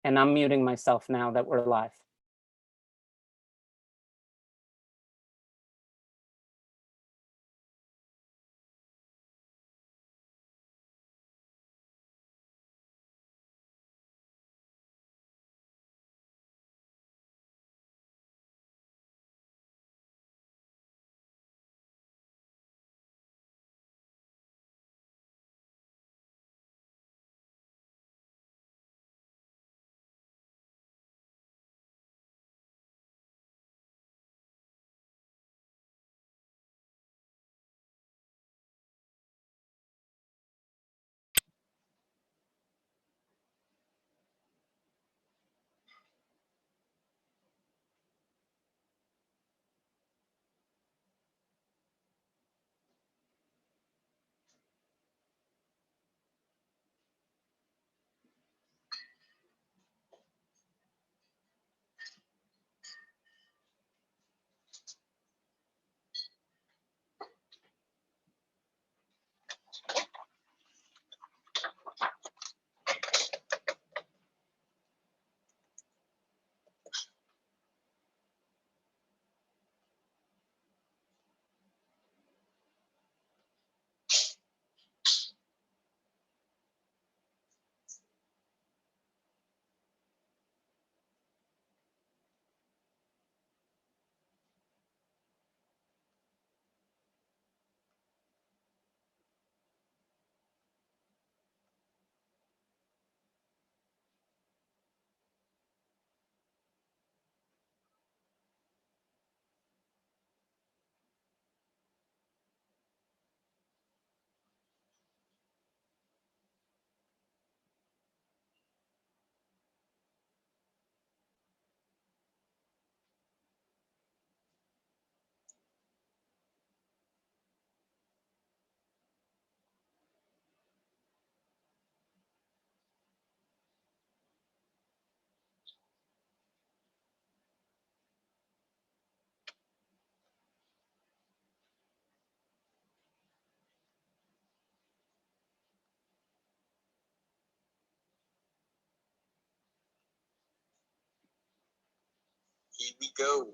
And I'm muting myself now that we're live. Here we go.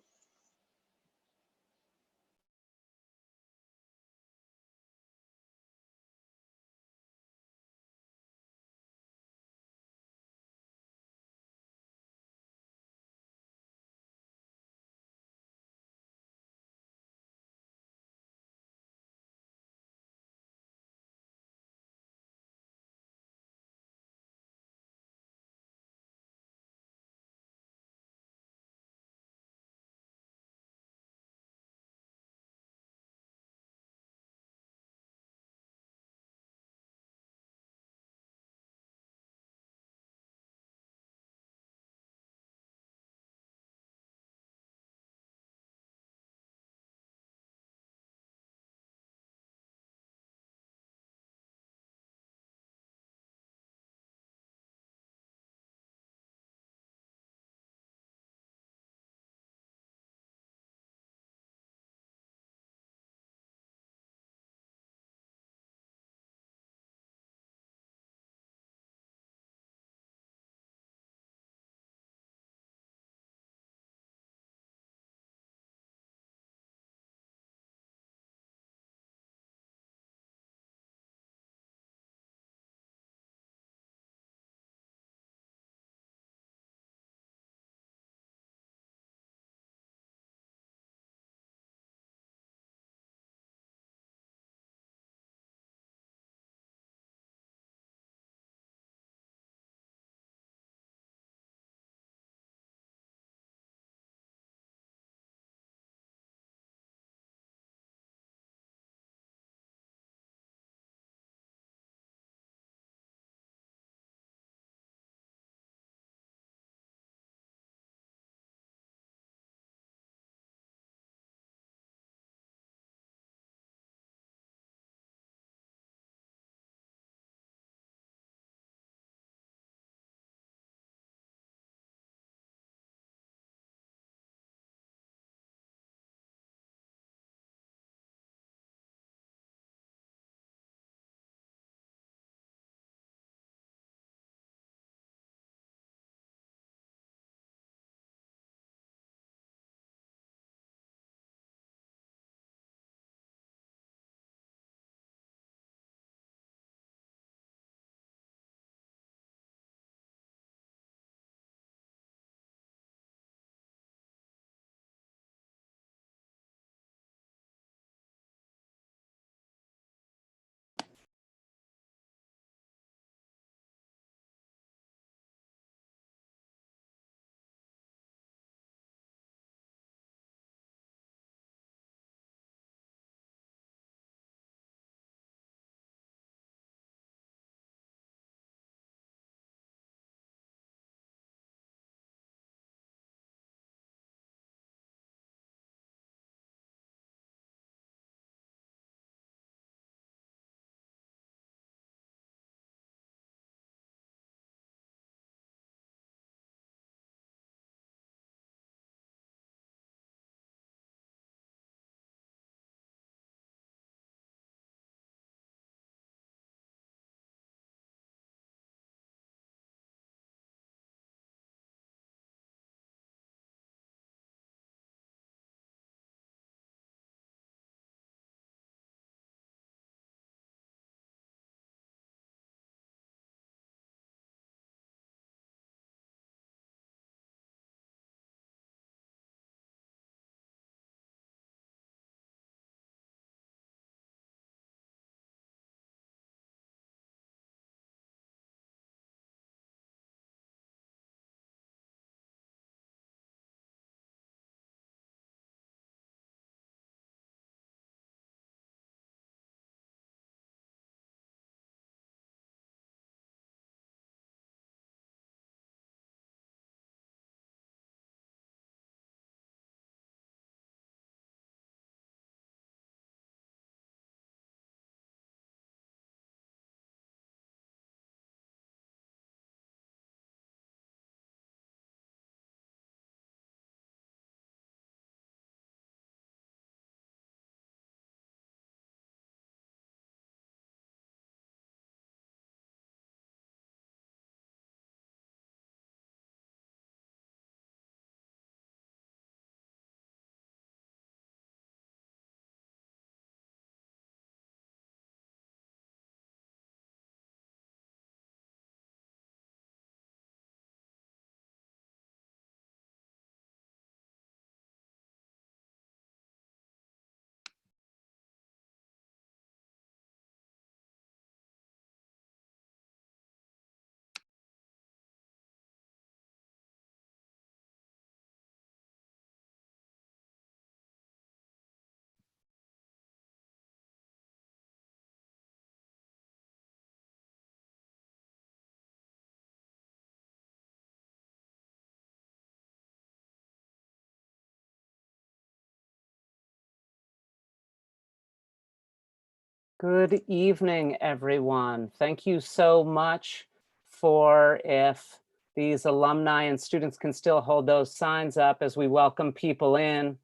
Good evening, everyone. Thank you so much for if these alumni and students can still hold those signs up as we welcome people in.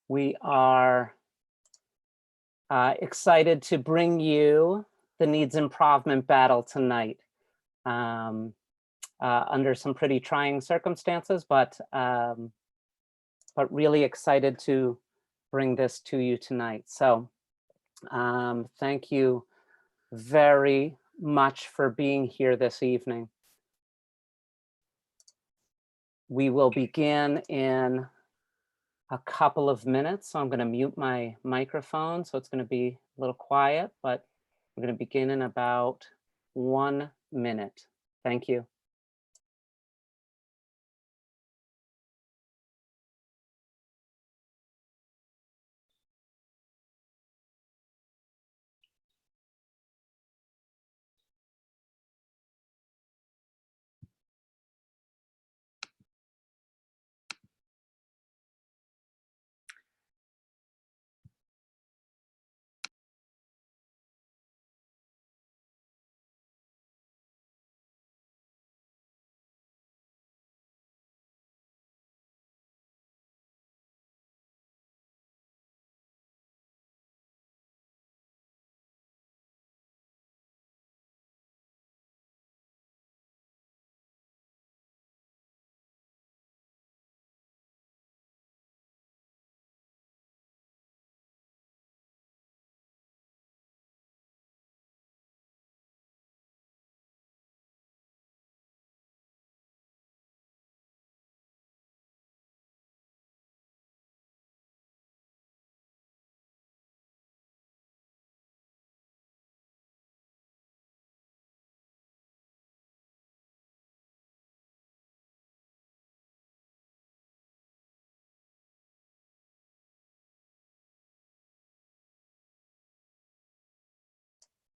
We are excited to bring you the Needs Improvement Battle tonight under some pretty trying circumstances, but really excited to bring this to you tonight. So thank you very much for being here this evening. We will begin in a couple of minutes. So I'm going to mute my microphone, so it's going to be a little quiet, but we're going to begin in about 1 minute. Thank you.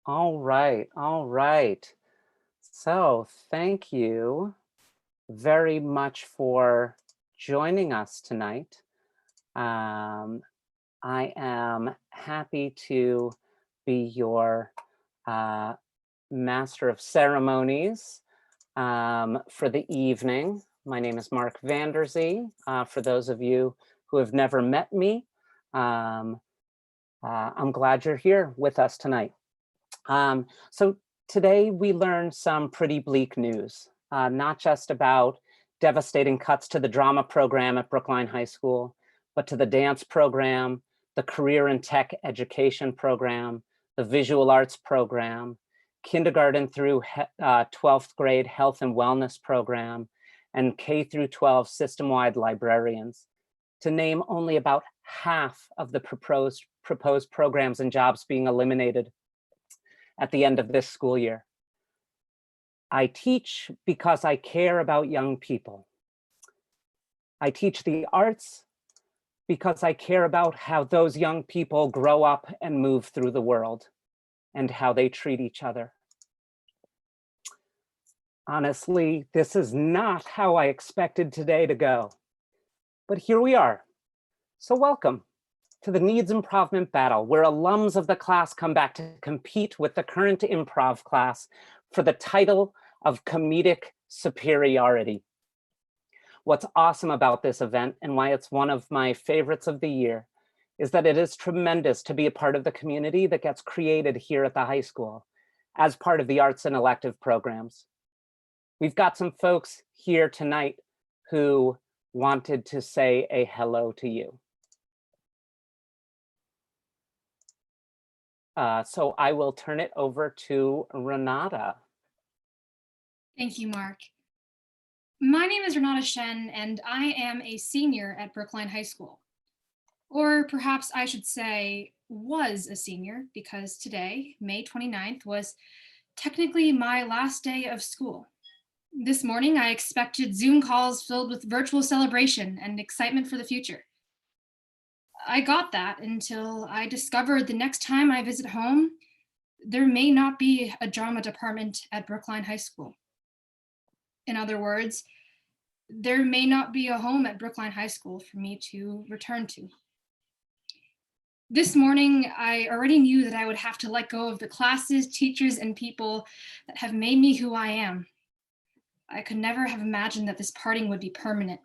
All right, all right. So thank you very much for joining us tonight. I am happy to be your master of ceremonies for the evening. My name is Mark Vanderzee. For those of you who have never met me, I'm glad you're here with us tonight. So today we learned some pretty bleak news, not just about devastating cuts to the drama program at Brookline High School, but to the dance program, the career and tech education program, the visual arts program, kindergarten through 12th grade health and wellness program, and K through 12 system-wide librarians, to name only about half of the proposed programs and jobs being eliminated at the end of this school year. I teach because I care about young people. I teach the arts because I care about how those young people grow up and move through the world and how they treat each other. Honestly, this is not how I expected today to go, but here we are. So welcome to the Needs Improvement Battle, where alums of the class come back to compete with the current improv class for the title of comedic superiority. What's awesome about this event and why it's one of my favorites of the year is that it is tremendous to be a part of the community that gets created here at the high school as part of the arts and elective programs. We've got some folks here tonight who wanted to say a hello to you. So I will turn it over to Renata. Thank you, Mark. My name is Renata Shen, and I am a senior at Brookline High School. Or perhaps I should say was a senior, because today, May 29th, was technically my last day of school. This morning, I expected Zoom calls filled with virtual celebration and excitement for the future. I got that until I discovered the next time I visit home, there may not be a drama department at Brookline High School. In other words, there may not be a home at Brookline High School for me to return to. This morning, I already knew that I would have to let go of the classes, teachers, and people that have made me who I am. I could never have imagined that this parting would be permanent.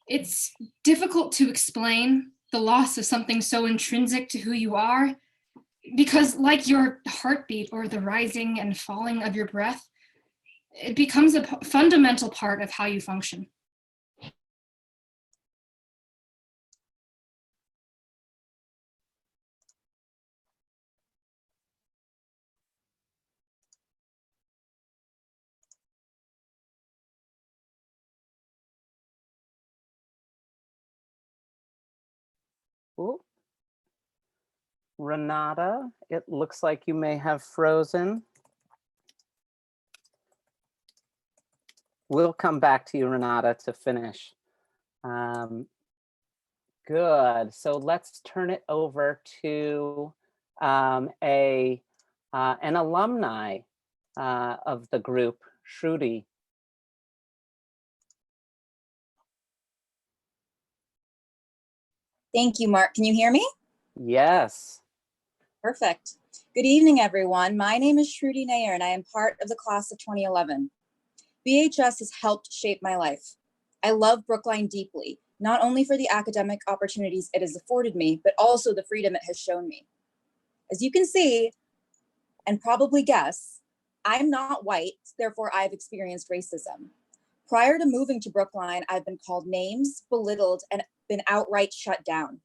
It's difficult to explain the loss of something so intrinsic to who you are, because like your heartbeat or the rising and falling of your breath, it becomes a fundamental part of how you function. Ooh. Renata, it looks like you may have frozen. We'll come back to you, Renata, to finish. Good. So let's turn it over to an alumni of the group, Shruti. Thank you, Mark. Can you hear me? Yes. Perfect. Good evening, everyone. My name is Shruti Nair, and I am part of the class of 2011. BHS has helped shape my life. I love Brookline deeply, not only for the academic opportunities it has afforded me, but also the freedom it has shown me. As you can see, and probably guess, I'm not white, therefore I've experienced racism. Prior to moving to Brookline, I've been called names, belittled, and been outright shut down.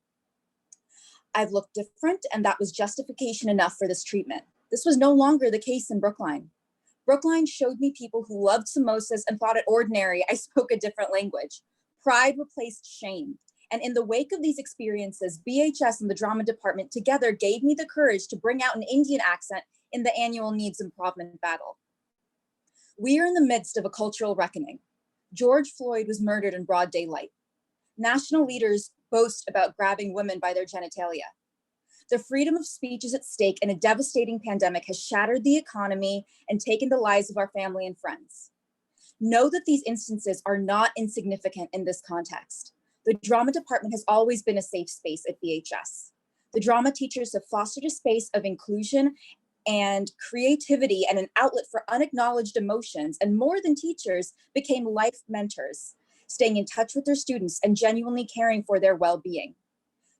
I've looked different, and that was justification enough for this treatment. This was no longer the case in Brookline. Brookline showed me people who loved samosas and thought it ordinary I spoke a different language. Pride replaced shame. And in the wake of these experiences, BHS and the drama department together gave me the courage to bring out an Indian accent in the annual Needs Improvement battle. We are in the midst of a cultural reckoning. George Floyd was murdered in broad daylight. National leaders boast about grabbing women by their genitalia. The freedom of speech is at stake, and a devastating pandemic has shattered the economy and taken the lives of our family and friends. Know that these instances are not insignificant in this context. The drama department has always been a safe space at BHS. The drama teachers have fostered a space of inclusion and creativity and an outlet for unacknowledged emotions, and more than teachers, became life mentors, staying in touch with their students and genuinely caring for their well-being.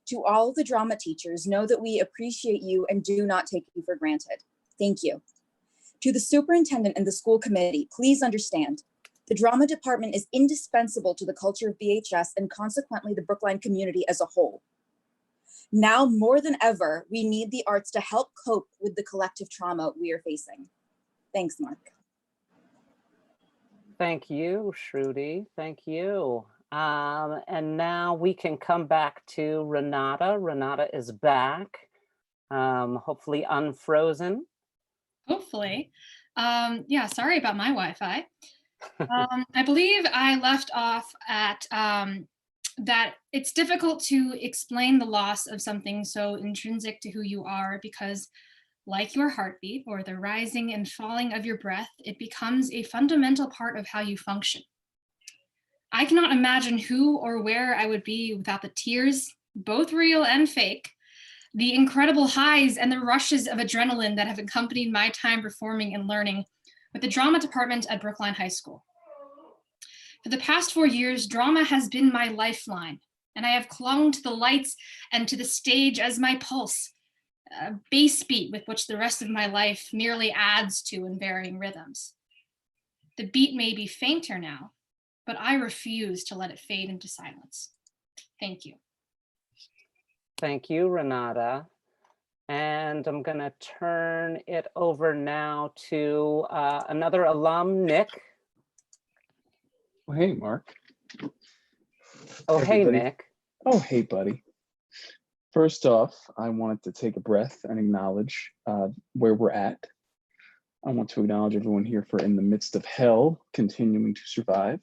To all of the drama teachers, know that we appreciate you and do not take you for granted. Thank you. To the superintendent and the school committee, please understand, the drama department is indispensable to the culture of BHS and consequently the Brookline community as a whole. Now more than ever, we need the arts to help cope with the collective trauma we are facing. Thanks, Mark. Thank you, Shruti. Thank you. And now we can come back to Renata. Renata is back, hopefully unfrozen. Hopefully. Yeah, sorry about my Wi-Fi. I believe I left off at that it's difficult to explain the loss of something so intrinsic to who you are because, like your heartbeat or the rising and falling of your breath, it becomes a fundamental part of how you function. I cannot imagine who or where I would be without the tears, both real and fake, the incredible highs and the rushes of adrenaline that have accompanied my time performing and learning with the drama department at Brookline High School. For the past 4 years, drama has been my lifeline, and I have clung to the lights and to the stage as my pulse, a bass beat with which the rest of my life merely adds to in varying rhythms. The beat may be fainter now, but I refuse to let it fade into silence. Thank you. Thank you, Renata. And I'm gonna turn it over now to another alum, Nick. Oh, hey, Mark. Oh, hey, Everybody. Nick. Oh, hey, buddy. First off, I wanted to take a breath and acknowledge where we're at. I want to acknowledge everyone here for in the midst of hell, continuing to survive,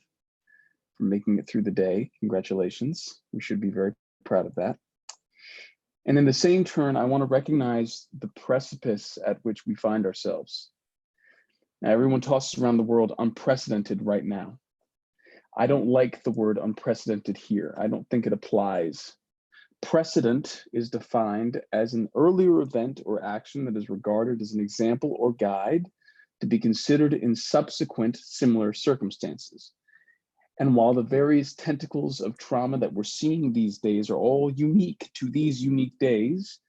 for making it through the day. Congratulations. We should be very proud of that. And in the same turn, I want to recognize the precipice at which we find ourselves. Now, everyone tosses around the word unprecedented right now. I don't like the word unprecedented here. I don't think it applies Precedent is defined as an earlier event or action that is regarded as an example or guide to be considered in subsequent similar circumstances. And while the various tentacles of trauma that we're seeing these days are all unique to these unique days,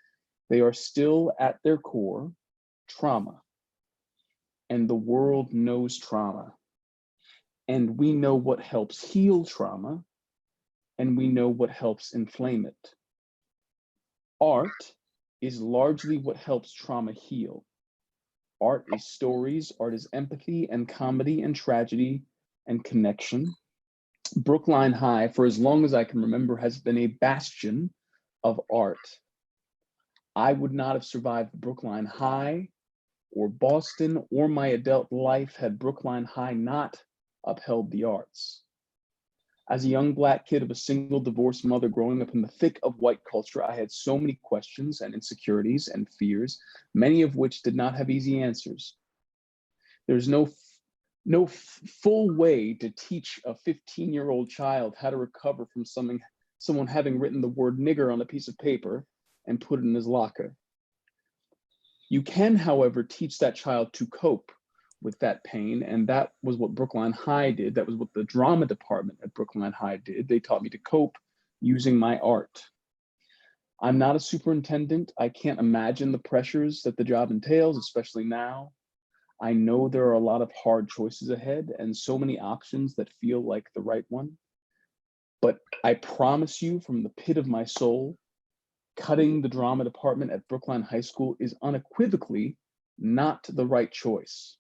they are still at their core trauma. And the world knows trauma. And we know what helps heal trauma, and we know what helps inflame it. Art is largely what helps trauma heal. Art is stories, art is empathy and comedy and tragedy and connection. Brookline High, for as long as I can remember, has been a bastion of art. I would not have survived Brookline High or Boston or my adult life had Brookline High not upheld the arts. As a young Black kid of a single divorced mother growing up in the thick of white culture, I had so many questions and insecurities and fears, many of which did not have easy answers. There's no full way to teach a 15-year-old child how to recover from someone having written the word nigger on a piece of paper and put it in his locker. You can, however, teach that child to cope with that pain, and that was what Brookline High did. That was what the drama department at Brookline High did. They taught me to cope using my art. I'm not a superintendent. I can't imagine the pressures that the job entails, especially now. I know there are a lot of hard choices ahead and so many options that feel like the right one. But I promise you from the pit of my soul, cutting the drama department at Brookline High School is unequivocally not the right choice.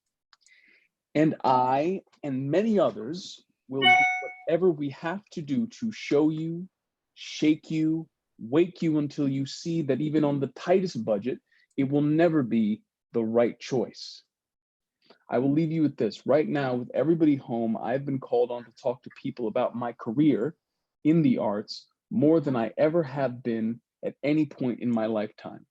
And I and many others will do whatever we have to do to show you, shake you, wake you until you see that even on the tightest budget, it will never be the right choice. I will leave you with this. Right now, with everybody home, I've been called on to talk to people about my career in the arts more than I ever have been at any point in my lifetime.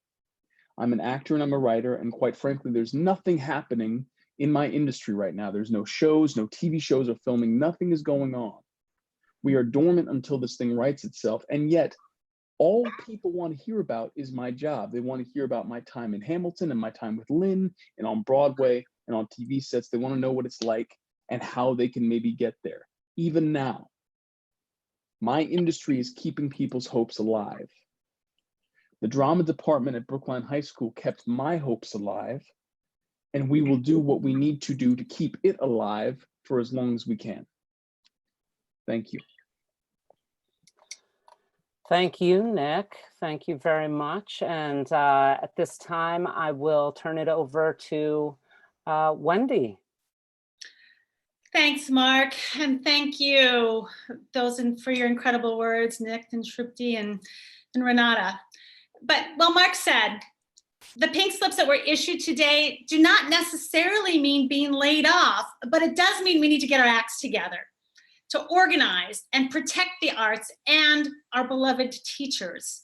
I'm an actor and I'm a writer, and quite frankly, there's nothing happening in my industry right now. There's no shows, no TV shows are filming, nothing is going on. We are dormant until this thing rights itself, and yet all people want to hear about is my job. They want to hear about my time in Hamilton and my time with Lynn and on Broadway and on TV sets. They want to know what it's like and how they can maybe get there. Even now, my industry is keeping people's hopes alive. The drama department at Brookline High School kept my hopes alive, and we will do what we need to do to keep it alive for as long as we can. Thank you. Thank you, Nick. Thank you very much. And at this time, I will turn it over to Wendy. Thanks, Mark, and thank you for your incredible words, Nick and Shrupti and Renata. But well, Mark said, the pink slips that were issued today do not necessarily mean being laid off, but it does mean we need to get our acts together to organize and protect the arts and our beloved teachers.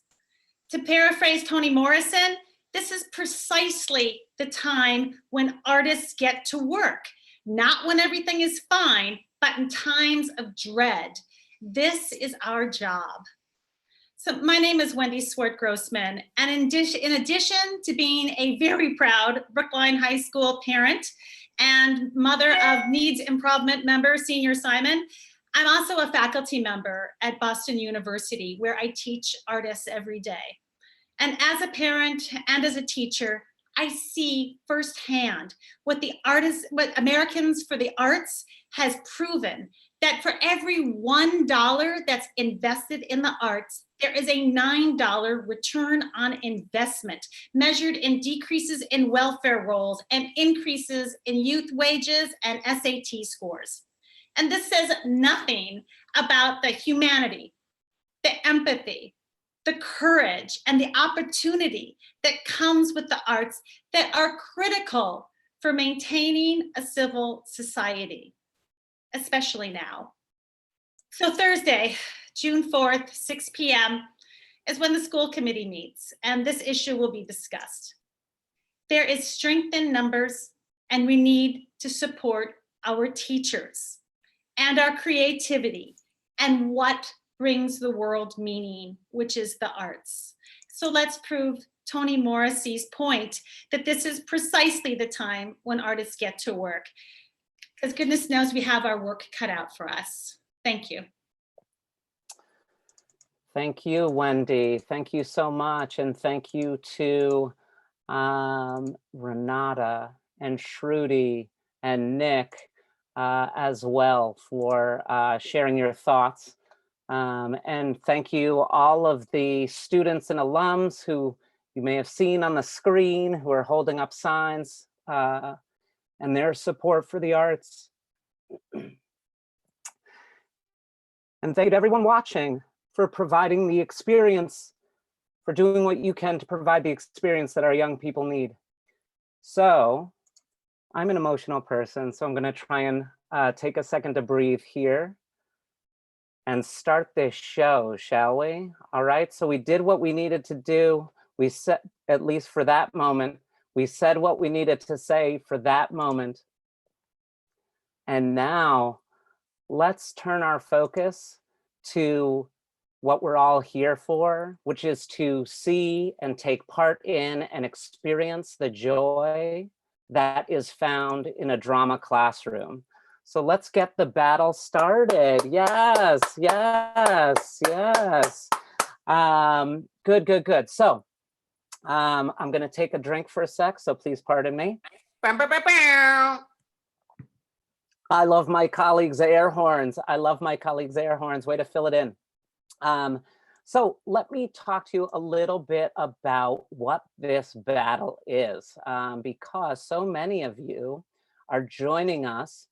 To paraphrase Toni Morrison, this is precisely the time when artists get to work, not when everything is fine, but in times of dread. This is our job. So my name is Wendy Swart-Grossman, and in addition to being a very proud Brookline High School parent and mother of Needs Improvement member, Senior Simon, I'm also a faculty member at Boston University, where I teach artists every day. And as a parent and as a teacher, I see firsthand what Americans for the Arts has proven, that for every $1 that's invested in the arts, there is a $9 return on investment, measured in decreases in welfare rolls and increases in youth wages and SAT scores. And this says nothing about the humanity, the empathy, the courage, and the opportunity that comes with the arts that are critical for maintaining a civil society, especially now. So Thursday, June 4th, 6 p.m. is when the school committee meets, and this issue will be discussed. There is strength in numbers, and we need to support our teachers and our creativity and what brings the world meaning, which is the arts. So let's prove Toni Morrissey's point that this is precisely the time when artists get to work. Because goodness knows we have our work cut out for us. Thank you. Thank you, Wendy. Thank you so much. And thank you to Renata and Shruti and Nick as well for sharing your thoughts. And thank you all of the students and alums who you may have seen on the screen who are holding up signs and their support for the arts. And thank you to everyone watching for providing the experience, for doing what you can to provide the experience that our young people need. So I'm an emotional person, so I'm going to try and take a second to breathe here and start this show, shall we? All right, so we did what we needed to do. We said, at least for that moment, we said what we needed to say for that moment. And now let's turn our focus to what we're all here for, which is to see and take part in and experience the joy that is found in a drama classroom. So let's get the battle started. Yes, yes, yes. Good, good, good. So I'm gonna take a drink for a sec, so please pardon me. I love my colleagues' air horns. I love my colleagues' air horns. Way to fill it in. So let me talk to you a little bit about what this battle is, because so many of you are joining us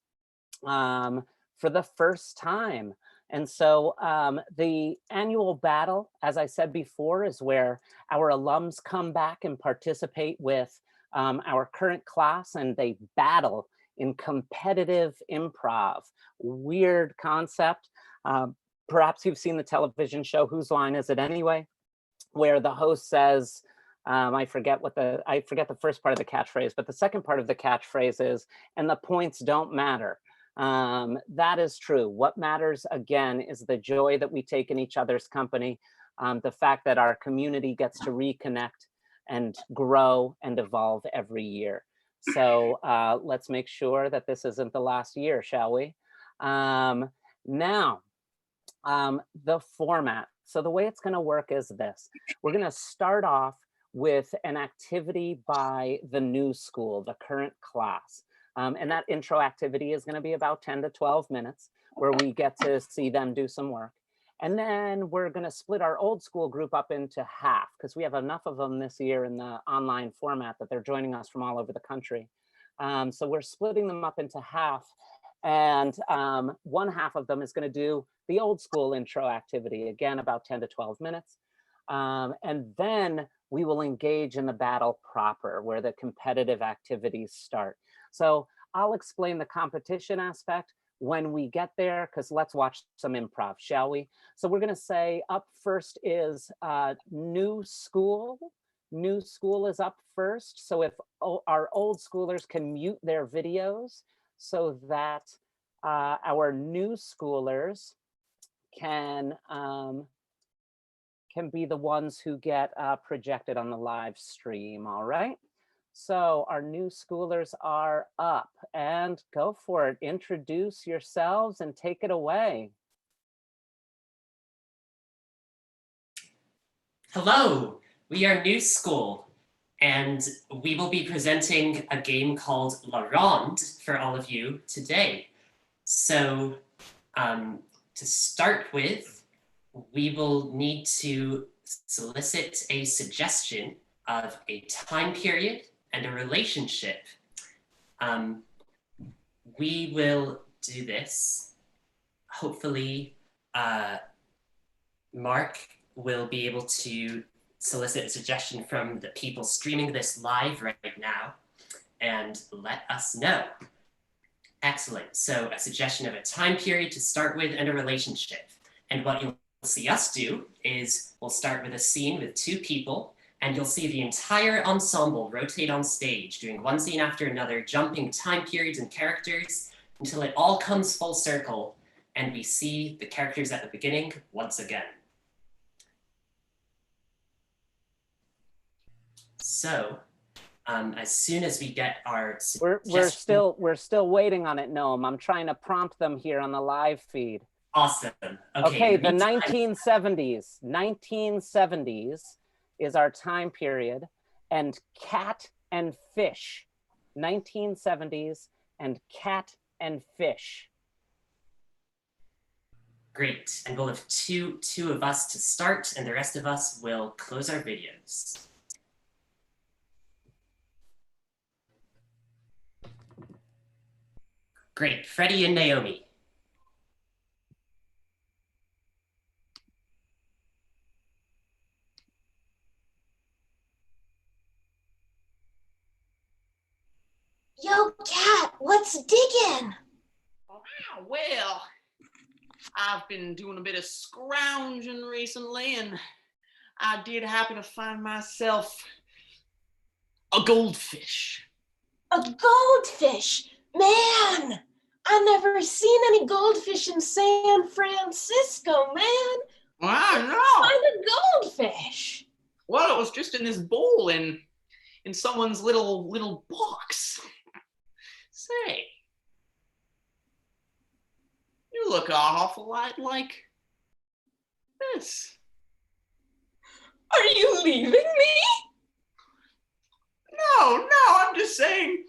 for the first time. And so the annual battle, as I said before, is where our alums come back and participate with our current class, and they battle in competitive improv. Weird concept. Perhaps you've seen the television show Whose Line Is It Anyway, where the host says, I forget the first part of the catchphrase, but the second part of the catchphrase is, and the points don't matter. That is true. What matters, again, is the joy that we take in each other's company, the fact that our community gets to reconnect and grow and evolve every year. So let's make sure that this isn't the last year, shall we? Now, the format. So the way it's going to work is this. We're going to start off with an activity by the new school, the current class. And that intro activity is going to be about 10 to 12 minutes where we get to see them do some work. And then we're going to split our old school group up into half because we have enough of them this year in the online format that they're joining us from all over the country. So we're splitting them up into half. And one half of them is going to do the old school intro activity, again, about 10 to 12 minutes. And then we will engage in the battle proper, where the competitive activities start. So I'll explain the competition aspect when we get there, because let's watch some improv, shall we? So we're going to say up first is new school. New school is up first. So if our old schoolers can mute their videos so that our new schoolers can be the ones who get projected on the live stream, all right? So our new schoolers are up, and go for it. Introduce yourselves and take it away. Hello, we are New School, and we will be presenting a game called La Ronde for all of you today. So to start with, we will need to solicit a suggestion of a time period and a relationship. We will do this. Hopefully, Mark will be able to solicit a suggestion from the people streaming this live right now and let us know. Excellent. So a suggestion of a time period to start with and a relationship. And what you'll see us do is we'll start with a scene with two people, and you'll see the entire ensemble rotate on stage, doing one scene after another, jumping time periods and characters until it all comes full circle and we see the characters at the beginning once again. So, as soon as we get our We're still waiting on it, Noam. I'm trying to prompt them here on the live feed. Awesome. Okay, the meantime, 1970s. 1970s is our time period, and cat and fish. 1970s and cat and fish. Great, and we'll have two of us to start, and the rest of us will close our videos. Great, Freddie and Naomi. Yo, cat, what's diggin'? Well, I've been doing a bit of scrounging recently, and I did happen to find myself a goldfish. A goldfish? Man, I never seen any goldfish in San Francisco, man. I know. Find a goldfish. Well, it was just in this bowl in someone's little box. Say, you look an awful lot like this. Are you leaving me? No, I'm just saying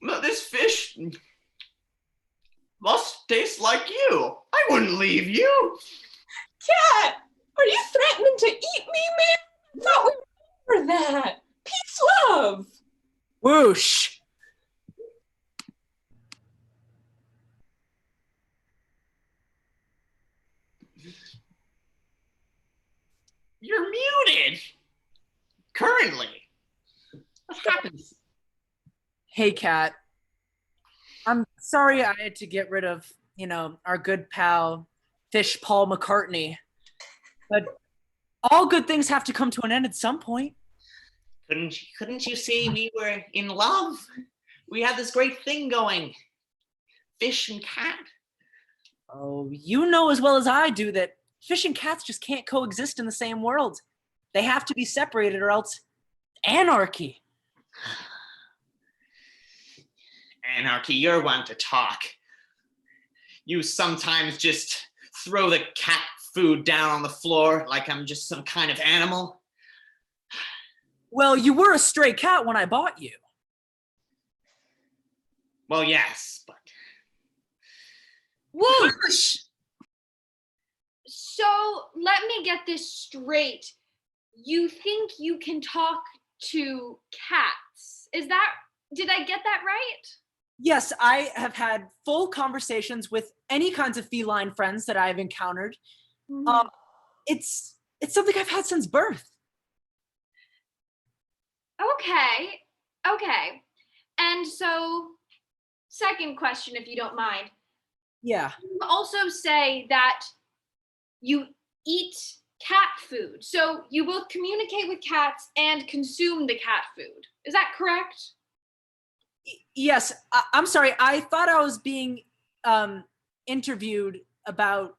that this fish must taste like you. I wouldn't leave you. Cat, are you threatening to eat me, man? I thought we were that. Peace, love. Whoosh. You're muted. Currently. What happens? Hey, Kat. I'm sorry I had to get rid of, our good pal, Fish Paul McCartney. But all good things have to come to an end at some point. Couldn't you see we were in love? We had this great thing going. Fish and cat. Oh, you know as well as I do that fish and cats just can't coexist in the same world. They have to be separated or else anarchy. Anarchy, you're one to talk. You sometimes just throw the cat food down on the floor like I'm just some kind of animal. Well, you were a stray cat when I bought you. Well, yes, but... Whoosh! So let me get this straight. You think you can talk to cats? Did I get that right? Yes, I have had full conversations with any kinds of feline friends that I've encountered. Mhm. It's something I've had since birth. Okay. And so, second question, if you don't mind. Yeah. You also say that you eat cat food. So you both communicate with cats and consume the cat food. Is that correct? Yes, I'm sorry. I thought I was being interviewed about,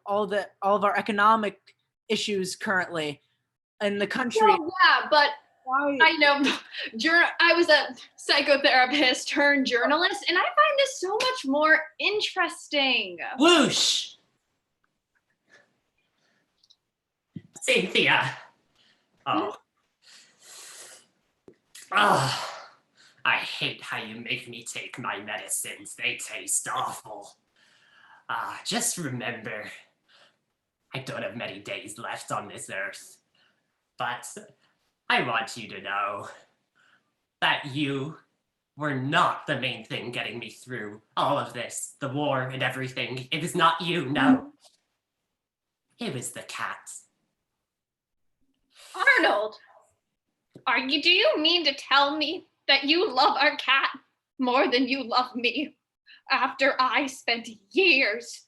all of our economic issues currently in the country. Well, yeah, but I know I was a psychotherapist turned journalist, and I find this so much more interesting. Whoosh! Cynthia! Oh. I hate how you make me take my medicines. They taste awful. Just remember, I don't have many days left on this earth. But I want you to know that you were not the main thing getting me through all of this, the war and everything. It was not you, no. It was the cat. Arnold, do you mean to tell me that you love our cat more than you love me after I spent years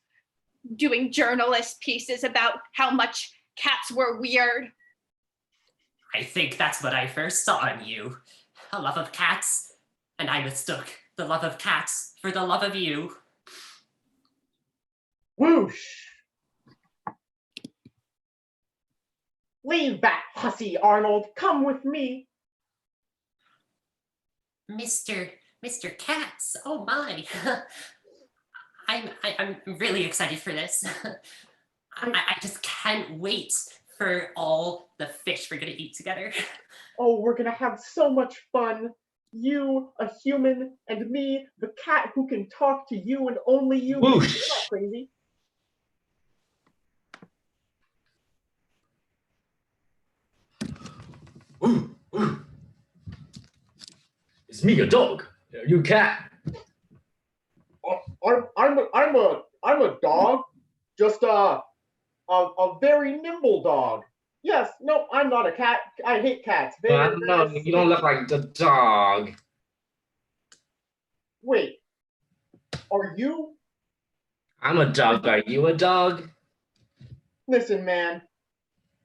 doing journalist pieces about how much cats were weird? I think that's what I first saw in you. A love of cats, and I mistook the love of cats for the love of you. Whoosh! Leave that hussy, Arnold. Come with me. Mr. Katz, oh my. I'm really excited for this. I just can't wait for all the fish we're gonna eat together. Oh, we're gonna have so much fun. You, a human, and me, the cat who can talk to you and only you. Whoosh. You're not crazy. Ooh, ooh. It's me, a dog. You a cat. I'm a dog. Just a very nimble dog. Yes, no, I'm not a cat. I hate cats. No, you don't look like the dog. Wait, are you? I'm a dog. Are you a dog? Listen, man,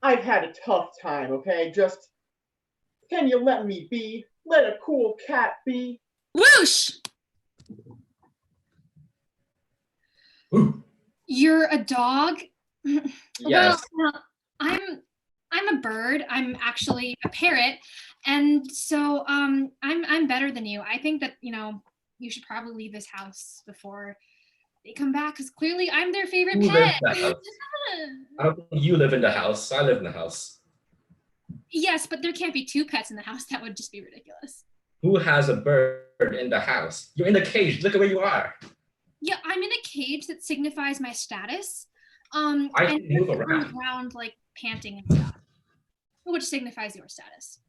I've had a tough time, okay? Just, can you let me be? Let a cool cat be. Whoosh! Ooh. You're a dog? Yes. Well, I'm a bird. I'm actually a parrot. And so I'm better than you. I think that, you should probably leave this house before they come back, because clearly I'm their favorite Who lives pet. in the house? I don't think you live in the house. I live in the house. Yes, but there can't be two pets in the house. That would just be ridiculous. Who has a bird in the house? You're in the cage. Look at where you are. Yeah, I'm in a cage that signifies my status. I And can move you're on the around. ground, like panting and stuff, which signifies your status.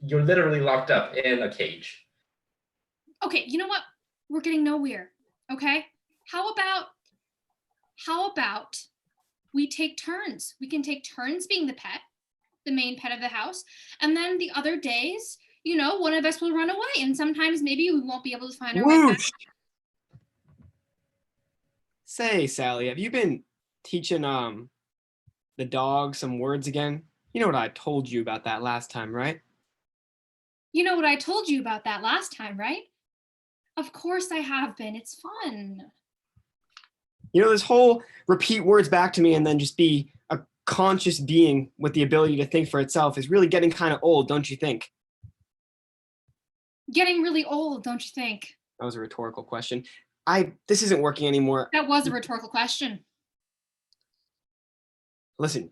You're literally locked up in a cage. Okay, you know what? We're getting nowhere. Okay? How about we take turns? We can take turns being the pet, the main pet of the house, and then the other days, one of us will run away, and sometimes maybe we won't be able to find our way back. Whoosh! Say, Sally, have you been teaching the dog some words again? You know what I told you about that last time, right? You know what I told you about that last time, right? Of course I have been. It's fun. This whole repeat words back to me and then just be a conscious being with the ability to think for itself is really getting kind of old, don't you think? Getting really old, don't you think? That was a rhetorical question. This isn't working anymore. That was a rhetorical question. Listen,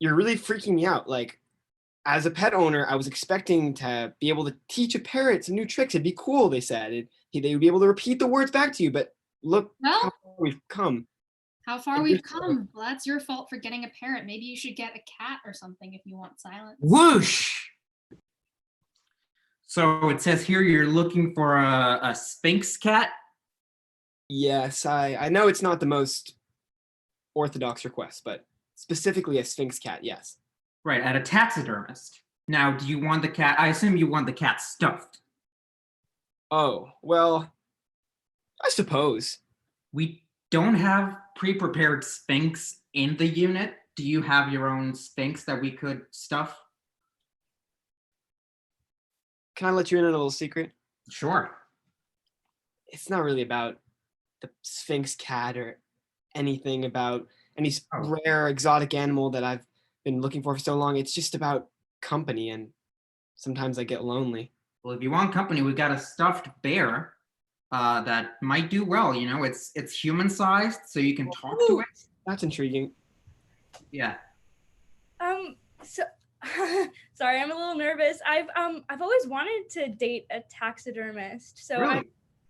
you're really freaking me out. Like, as a pet owner, I was expecting to be able to teach a parrot some new tricks. It'd be cool, they said. They would be able to repeat the words back to you, but look how far we've come. How far we've come. Well, that's your fault for getting a parrot. Maybe you should get a cat or something if you want silence. Whoosh! So it says here you're looking for a Sphinx cat? Yes, I know it's not the most orthodox request, but specifically a Sphinx cat, yes. Right, at a taxidermist. Now, do you want the cat? I assume you want the cat stuffed. Oh, well, I suppose. We don't have pre-prepared Sphinx in the unit. Do you have your own Sphinx that we could stuff? Can I let you in on a little secret? Sure. It's not really about the Sphinx cat or anything about any rare exotic animal that I've been looking for so long. It's just about company, and sometimes I get lonely. Well, if you want company, we got a stuffed bear that might do well. It's human sized, so you can talk to it. That's intriguing. Yeah. So sorry, I'm a little nervous. I've always wanted to date a taxidermist. So really?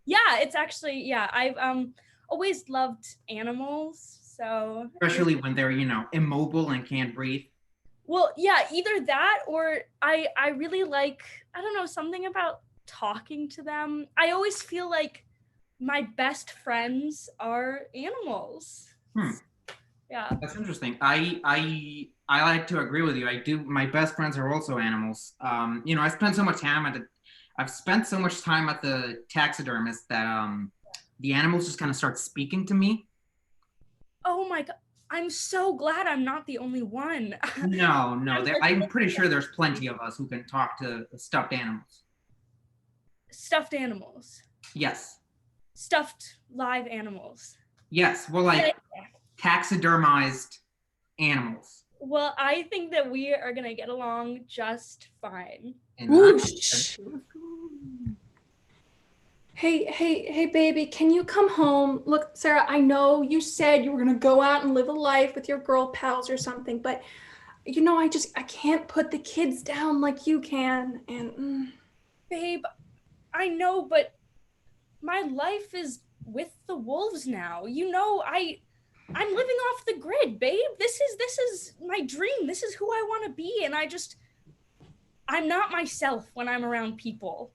It's actually I've always loved animals. So especially when they're immobile and can't breathe. Well, yeah, either that or I really like, I don't know, something about talking to them. I always feel like my best friends are animals. Yeah. That's interesting. I like to agree with you. I do. My best friends are also animals. I spend so much time I've spent so much time at the taxidermist that the animals just kind of start speaking to me. Oh my God. I'm so glad I'm not the only one. No. I'm pretty sure there's plenty of us who can talk to stuffed animals. Stuffed animals. Yes. stuffed live animals. Yes, well, like taxidermized animals. Well, I think that we are gonna get along just fine. Whoosh. Hey, baby, can you come home? Look, Sarah, I know you said you were gonna go out and live a life with your girl pals or something, but you know, I can't put the kids down like you can. And Babe, I know, but my life is with the wolves now. You know, I'm living off the grid, babe. This is my dream. This is who I want to be, and I'm not myself when I'm around people.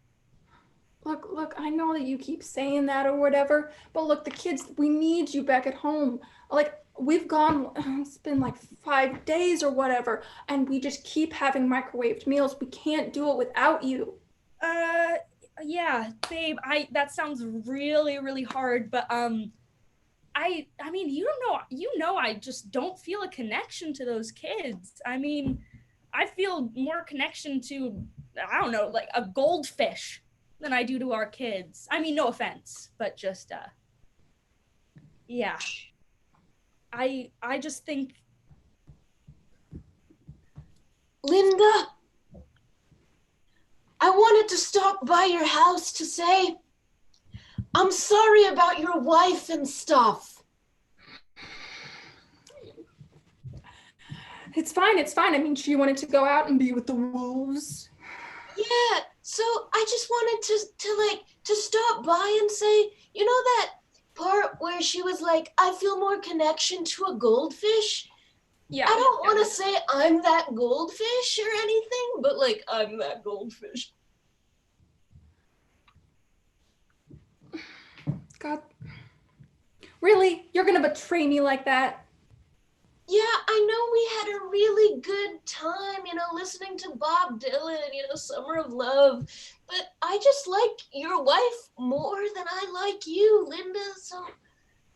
Look, I know that you keep saying that or whatever, but look, the kids, we need you back at home. Like, we've gone, it's been like 5 days or whatever, and we just keep having microwaved meals. We can't do it without you. Yeah, babe, that sounds really, really hard, but I mean, you know I just don't feel a connection to those kids. I mean, I feel more connection to, I don't know, like a goldfish than I do to our kids. I mean, no offense, but just yeah. I just think, Linda, I wanted to stop by your house to say I'm sorry about your wife and stuff. It's fine. I mean, she wanted to go out and be with the wolves. Yeah, so I just wanted to stop by and say, you know that part where she was like, I feel more connection to a goldfish? Yeah. I don't want to say I'm that goldfish or anything, but like, I'm that goldfish. God. Really? You're gonna betray me like that? Yeah, I know we had a really good time, you know, listening to Bob Dylan, you know, Summer of Love, but I just like your wife more than I like you, Linda, so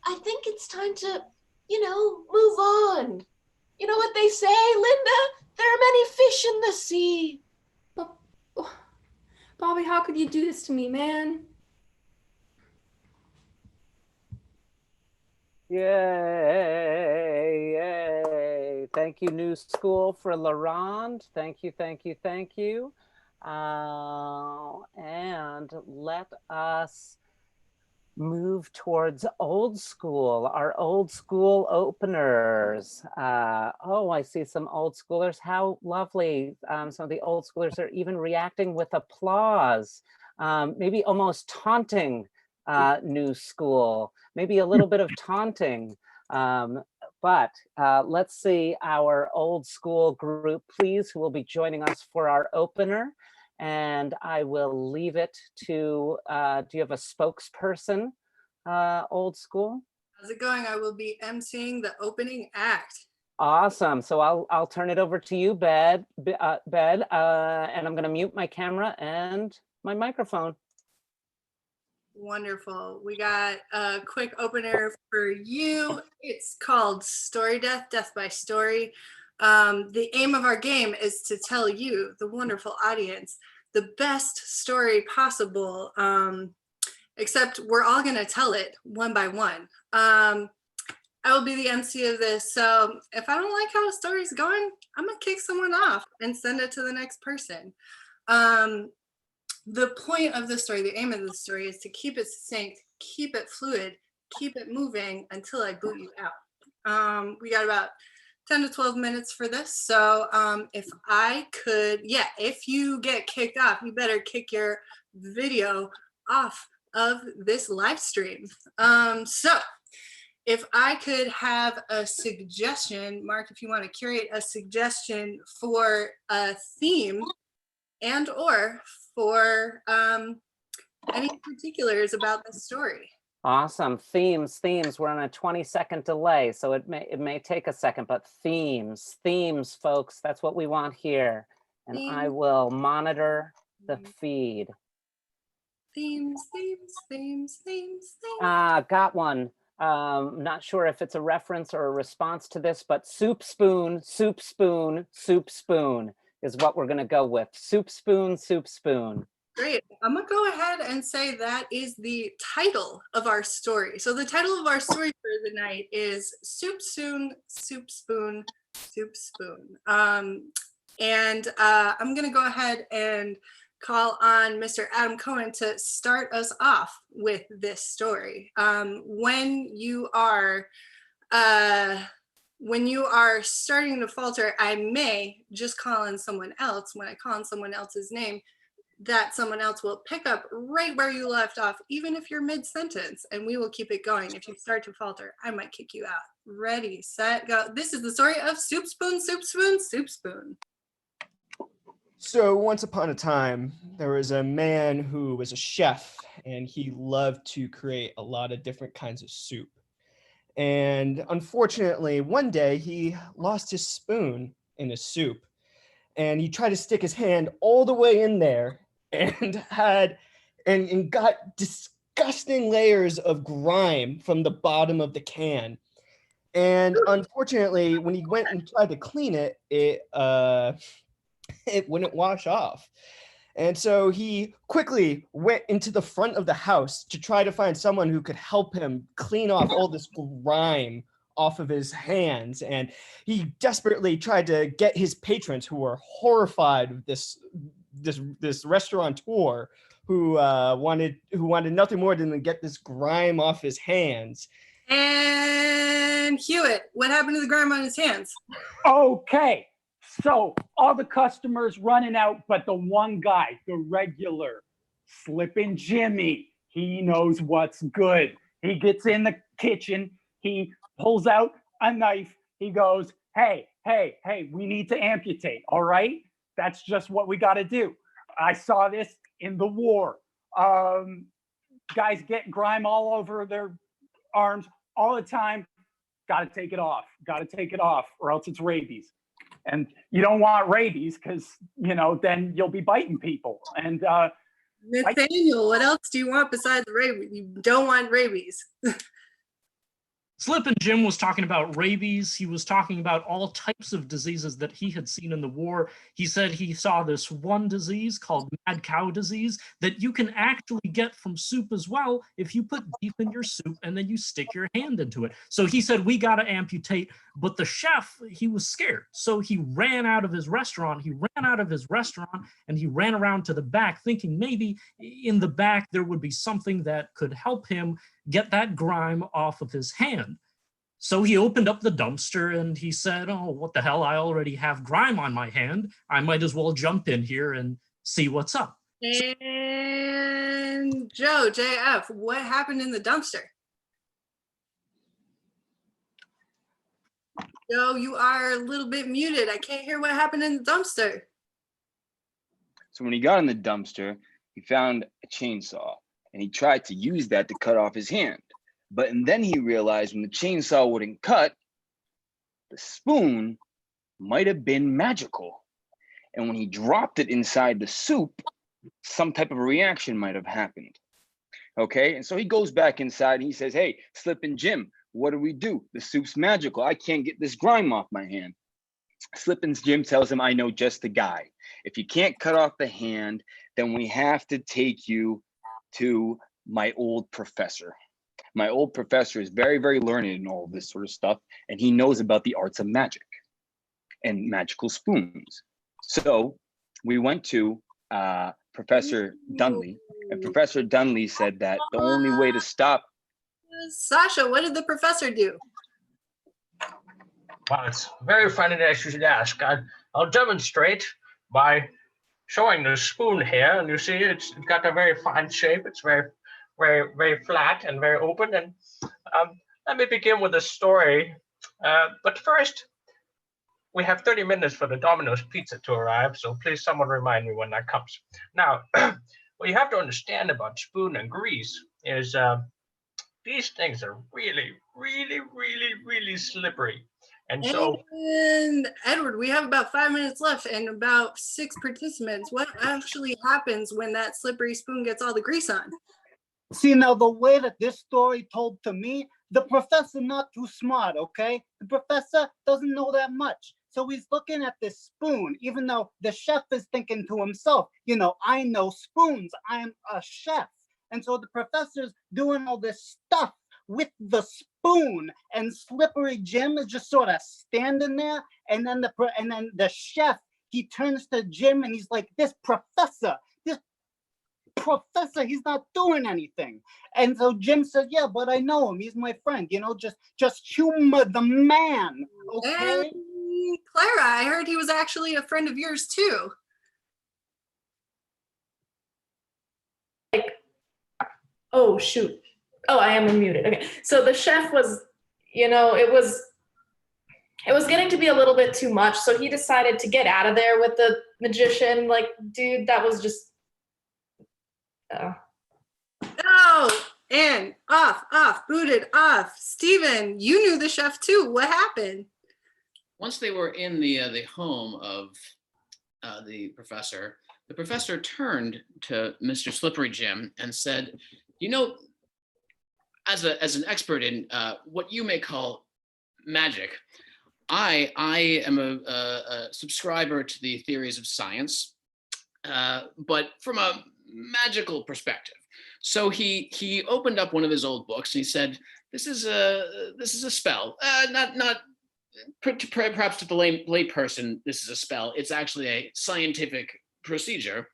I think it's time to, you know, move on. You know what they say, Linda? There are many fish in the sea. Bobby, how could you do this to me, man? Yay. Thank you, New School, for LaRonde. Thank you. And let us move towards old school, our old school openers. Oh, I see some old schoolers. How lovely. Some of the old schoolers are even reacting with applause, maybe almost taunting New School, maybe a little bit of taunting. But let's see our old school group, please, who will be joining us for our opener. And I will leave it to, do you have a spokesperson, old school? How's it going? I will be emceeing the opening act. Awesome. So I'll turn it over to you, Bed, and I'm gonna mute my camera and my microphone. Wonderful. We got a quick opener for you. It's called Story Death, Death by Story. The aim of our game is to tell you, the wonderful audience, the best story possible, except we're all going to tell it one by one. I will be the MC of this, so if I don't like how a story's going, I'm going to kick someone off and send it to the next person. The point of the story, the aim of the story, is to keep it succinct, keep it fluid, keep it moving until I boot you out. We got about 10 to 12 minutes for this. So if I could, if you get kicked off, you better kick your video off of this live stream. So if I could have a suggestion, Mark, if you want to curate a suggestion for a theme and or for any particulars about the story. Awesome. Themes. We're on a 20-second delay, so it may take a second, but themes, folks. That's what we want here. And I will monitor the feed. Themes. Got one. Not sure if it's a reference or a response to this, but soup spoon is what we're gonna go with. Soup spoon. Great. I'm gonna go ahead and say that is the title of our story. So the title of our story for the night is Soup Soon, Soup Spoon, Soup Spoon. And I'm gonna go ahead and call on Mr. Adam Cohen to start us off with this story. When you are starting to falter, I may just call on someone else. When I call on someone else's name, that someone else will pick up right where you left off, even if you're mid-sentence, and we will keep it going. If you start to falter, I might kick you out. Ready, set, go. This is the story of Soup Spoon, Soup Spoon, Soup Spoon. So once upon a time, there was a man who was a chef, and he loved to create a lot of different kinds of soup. And unfortunately, one day he lost his spoon in his soup, and he tried to stick his hand all the way in there and got disgusting layers of grime from the bottom of the can. And unfortunately, when he went and tried to clean it, it wouldn't wash off. And so he quickly went into the front of the house to try to find someone who could help him clean off all this grime off of his hands. And he desperately tried to get his patrons, who were horrified of this restaurateur who wanted nothing more than to get this grime off his hands. And Hewitt, what happened to the grime on his hands? Okay, so all the customers running out, but the one guy, the regular, Slippin' Jimmy, he knows what's good. He gets in the kitchen, he pulls out a knife, he goes, hey, we need to amputate, all right? That's just what we got to do. I saw this in the war. Guys get grime all over their arms all the time. Got to take it off, or else it's rabies. And you don't want rabies because, then you'll be biting people. And Nathaniel, what else do you want besides rabies? You don't want rabies. Slippin' Jim was talking about rabies. He was talking about all types of diseases that he had seen in the war. He said he saw this one disease called mad cow disease that you can actually get from soup as well if you put beef in your soup and then you stick your hand into it. So he said, we got to amputate. But the chef, he was scared. So he ran out of his restaurant. And he ran around to the back thinking maybe in the back there would be something that could help him get that grime off of his hand. So he opened up the dumpster and he said, oh, what the hell? I already have grime on my hand. I might as well jump in here and see what's up. And Joe, JF, what happened in the dumpster? Joe, you are a little bit muted. I can't hear what happened in the dumpster. So when he got in the dumpster, he found a chainsaw and he tried to use that to cut off his hand. But and then he realized when the chainsaw wouldn't cut, the spoon might have been magical. And when he dropped it inside the soup, some type of reaction might have happened. Okay, and so he goes back inside and he says, hey, Slippin' Jim, what do we do? The soup's magical. I can't get this grime off my hand. Slippin' Jim tells him, I know just the guy. If you can't cut off the hand, then we have to take you to my old professor. My old professor is very, very learned in all of this sort of stuff, and he knows about the arts of magic and magical spoons. So we went to Professor Dunley, and Professor Dunley said that the only way to stop. Sasha, what did the professor do? Well, it's very funny that you should ask. I'll demonstrate by showing the spoon here, and you see it's got a very fine shape. It's very, very, very flat and very open. And let me begin with a story. But first, we have 30 minutes for the Domino's pizza to arrive, so please someone remind me when that comes. Now, what you have to understand about spoon and grease is these things are really, really, really, really slippery. And so, Edward, we have about 5 minutes left and about 6 participants. What actually happens when that slippery spoon gets all the grease on? See, now the way that this story told to me, the professor not too smart, okay? The professor doesn't know that much. So he's looking at this spoon, even though the chef is thinking to himself, you know, I know spoons, I'm a chef. And so the professor's doing all this stuff with the spoon, and Slippery Jim is just sort of standing there. And then the chef, he turns to Jim and he's like, this professor, he's not doing anything. And so Jim says, yeah, but I know him, he's my friend, you know, just humor the man, okay? And Clara, I heard he was actually a friend of yours too. Oh, shoot. Oh, I am unmuted. Okay. So the chef was, you know, it was getting to be a little bit too much. So he decided to get out of there with the magician. Like, dude, that was just. Oh, and off, booted off. Steven, you knew the chef too. What happened? Once they were in the home of the professor turned to Mr. Slippery Jim and said, you know, as an expert in what you may call magic, I am a subscriber to the theories of science, but from a magical perspective. So he opened up one of his old books and he said, "This is a spell. Not perhaps to the lay person, this is a spell. It's actually a scientific procedure."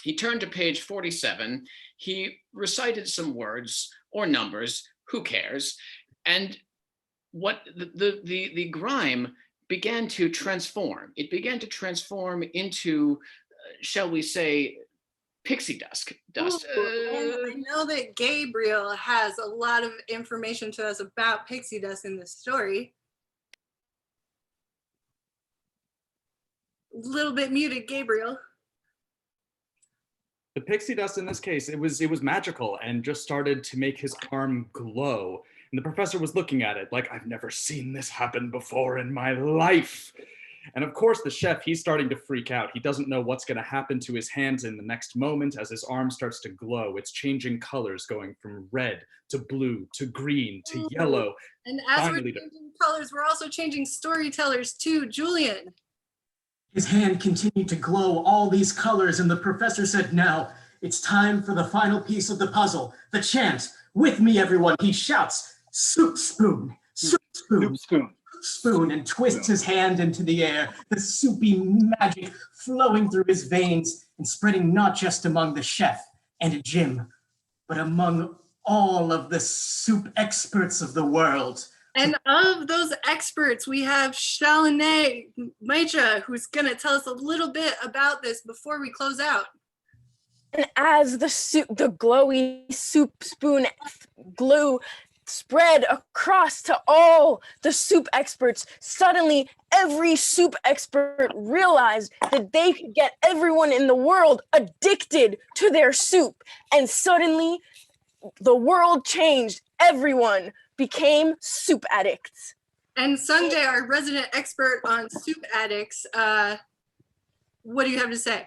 He turned to page 47. He recited some words or numbers. Who cares? And what the grime began to transform. It began to transform into, shall we say, pixie dust. And I know that Gabriel has a lot of information to us about pixie dust in this story. A little bit muted, Gabriel. The pixie dust in this case, it was magical and just started to make his arm glow. And the professor was looking at it like, I've never seen this happen before in my life. And of course, the chef, he's starting to freak out. He doesn't know what's going to happen to his hands in the next moment as his arm starts to glow. It's changing colors, going from red to blue to green to yellow. And as Finally, we're changing colors, we're also changing storytellers too. Julian. His hand continued to glow all these colors, and the professor said, now it's time for the final piece of the puzzle, the chant. With me, everyone, he shouts, soup spoon, soup spoon, soup spoon, and twists his hand into the air, the soupy magic flowing through his veins and spreading not just among the chef and Jim, but among all of the soup experts of the world. And of those experts, we have Shalane Maitra, who's going to tell us a little bit about this before we close out. And as the glowy soup spoon glue spread across to all the soup experts, suddenly every soup expert realized that they could get everyone in the world addicted to their soup. And suddenly the world changed. Everyone became soup addicts. And Sanjay, our resident expert on soup addicts, what do you have to say?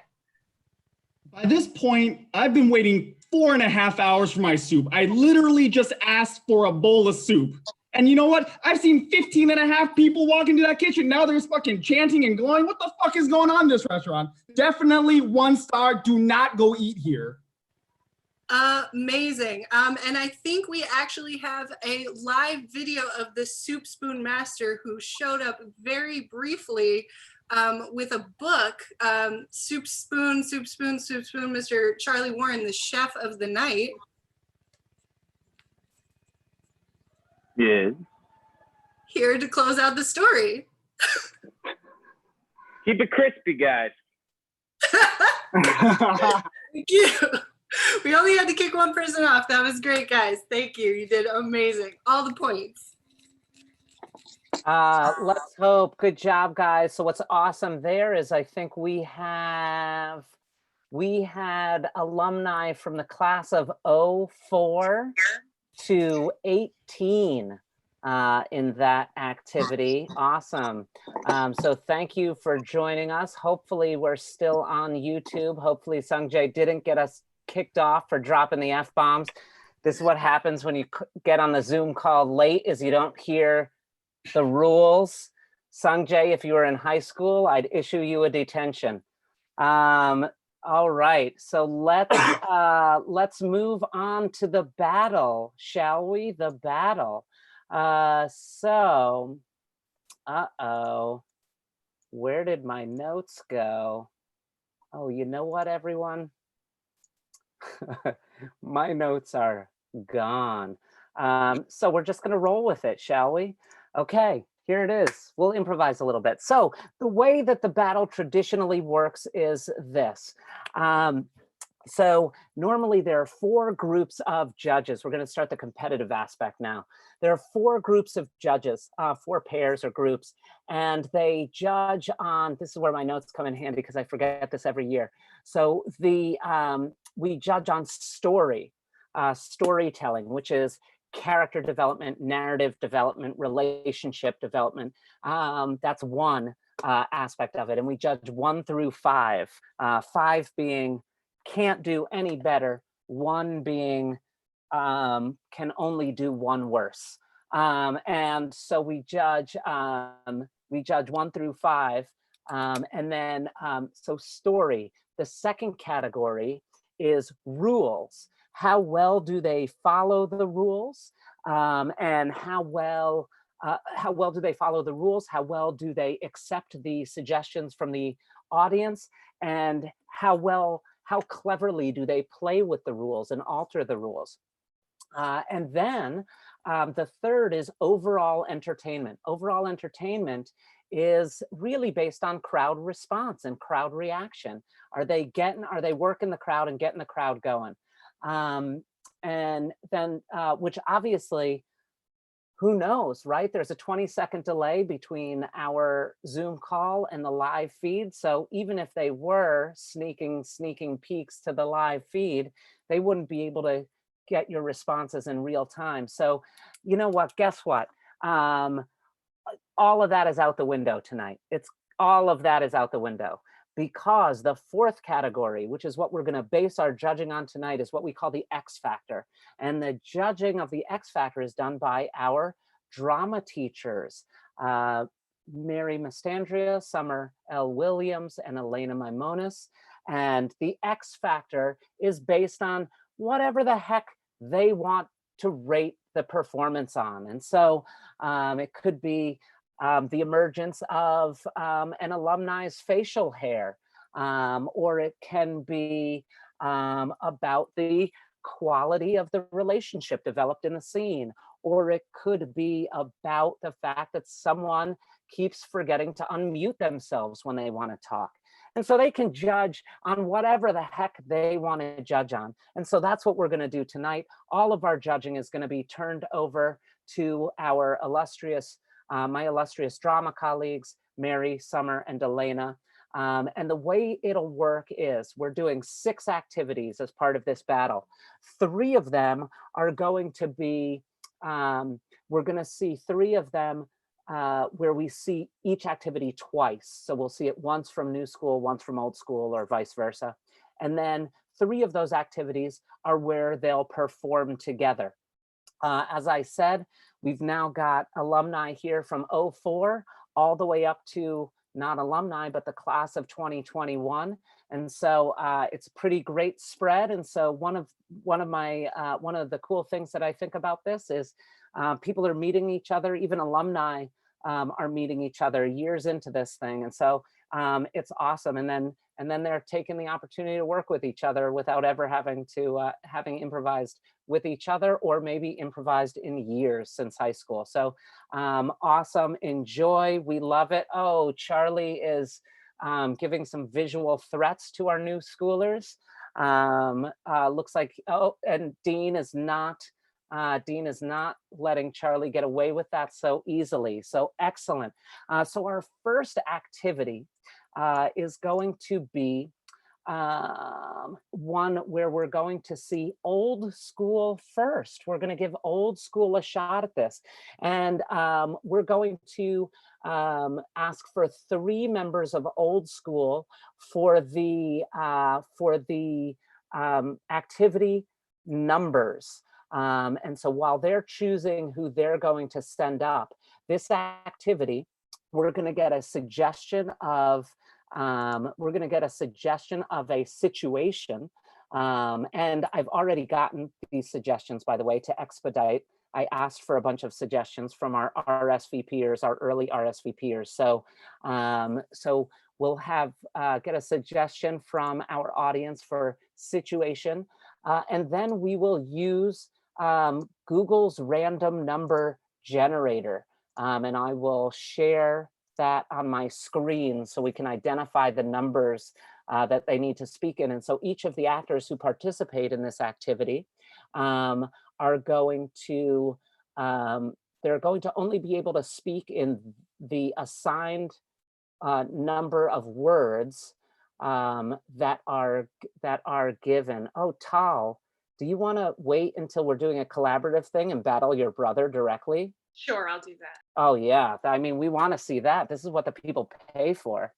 By this point, I've been waiting 4.5 hours for my soup. I literally just asked for a bowl of soup. And you know what? I've seen 15.5 people walk into that kitchen. Now there's fucking chanting and glowing. What the fuck is going on in this restaurant? Definitely 1 star. Do not go eat here. Amazing. And I think we actually have a live video of the soup spoon master who showed up very briefly with a book, Soup Spoon, Mr. Charlie Warren, the chef of the night. Yes. Here to close out the story. Keep it crispy, guys. Thank you. We only had to kick one person off. That was great, guys. Thank you. You did amazing. All the points. Let's hope. Good job, guys. So what's awesome there is I think we had alumni from the class of 04 to 18 in that activity. Awesome. So thank you for joining us. Hopefully we're still on YouTube. Hopefully Sanjay didn't get us kicked off for dropping the F-bombs. This is what happens when you get on the Zoom call late, is you don't hear the rules. Sanjay, if you were in high school, I'd issue you a detention. All right, so let's move on to the battle, shall we? The battle. Where did my notes go? Oh, you know what, everyone? My notes are gone. So we're just gonna roll with it, shall we? Okay, here it is. We'll improvise a little bit. So the way that the battle traditionally works is this. So normally there are 4 groups of judges. We're going to start the competitive aspect now. There are 4 groups of judges, 4 pairs or groups, and they judge on, this is where my notes come in handy because I forget this every year. So we judge on storytelling, which is character development, narrative development, relationship development. That's one aspect of it. And we judge 1 through 5, 5 being can't do any better, 1 being can only do 1 worse. And so we judge 1 through 5. And then, so story, the second category is rules. How well do they follow the rules? And how well do they follow the rules? How well do they accept the suggestions from the audience? And how cleverly do they play with the rules and alter the rules? And then the third is overall entertainment. Overall entertainment is really based on crowd response and crowd reaction. Are they working the crowd and getting the crowd going? And then, which obviously, who knows, right? There's a 20-second delay between our Zoom call and the live feed. So even if they were sneaking peeks to the live feed, they wouldn't be able to get your responses in real time. So you know what, guess what? All of that is out the window tonight. All of that is out the window, because the 4th category, which is what we're going to base our judging on tonight, is what we call the X factor. And the judging of the X factor is done by our drama teachers, Mary Mastandria, Summer L. Williams, and Elena Maimonis. And the X factor is based on whatever the heck they want to rate the performance on. And so it could be the emergence of an alumni's facial hair, or it can be about the quality of the relationship developed in the scene, or it could be about the fact that someone keeps forgetting to unmute themselves when they want to talk. And so they can judge on whatever the heck they want to judge on. And so that's what we're going to do tonight. All of our judging is going to be turned over to our my illustrious drama colleagues, Mary, Summer, and Elena. And the way it'll work is we're doing 6 activities as part of this battle. 3 of them are going to be, we're going to see 3 of them where we see each activity twice. So we'll see it once from new school, once from old school, or vice versa. And then 3 of those activities are where they'll perform together. As I said, we've now got alumni here from 04 all the way up to not alumni, but the class of 2021. And so it's a pretty great spread. And so one of the cool things that I think about this is people are meeting each other, even alumni are meeting each other years into this thing. And so it's awesome. And then they're taking the opportunity to work with each other without ever having improvised with each other, or maybe improvised in years since high school. So awesome, enjoy, we love it. Oh, Charlie is giving some visual threats to our new schoolers. Looks like, oh, and Dean is not letting Charlie get away with that so easily. So excellent. So our first activity is going to be one where we're going to see old school first. We're going to give old school a shot at this. And we're going to ask for 3 members of old school for the activity numbers. And so while they're choosing who they're going to send up, this activity we're going to get a suggestion of a situation. And I've already gotten these suggestions, by the way, to expedite. I asked for a bunch of suggestions from our RSVPers, our early RSVPers. So, so we'll have get a suggestion from our audience for situation, and then we will use Google's random number generator, and I will share that on my screen so we can identify the numbers that they need to speak in. And so each of the actors who participate in this activity are going to, they're going to only be able to speak in the assigned number of words that are given. Oh, Tal, do you want to wait until we're doing a collaborative thing and battle your brother directly? Sure, I'll do that. Oh yeah, I mean, we want to see that. This is what the people pay for.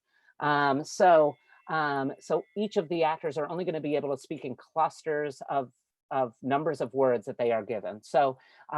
So each of the actors are only going to be able to speak in clusters of numbers of words that they are given. So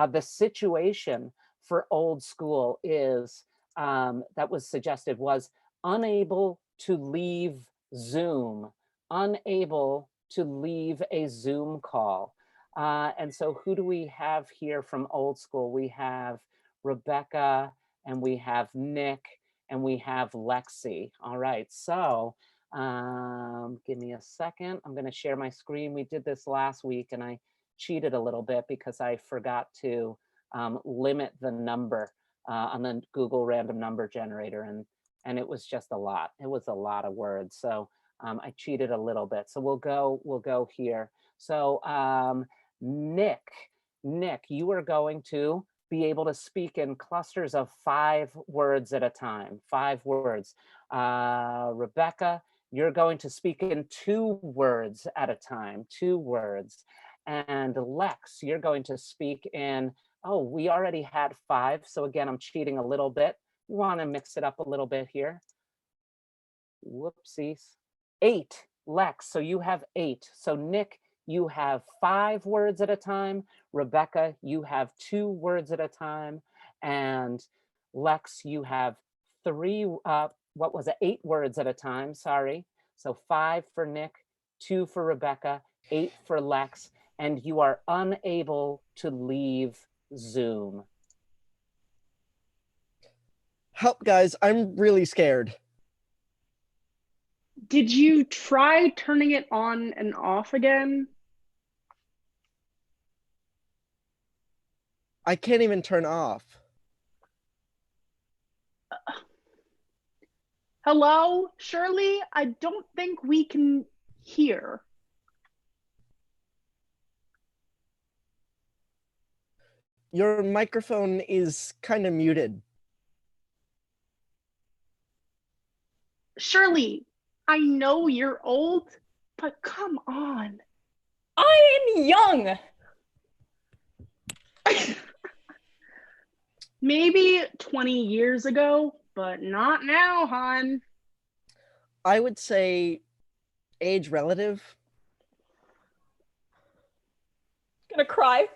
the situation for old school is, that was suggested, was unable to leave Zoom, unable to leave a Zoom call. And so who do we have here from old school? We have Rebecca, and we have Nick, and we have Lexi. All right, so give me a second. I'm going to share my screen. We did this last week and I cheated a little bit because I forgot to limit the number on the Google random number generator, and it was just a lot. It was a lot of words. So I cheated a little bit. So we'll go here. So Nick, you are going to be able to speak in clusters of 5 words at a time, 5 words. Rebecca, you're going to speak in 2 words at a time, 2 words. And Lex, you're going to speak in, oh, we already had 5. So again, I'm cheating a little bit. We want to mix it up a little bit here. Whoopsies. 8, Lex, so you have 8. So Nick, you have 5 words at a time. Rebecca, you have 2 words at a time. And Lex, you have 3, 8 words at a time, sorry. So 5 for Nick, 2 for Rebecca, 8 for Lex, and you are unable to leave Zoom. Help, guys, I'm really scared. Did you try turning it on and off again? I can't even turn off. Hello, Shirley? I don't think we can hear. Your microphone is kind of muted. Shirley, I know you're old, but come on. I'm young. Maybe 20 years ago, but not now, hon. I would say age relative. Gonna cry.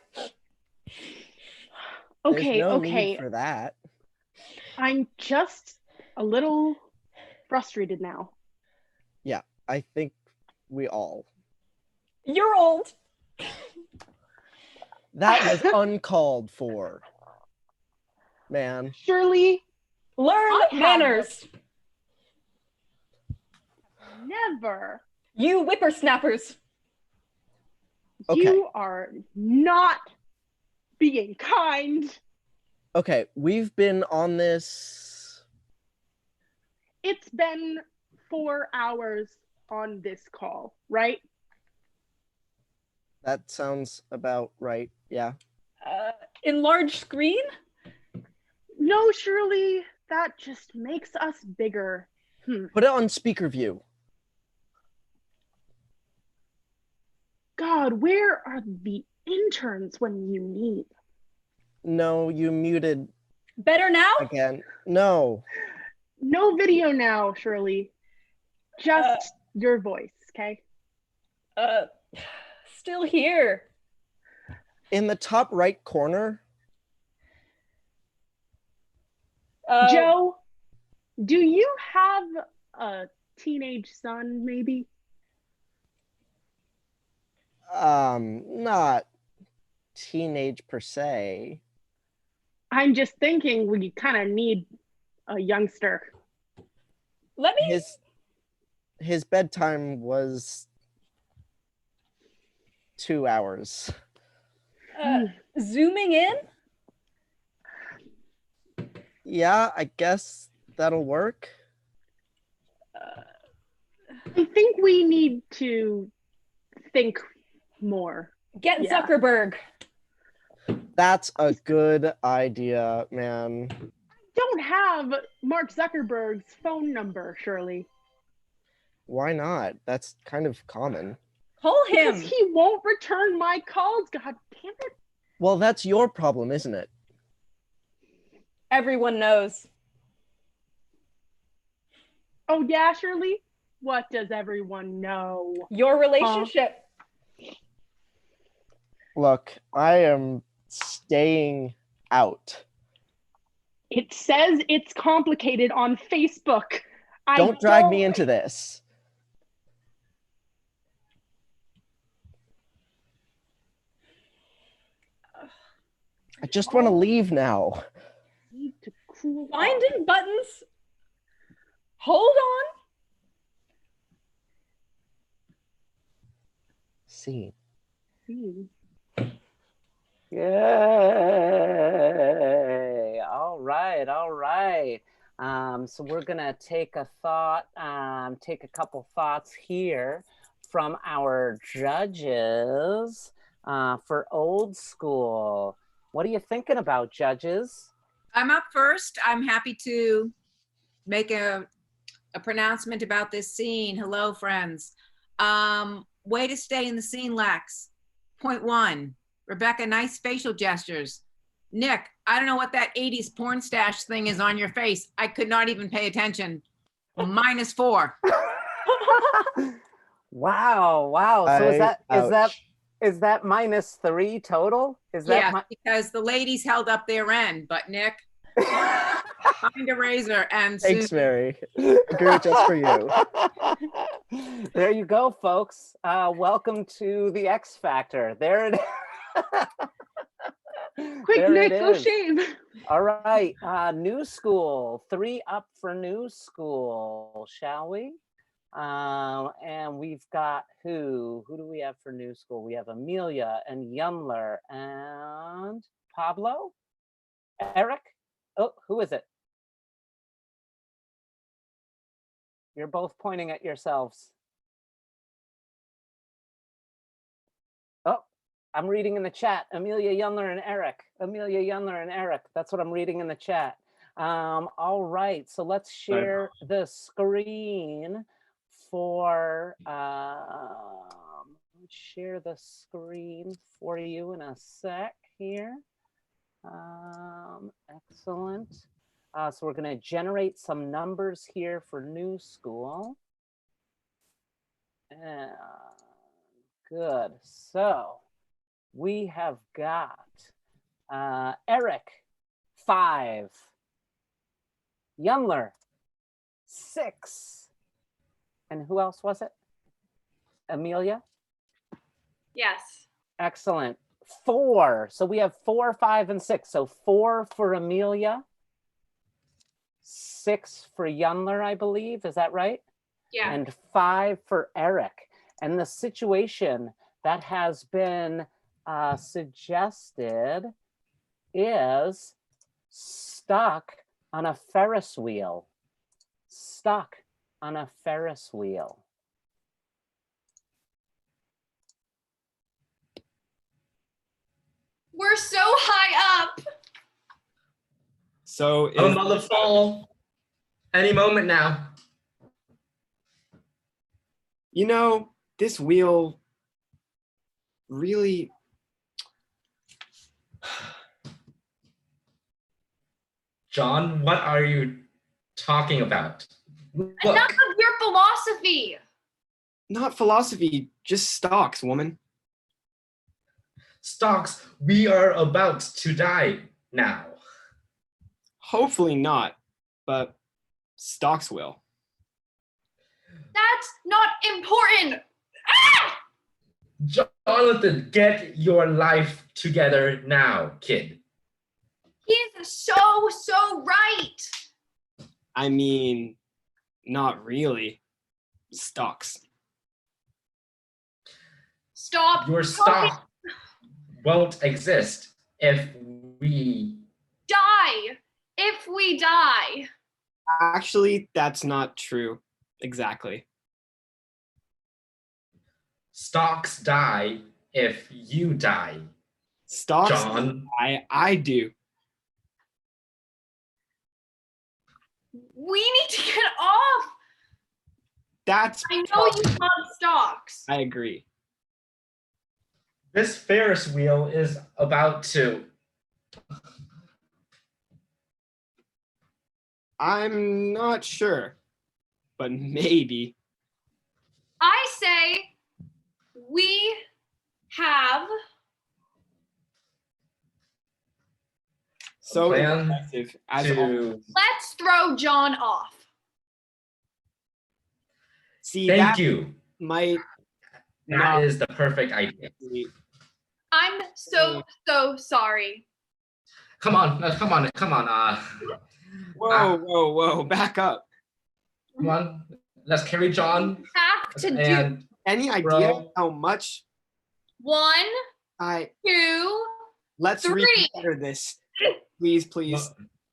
Okay, There's no okay. need for that. I'm just a little frustrated now. Yeah, I think we all. You're old. That was uncalled for. Man. Shirley, learn manners. Never. You whippersnappers. Okay. You are not being kind. Okay, we've been on this. It's been 4 hours on this call, right? That sounds about right, yeah. Enlarge screen? No, Shirley, that just makes us bigger. Put it on speaker view. God, where are the interns when you need? No, you muted. Better now? Again. No. No video now, Shirley. Just your voice, okay? Still here. In the top right corner. Joe, Do you have a teenage son, maybe? Not teenage per se. I'm just thinking we kind of need a youngster. Let me. His bedtime was 2 hours. Zooming in? Yeah, I guess that'll work. I think we need to think more. Get Yeah. Zuckerberg. That's a good idea, man. Don't have Mark Zuckerberg's phone number, Shirley. Why not? That's kind of common. Call him. Because he won't return my calls. God damn it. Well, that's your problem, isn't it? Everyone knows. Oh yeah, Shirley? What does everyone know? Your relationship. Look, I am staying out. It says it's complicated on Facebook. Don't drag me into this. I just want to leave now. Need to cool Finding buttons. Hold on. See. Yay! All right, all right. So we're gonna take a couple thoughts here from our judges for old school. What are you thinking about, judges? I'm up first. I'm happy to make a pronouncement about this scene. Hello, friends. Way to stay in the scene, Lex. Point 1, Rebecca, nice facial gestures. Nick, I don't know what that 80s porn stash thing is on your face. I could not even pay attention. -4. Wow. So is that -3 total? Is that Yeah, because the ladies held up their end, but Nick, find a razor and Thanks, Mary. Agree just for you. There you go, folks. Welcome to the X Factor. There it is. Quick, There Nick, it go is. shave. All right, new school. 3 up for new school, shall we? And we've got who? Who do we have for new school? We have Amelia and Yumler and Pablo? Eric? Oh, who is it? You're both pointing at yourselves. Oh, I'm reading in the chat. Amelia Yunler and Eric. Amelia Yunler and Eric. That's what I'm reading in the chat. All right, so let's share the screen for share the screen for you in a sec here. Excellent. So we're going to generate some numbers here for new school. Good. So we have got Eric, 5. Yumler, 6. And who else was it? Amelia? Yes. Excellent. 4. So we have 4, 5, and 6. So 4 for Amelia, 6 for Yumler, I believe. Is that right? Yeah. And 5 for Eric. And the situation that has been suggested is stuck on a Ferris wheel. Stuck on a Ferris wheel. We're so high up. So I'm about to fall any moment now. You know, this wheel really. John, what are you talking about? Enough of your philosophy. Not philosophy, just stocks, woman. Stocks, we are about to die now. Hopefully not, but Stocks will. That's not important. Jonathan, get your life together now, kid. He's so right. I mean, not really. Stocks. Stop. Your stock won't exist if we Die. If we die. Actually, that's not true. Exactly. stocks die if you die. Stocks John. I do. We need to get off. That's I know you love stocks. I agree. This Ferris wheel is about to. I'm not sure, but maybe. I say we have So plan effective as to. let's throw John off. See, Thank you. Might That is the perfect idea. I'm so sorry. Come on, come on, come on. Whoa, back up. Come on, let's carry John. Have to do And any idea bro. how much 1, I 2, let's 3. reconsider this. Please.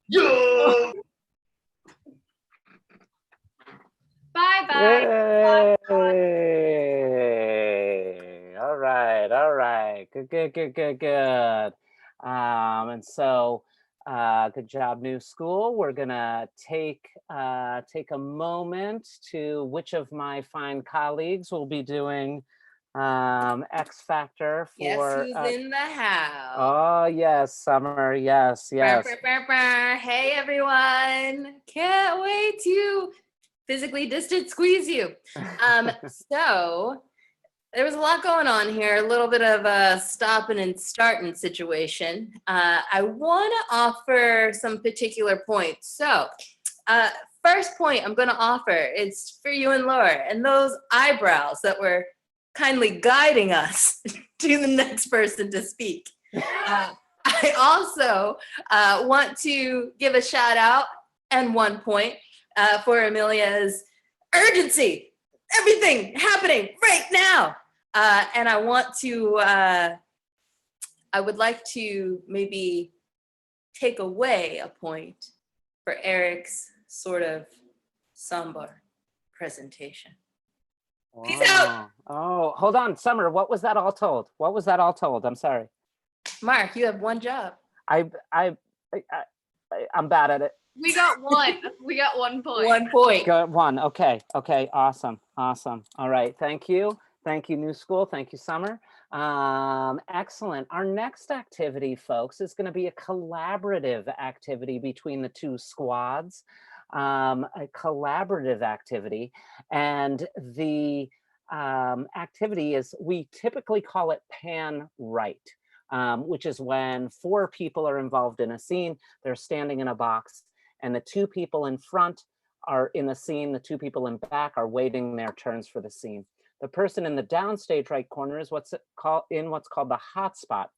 Yeah. Bye bye. Yay! All right. Good. And so, good job, New School. We're gonna take a moment to which of my fine colleagues will be doing X Factor for. Guess who's in the house? Oh yes, Summer. Yes. Hey everyone. Can't wait to physically distant squeeze you. So there was a lot going on here, a little bit of a stopping and starting situation. I want to offer some particular points. So first point I'm going to offer is for you and Laura and those eyebrows that were kindly guiding us to the next person to speak. I also want to give a shout out and 1 point for Amelia's urgency, everything happening right now. And I want to, I would like to maybe take away a point for Eric's sort of somber presentation. Peace out. Oh, hold on, Summer. What was that all told? I'm sorry. Mark, you have one job. I'm bad at it. We got 1. We got 1 point. 1 point. Got 1. Okay. Awesome. All right. Thank you, New School. Thank you, Summer. Excellent. Our next activity, folks, is going to be a collaborative activity between the 2 squads. A collaborative activity, and the activity is, we typically call it pan right, which is when 4 people are involved in a scene. They're standing in a box, and the 2 people in front are in the scene. The 2 people in back are waiting their turns for the scene. The person in the downstage right corner is what's called the hot spot,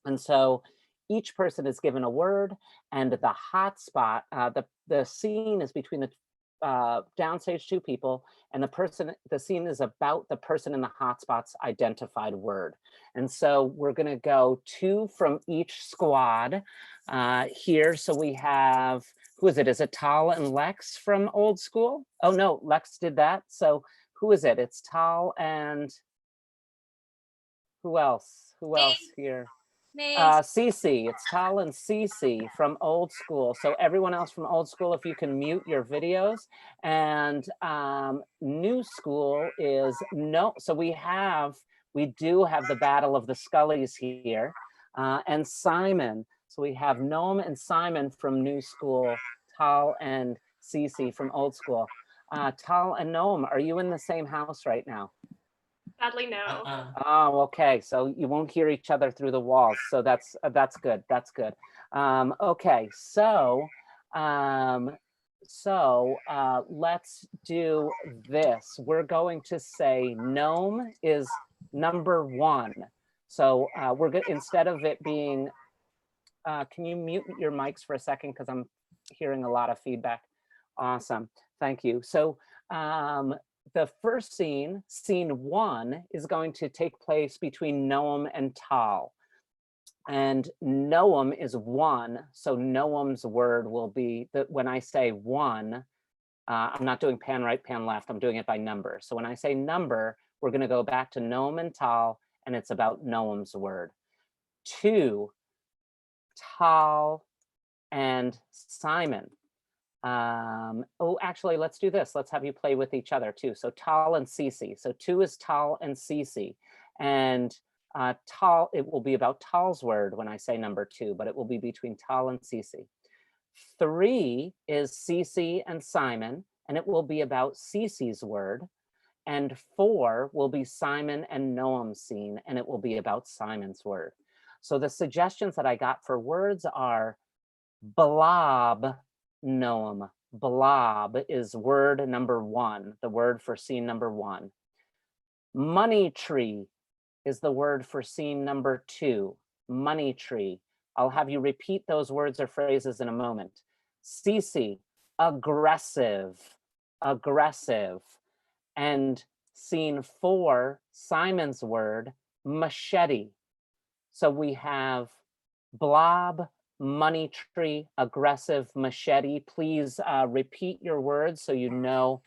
and so each person is given a word, and the hot spot, the scene is between the downstage 2 people, and the scene is about the person in the hot spot's identified word. And so we're gonna go 2 from each squad here. So we have, who is it? Is it Tal and Lex from Old School? Oh no, Lex did that. So who is it? It's Tal and who else? Who else here? Cece, it's Tal and Cece from Old School. So everyone else from Old School, if you can mute your videos. And New School is no. So we do have the Battle of the Scullys here, and Simon. So we have Noam and Simon from New School, Tal and Cece from Old School. Tal and Noam, are you in the same house right now? Sadly, no. Oh, okay. So you won't hear each other through the walls. So that's good. Okay. So So let's do this. We're going to say gnome is number 1. So we're good. Instead of it being, can you mute your mics for a second? Because I'm hearing a lot of feedback. Awesome. Thank you. So the first scene, scene 1, is going to take place between Noam and Tal. And Noam is 1, so Noam's word will be that when I say 1, I'm not doing pan right, pan left, I'm doing it by number. So when I say number, we're going to go back to Noam and Tal, and it's about Noam's word. 2, Tal and Simon. Oh, actually, let's do this. Let's have you play with each other too. So Tal and Cece. So 2 is Tal and Cece. And Tal, it will be about Tal's word when I say number 2, but it will be between Tal and Cece. 3 is Cece and Simon, and it will be about Cece's word. And 4 will be Simon and Noam's scene, and it will be about Simon's word. So the suggestions that I got for words are blob, Noam. Blob is word number 1, the word for scene number 1. Money tree is the word for scene number 2, money tree. I'll have you repeat those words or phrases in a moment. Cece, aggressive, aggressive. And scene 4, Simon's word, machete. So we have blob, money tree, aggressive, machete. Please repeat your words so you know,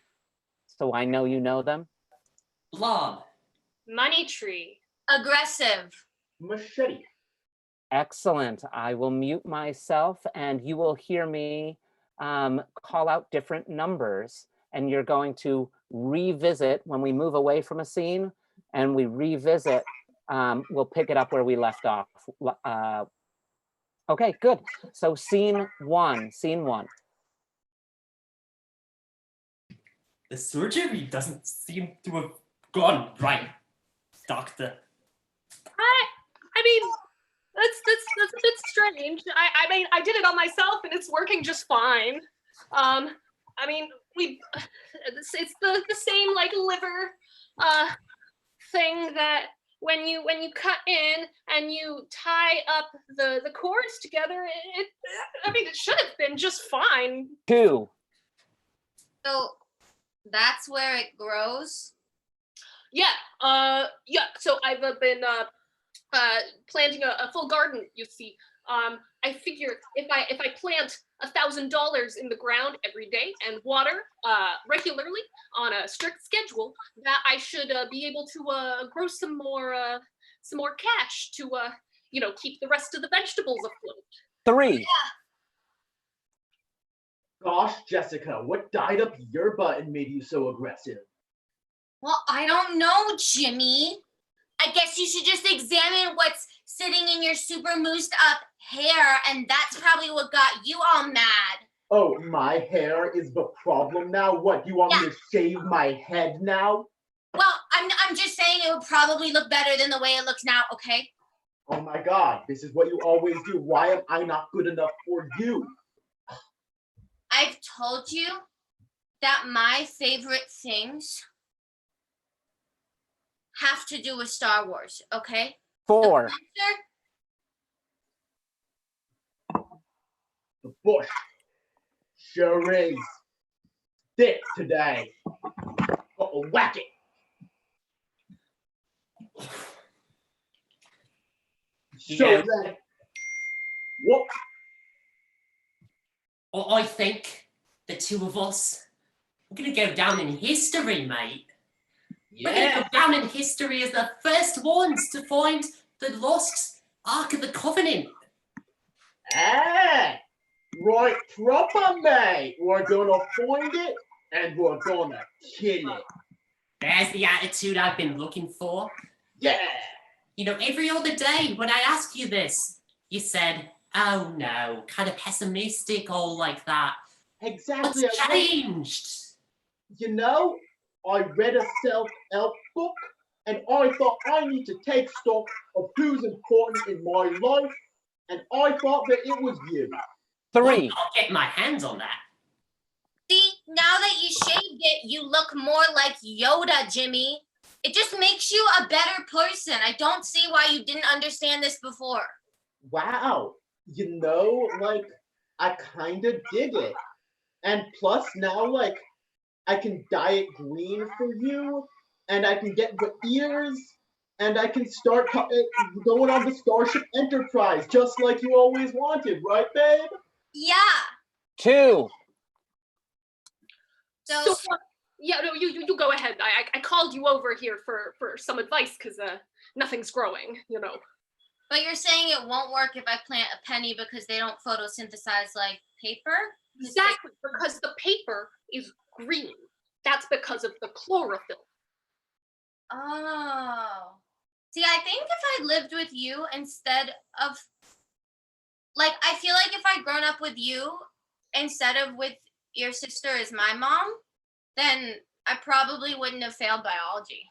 so I know you know them. Blob. Money tree. Aggressive. Machete. Excellent. I will mute myself and you will hear me call out different numbers, and you're going to revisit when we move away from a scene and we revisit, we'll pick it up where we left off. Okay, good. So scene 1, scene 1. The surgery doesn't seem to have gone right, doctor. I mean, that's a bit strange. I mean, I did it on myself and it's working just fine. I mean, it's the same like liver thing that when you cut in and you tie up the cords together, I mean, it should have been just fine. 2. So that's where it grows? Yeah, yeah. So I've been planting a full garden, you see. I figure if I plant $1,000 in the ground every day and water regularly on a strict schedule, that I should be able to grow some more cash to you know, keep the rest of the vegetables afloat. 3. Yeah. Gosh, Jessica, what dyed up your butt and made you so aggressive? Well, I don't know, Jimmy. I guess you should just examine what's sitting in your super moosed up hair, and that's probably what got you all mad. Oh, my hair is the problem now? What, you want me to shave my head now? Well, I'm just saying it would probably look better than the way it looks now, okay? Oh my God, this is what you always do. Why am I not good enough for you? I've told you that my favorite things have to do with Star Wars, okay? 4. The bush sure is thick today. Whack it. So Yeah. then, what? Well, I think the two of us, we're gonna go down in history, mate. We're gonna go down in history as the first ones to find the lost Ark of the Covenant. Hey, right proper, mate. We're gonna find it and we're gonna kill it. There's the attitude I've been looking for. Yeah. You know, every other day when I asked you this, you said, oh no, kind of pessimistic, all like that. Exactly. What's changed? You know, I read a self-help book and I thought I need to take stock of who's important in my life, and I thought that it was you. 3. I'll get my hands on that. Now that you shaved it, you look more like Yoda, Jimmy. It just makes you a better person. I don't see why you didn't understand this before. Wow. You know, like, I kind of dig it. And plus now, like, I can dye it green for you, and I can get the ears, and I can start going on the Starship Enterprise, just like you always wanted, right, babe? Yeah. 2. So yeah, no, you go ahead. I called you over here for some advice because nothing's growing, you know. But you're saying it won't work if I plant a penny because they don't photosynthesize like paper? Exactly, because the paper is green. That's because of the chlorophyll. Oh. See, I think if I lived with you instead of, like, I feel like if I'd grown up with you instead of with your sister as my mom, then I probably wouldn't have failed biology.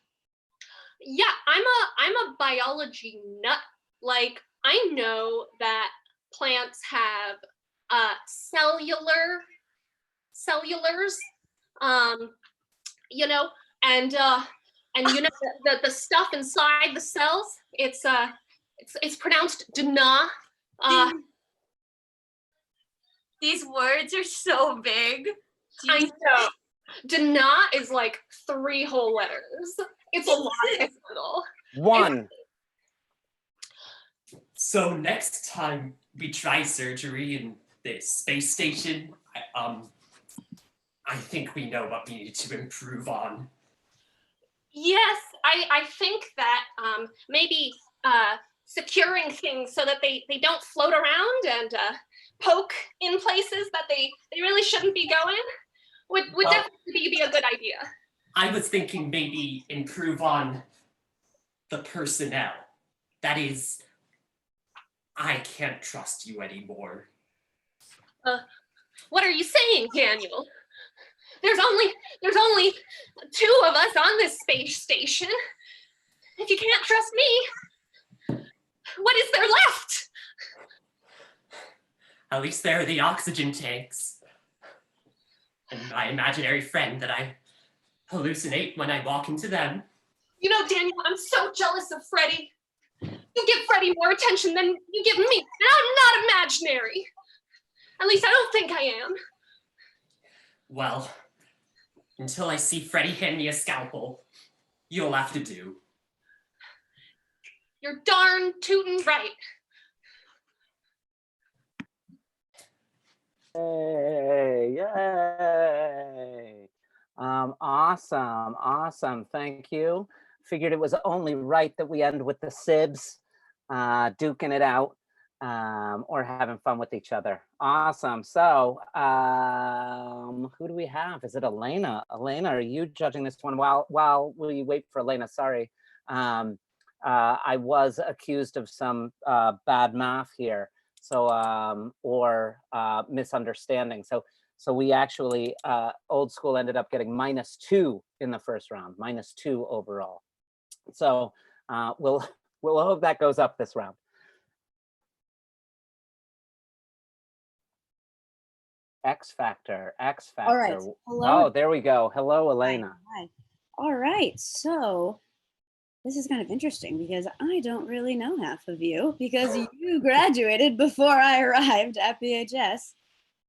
Yeah, I'm a biology nut. Like, I know that plants have cellulars, you know, and you know the stuff inside the cells, it's pronounced dna. These words are so big. I know. Dna is like 3 whole letters. It's a lot. It's little. 1. So next time we try surgery in the space station, I think we know what we need to improve on. Yes, I think that maybe securing things so that they don't float around and poke in places that they really shouldn't be going would definitely be a good idea. I was thinking maybe improve on the personnel. That is, I can't trust you anymore. What are you saying, Daniel? There's only 2 of us on this space station. If you can't trust me, what is there left? At least there are the oxygen tanks. And my imaginary friend that I hallucinate when I walk into them. You know, Daniel, I'm so jealous of Freddie. You give Freddie more attention than you give me, and I'm not imaginary. At least I don't think I am. Well, until I see Freddie hand me a scalpel, you'll have to do. You're darn tootin' right. Yay. Awesome. Thank you. Figured it was only right that we end with the Sibs duking it out or having fun with each other. Awesome. So who do we have? Is it Elena? Elena, are you judging this one while we wait for Elena? Sorry. I was accused of some bad math here. So, or misunderstanding. So we actually, old school ended up getting -2 in the first round, -2 overall. So we'll hope that goes up this round. X Factor. All right. Hello. Oh, there we go. Hello, Elena. Hi. All right. So this is kind of interesting because I don't really know half of you because you graduated before I arrived at BHS.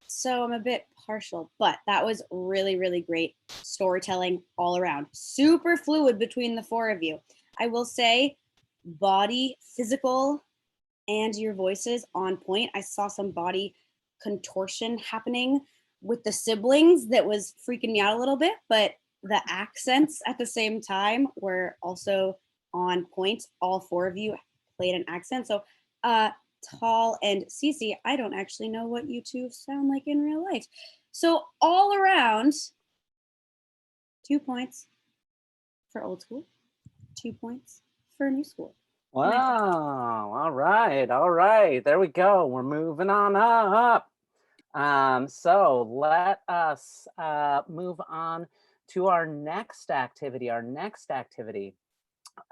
So I'm a bit partial, but that was really, really great storytelling all around. Super fluid between the 4 of you. I will say body, physical, and your voices on point. I saw some body contortion happening with the siblings that was freaking me out a little bit, but the accents at the same time were also on point. All 4 of you played an accent. So Tall and Cece, I don't actually know what you 2 sound like in real life. So all around, 2 points for old school, 2 points for new school. Wow. All right. There we go. We're moving on up. So let us move on to our next activity.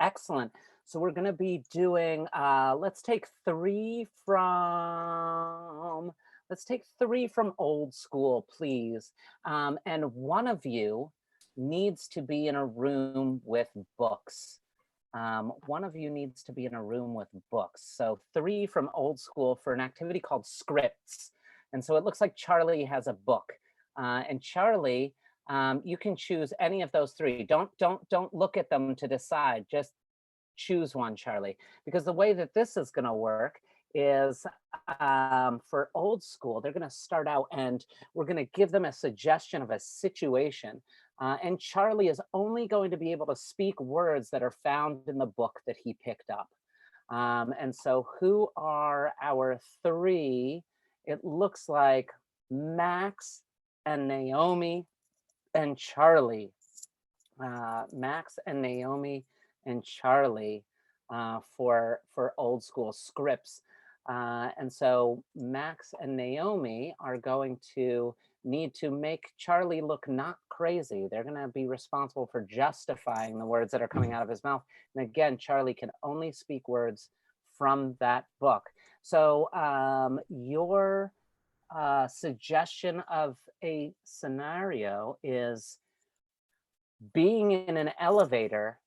Excellent. So we're going to be doing, let's take 3 from let's take 3 from old school, please. And one of you needs to be in a room with books. One of you needs to be in a room with books. So 3 from old school for an activity called scripts. And so it looks like Charlie has a book. And Charlie, you can choose any of those 3. Don't look at them to decide. Just choose one, Charlie. Because the way that this is going to work is for old school, they're going to start out and we're going to give them a suggestion of a situation. And Charlie is only going to be able to speak words that are found in the book that he picked up. And so who are our 3? It looks like Max and Naomi and Charlie. Max and Naomi and Charlie for old school scripts. And so Max and Naomi are going to need to make Charlie look not crazy. They're going to be responsible for justifying the words that are coming out of his mouth. And again, Charlie can only speak words from that book. So your suggestion of a scenario is being in an elevator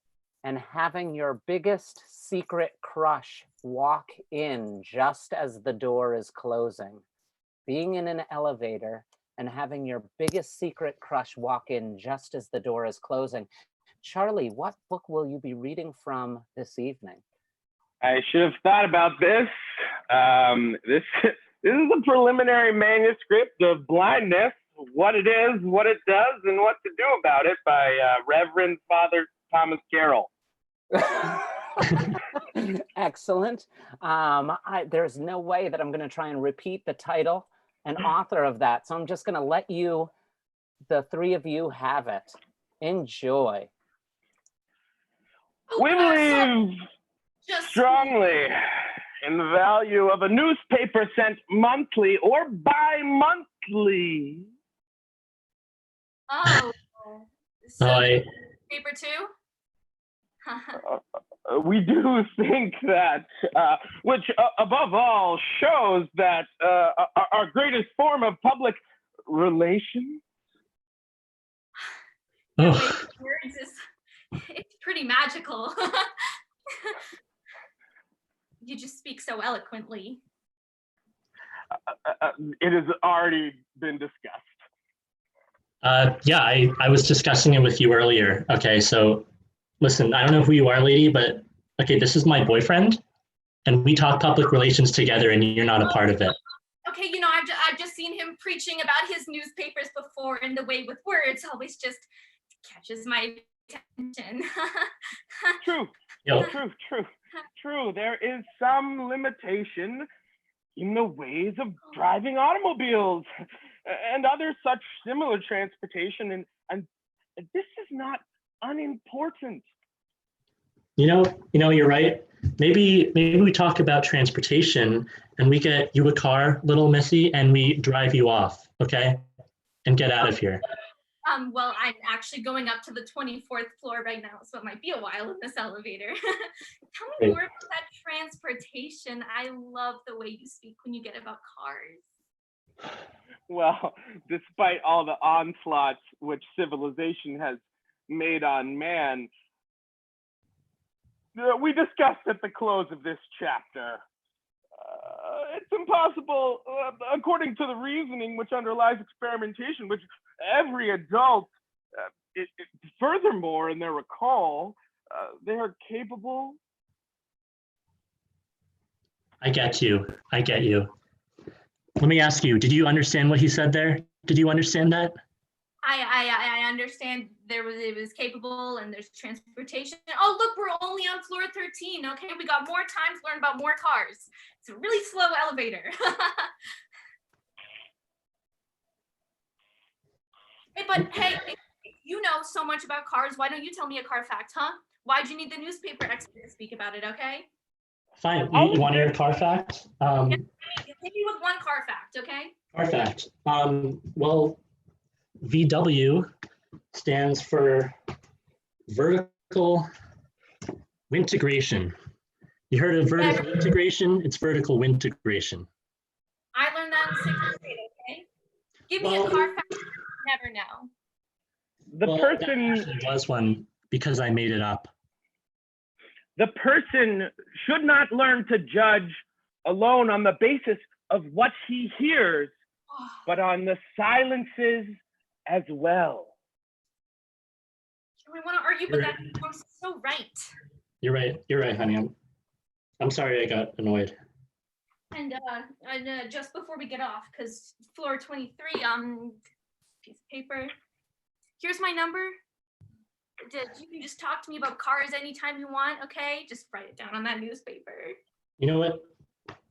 and having your biggest secret crush walk in just as the door is closing. Being in an elevator and having your biggest secret crush walk in just as the door is closing. Charlie, what book will you be reading from this evening? I should have thought about this. This is a preliminary manuscript of Blindness, What It Is, What It Does, and What to Do About It by Reverend Father Thomas Carroll. Excellent. There's no way that I'm going to try and repeat the title and author of that. So I'm just going to let you, the 3 of you, have it. Enjoy. We believe strongly in the value of a newspaper sent monthly or bi-monthly. Oh. Paper 2? We do think that, which above all shows that our greatest form of public relations. Words it's pretty magical. You just speak so eloquently. It has already been discussed. Yeah, I was discussing it with you earlier. Okay, so listen, I don't know who you are, lady, but okay, this is my boyfriend, and we talk public relations together, and you're not a part of it. Okay, you know, I've just seen him preaching about his newspapers before, and the way with words always just catches my attention. True. Yep. True. There is some limitation in the ways of driving automobiles and other such similar transportation, and this is not unimportant. You know, you're right. Maybe we talk about transportation and we get you a car, little missy, and we drive you off, okay? And get out of here. Well, I'm actually going up to the 24th floor right now, so it might be a while in this elevator. Tell me more about that transportation. I love the way you speak when you get about cars. Well, despite all the onslaughts which civilization has made on man, we discussed at the close of this chapter. It's impossible, according to the reasoning which underlies experimentation, which every adult, furthermore, in their recall, they are capable. I get you. Let me ask you, did you understand what he said there? Did you understand that? I understand it was capable and there's transportation. Oh, look, we're only on floor 13. Okay, we got more time to learn about more cars. It's a really slow elevator. Hey, you know so much about cars. Why don't you tell me a car fact, huh? Why'd you need the newspaper expert to speak about it, okay? Fine, you want to hear a car fact? Hit me with one car fact, okay? Car fact. Well, VW stands for vertical integration. You heard of vertical integration? It's vertical integration. I learned that in 6th grade. Give me a car fact. Never know. The person That actually was one because I made it up. the person should not learn to judge alone on the basis of what he hears, but on the silences as well. I want to argue, but that's so right. You're right, honey. I'm sorry I got annoyed. And just before we get off, because floor 23, piece of paper. Here's my number. You can just talk to me about cars anytime you want, okay? Just write it down on that newspaper. You know what?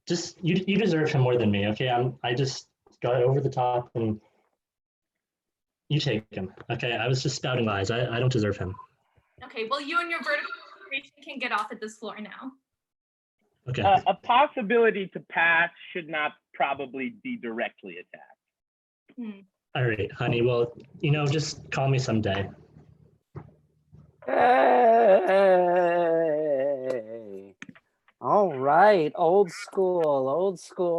Just you deserve him more than me, okay? I just got over the top and you take him. Okay, I was just spouting lies. I don't deserve him. Okay, well, you and your vertical integration can get off at this floor now. Okay. A possibility to pass should not probably be directly attacked. All right, honey. Well, just call me someday. Hey. All right, old school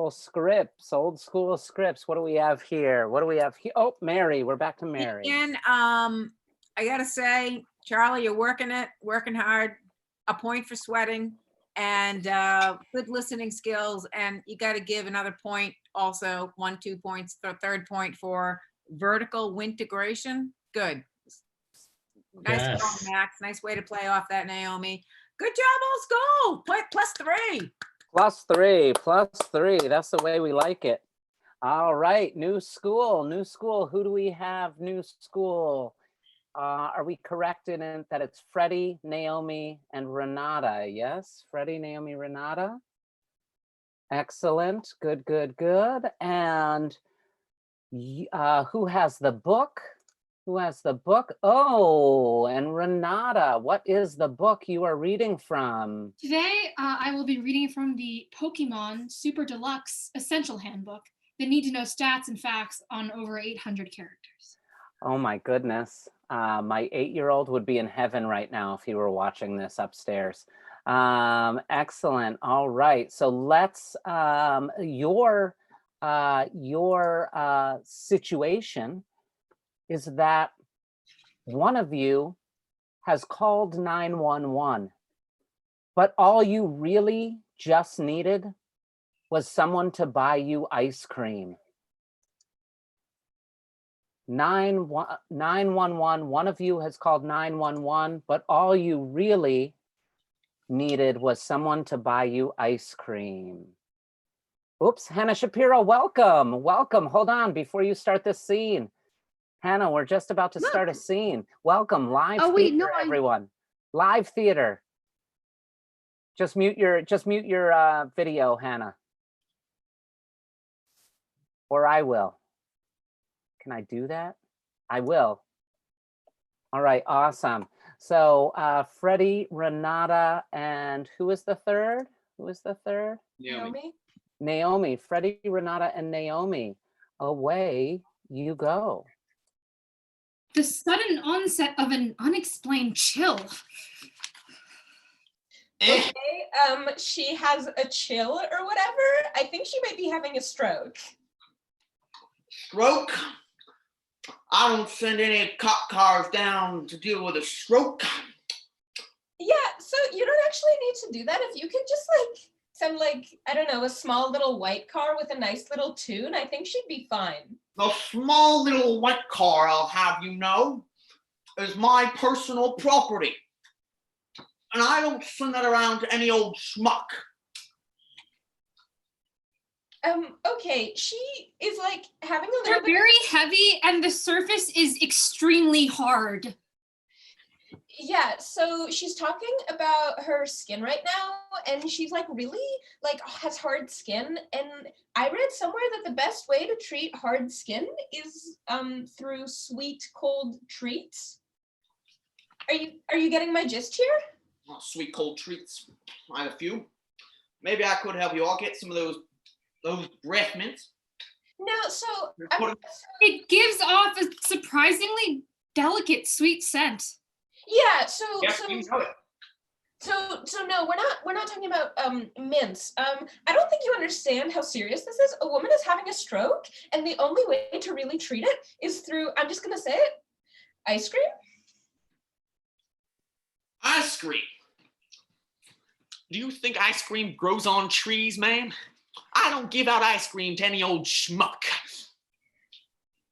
scripts, What do we have here? Oh, Mary, we're back to Mary. Again, I gotta say, Charlie, you're working hard. A point for sweating and good listening skills, and you got to give another point also, 2 points, the third point for vertical integration. Good. Nice Yes. job, Max. Nice way to play off that, Naomi. Good job, old school. +3. +3. That's the way we like it. All right, new school. Who do we have? New school. Are we correct in that it's Freddie, Naomi, and Renata? Yes, Freddie, Naomi, Renata. Excellent. Good. And who has the book? Oh, and Renata, what is the book you are reading from? Today, I will be reading from the Pokemon Super Deluxe Essential Handbook, the need-to-know stats and facts on over 800 characters. Oh my goodness. My 8-year-old would be in heaven right now if he were watching this upstairs. Excellent. All right. So let's, your situation is that one of you has called 911, but all you really just needed was someone to buy you ice cream. 911, one of you has called 911, but all you really needed was someone to buy you ice cream. Oops, Hannah Shapiro, welcome. Hold on, before you start this scene. Hannah, we're just about to start a scene. Welcome, live theater, everyone. Live theater. Just mute your video, Hannah. Or I will. Can I do that? I will. All right, awesome. So Freddie, Renata, and who is the third? Naomi. Freddie, Renata, and Naomi. Away you go. The sudden onset of an unexplained chill. Okay, she has a chill or whatever. I think she might be having a stroke. Stroke? I don't send any cop cars down to deal with a stroke. Yeah, so you don't actually need to do that. If you could just send I don't know, a small little white car with a nice little tune, I think she'd be fine. The small little white car, I'll have you know, is my personal property. And I don't send that around to any old schmuck. Okay, she is having a little They're very heavy and the surface is extremely hard. Yeah, so she's talking about her skin right now, and she's really has hard skin, and I read somewhere that the best way to treat hard skin is through sweet cold treats. Are you getting my gist here? Oh, sweet cold treats. I have a few. Maybe I could help you. I'll get some of those breath mints. No, so it gives off a surprisingly delicate sweet scent. Yeah, so Yes, you know it. So no, we're not talking about mints. I don't think you understand how serious this is. A woman is having a stroke, and the only way to really treat it is through, I'm just gonna say it, ice cream. Ice cream? Do you think ice cream grows on trees, ma'am? I don't give out ice cream to any old schmuck.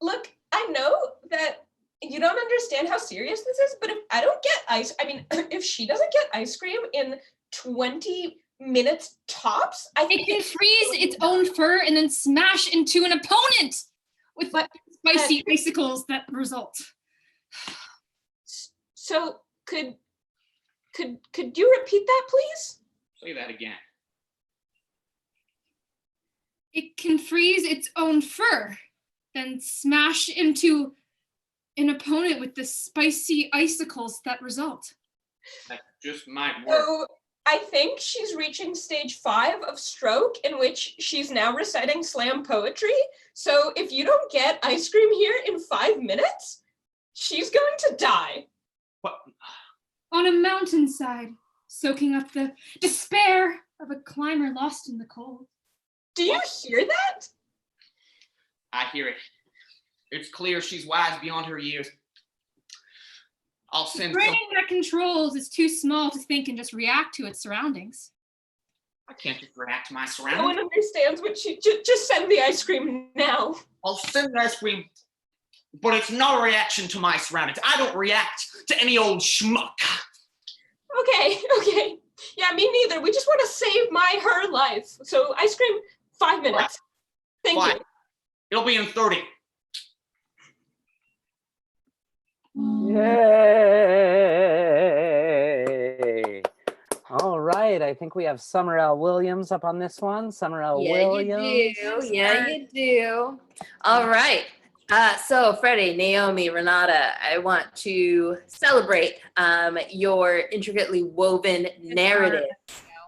Look, I know that you don't understand how serious this is, but if I don't get if she doesn't get ice cream in 20 minutes tops, I think it can freeze its own fur and then smash into an opponent with spicy icicles that result. So could you repeat that, please? Say that again. It can freeze its own fur, then smash into an opponent with the spicy icicles that result. That just might work. So I think she's reaching stage 5 of stroke, in which she's now reciting slam poetry. So if you don't get ice cream here in 5 minutes, she's going to die. What? On a mountainside, soaking up the despair of a climber lost in the cold. Do you hear that? I hear it. It's clear she's wise beyond her years. I'll The send brain some. that controls is too small to think and just react to its surroundings. I can't just react to my No surroundings. one understands what she just send the ice cream now. I'll send the ice cream, but it's not a reaction to my surroundings. I don't react to any old schmuck. Okay. Yeah, me neither. We just want to save her life. So ice cream, 5 minutes. Thank Fine. you. It'll be in 30. Yay! All right, I think we have Summer L. Williams up on this one. Summer L. Williams. Yeah, you do. All right. So Freddie, Naomi, Renata, I want to celebrate your intricately woven narrative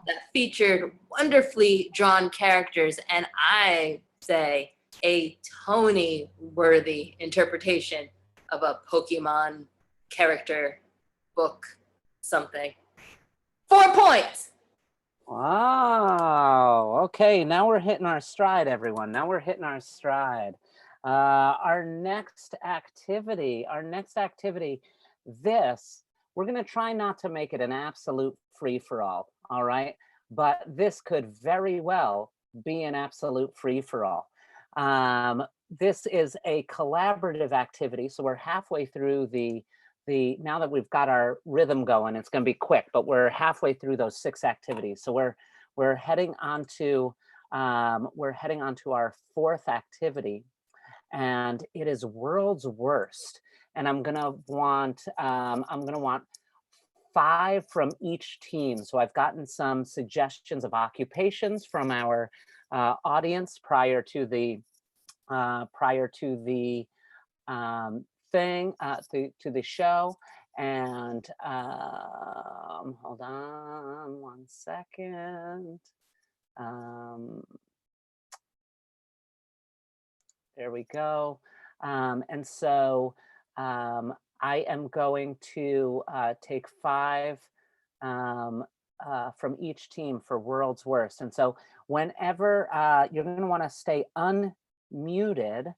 that featured wonderfully drawn characters, and I say a Tony-worthy interpretation of a Pokemon character, book, something. 4 points. Wow. Okay, now we're hitting our stride, everyone. Now we're hitting our stride. Our next activity, we're going to try not to make it an absolute free-for-all, all right? But this could very well be an absolute free-for-all. This is a collaborative activity, so we're halfway through now that we've got our rhythm going. It's going to be quick, but we're halfway through those 6 activities. So we're heading on to our 4th activity, and it is World's Worst. And I'm gonna want 5 from each team. So I've gotten some suggestions of occupations from our audience prior to the show. And hold on 1 second. There we go. And so I am going to take 5 from each team for World's Worst. And so whenever you're going to want to stay unmuted,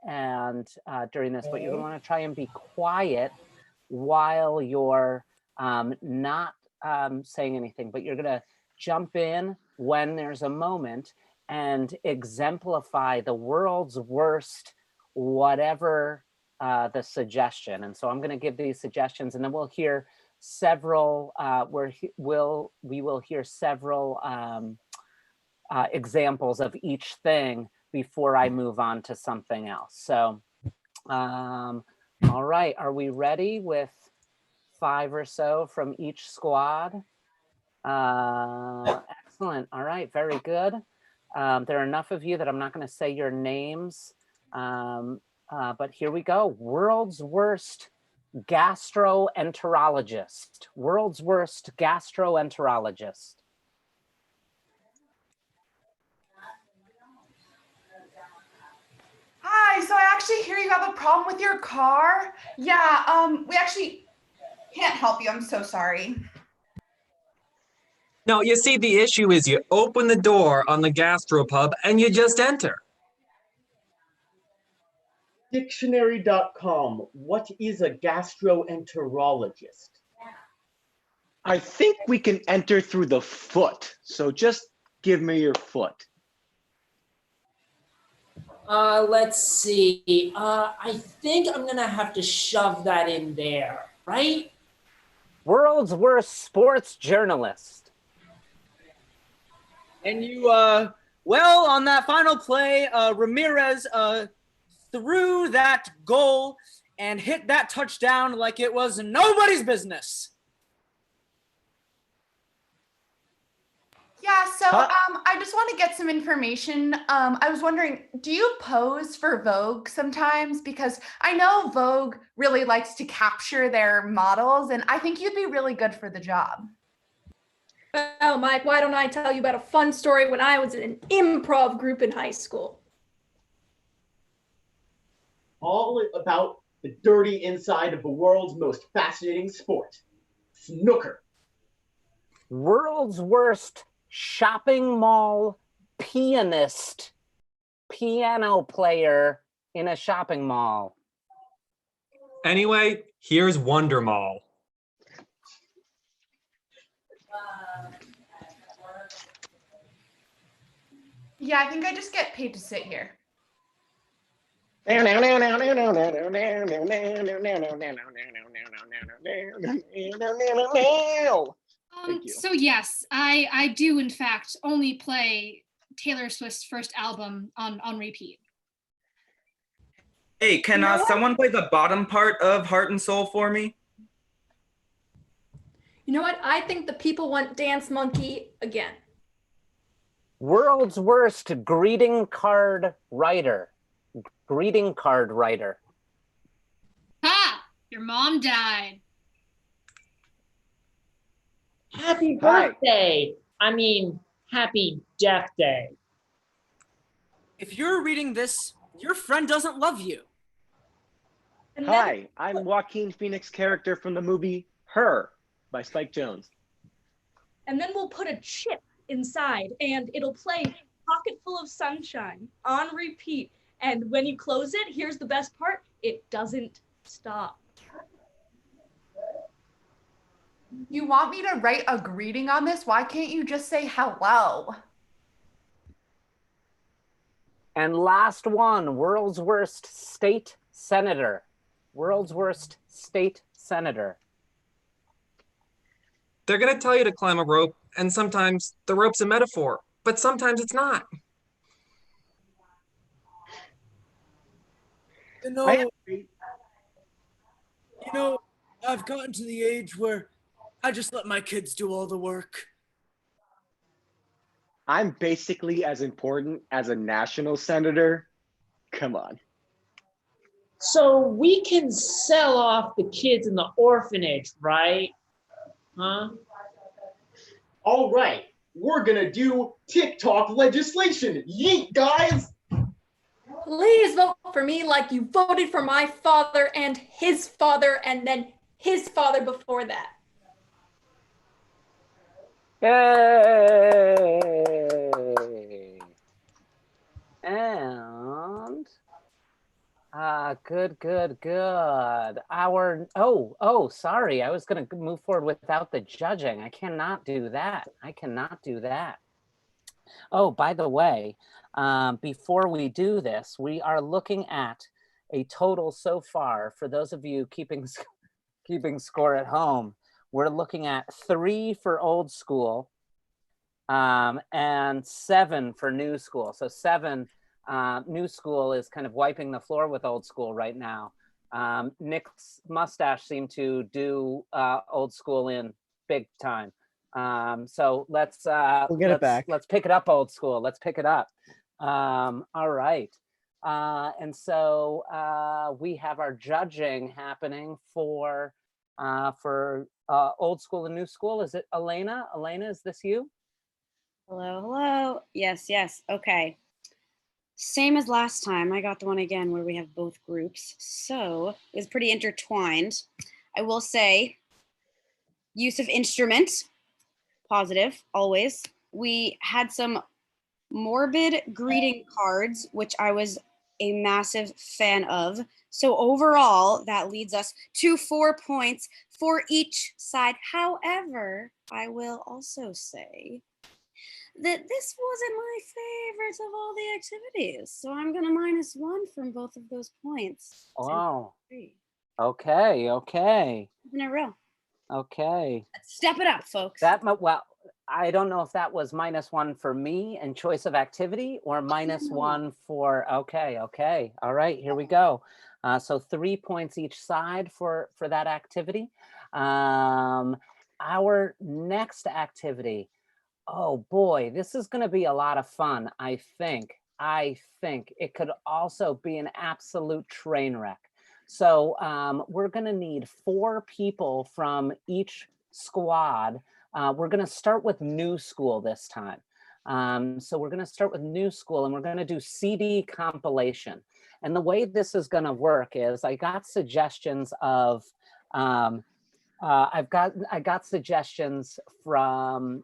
and during this, but you're going to want to try and be quiet while you're not saying anything, but you're going to jump in when there's a moment and exemplify the world's worst, whatever the suggestion. And so I'm going to give these suggestions, and then we'll hear several. We will hear several examples of each thing before I move on to something else. So, all right, are we ready with 5 or so from each squad? Excellent. All right, very good. There are enough of you that I'm not going to say your names, but here we go. World's worst gastroenterologist. World's worst gastroenterologist. Hi, so I actually hear you have a problem with your car. Yeah, we actually Can't help you. I'm so sorry. No, you see, the issue is you open the door on the gastropub and you just enter. Dictionary.com. What is a gastroenterologist? I think we can enter through the foot. So just give me your foot. Let's see. I think I'm gonna have to shove that in there, right? World's worst sports journalist. And you, well, on that final play, Ramirez threw that goal and hit that touchdown like it was nobody's business. Yeah, so I just want to get some information. I was wondering, do you pose for Vogue sometimes? Because I know Vogue really likes to capture their models, and I think you'd be really good for the job. Well, Mike, why don't I tell you about a fun story when I was in an improv group in high school? All about the dirty inside of the world's most fascinating sport, snooker. World's worst shopping mall pianist, piano player in a shopping mall. Anyway, here's Wonder Mall. Yeah, I think I just get paid to sit here. So yes, I do in fact only play Taylor Swift's first album on repeat. Hey, can someone play the bottom part of Heart and Soul for me? You know what? I think the people want Dance Monkey again. World's worst greeting card writer. Greeting card writer. Ha! Your mom died. Happy Hi. birthday. I mean, happy death day. If you're reading this, your friend doesn't love you. Hi, I'm Joaquin Phoenix character from the movie Her by Spike Jonze. And then we'll put a chip inside and it'll play Pocket Full of Sunshine on repeat. And when you close it, here's the best part, it doesn't stop. You want me to write a greeting on this? Why can't you just say hello? And last one, world's worst state senator. World's worst state senator. They're going to tell you to climb a rope, and sometimes the rope's a metaphor, but sometimes it's not. You know, I've gotten to the age where I just let my kids do all the work. I'm basically as important as a national senator. Come on. So we can sell off the kids in the orphanage, right? Huh? All right, we're gonna do TikTok legislation. Yeet, guys! Please vote for me like you voted for my father and his father and then his father before that. Yay! And good. Sorry. I was gonna move forward without the judging. I cannot do that. Oh, by the way, before we do this, we are looking at a total so far, for those of you keeping score at home, we're looking at 3 for old school and 7 for new school. So 7, new school is kind of wiping the floor with old school right now. Nick's mustache seemed to do old school in big time. So let's We'll get it back. Let's pick it up, old school. Let's pick it up. All right. And so we have our judging happening for old school and new school. Is it Elena? Elena, is this you? Hello. Yes. Okay. Same as last time. I got the one again where we have both groups. So it's pretty intertwined. I will say use of instrument, positive, always. We had some morbid greeting cards, which I was a massive fan of. So overall, that leads us to 4 points for each side. However, I will also say that this wasn't my favorite of all the activities. So I'm gonna -1 from both of those points. Wow. Okay, okay. In a row. Okay. Step it up, folks. Well, I don't know if that was -1 for me and choice of activity or -1 for, okay, okay. All right, here we go. So 3 points each side for that activity. Our next activity, oh boy, this is gonna be a lot of fun, I think. It could also be an absolute train wreck. So we're gonna need 4 people from each squad. We're gonna start with new school this time. So we're gonna start with new school and we're gonna do CD compilation. And the way this is gonna work is I got suggestions of, I got suggestions from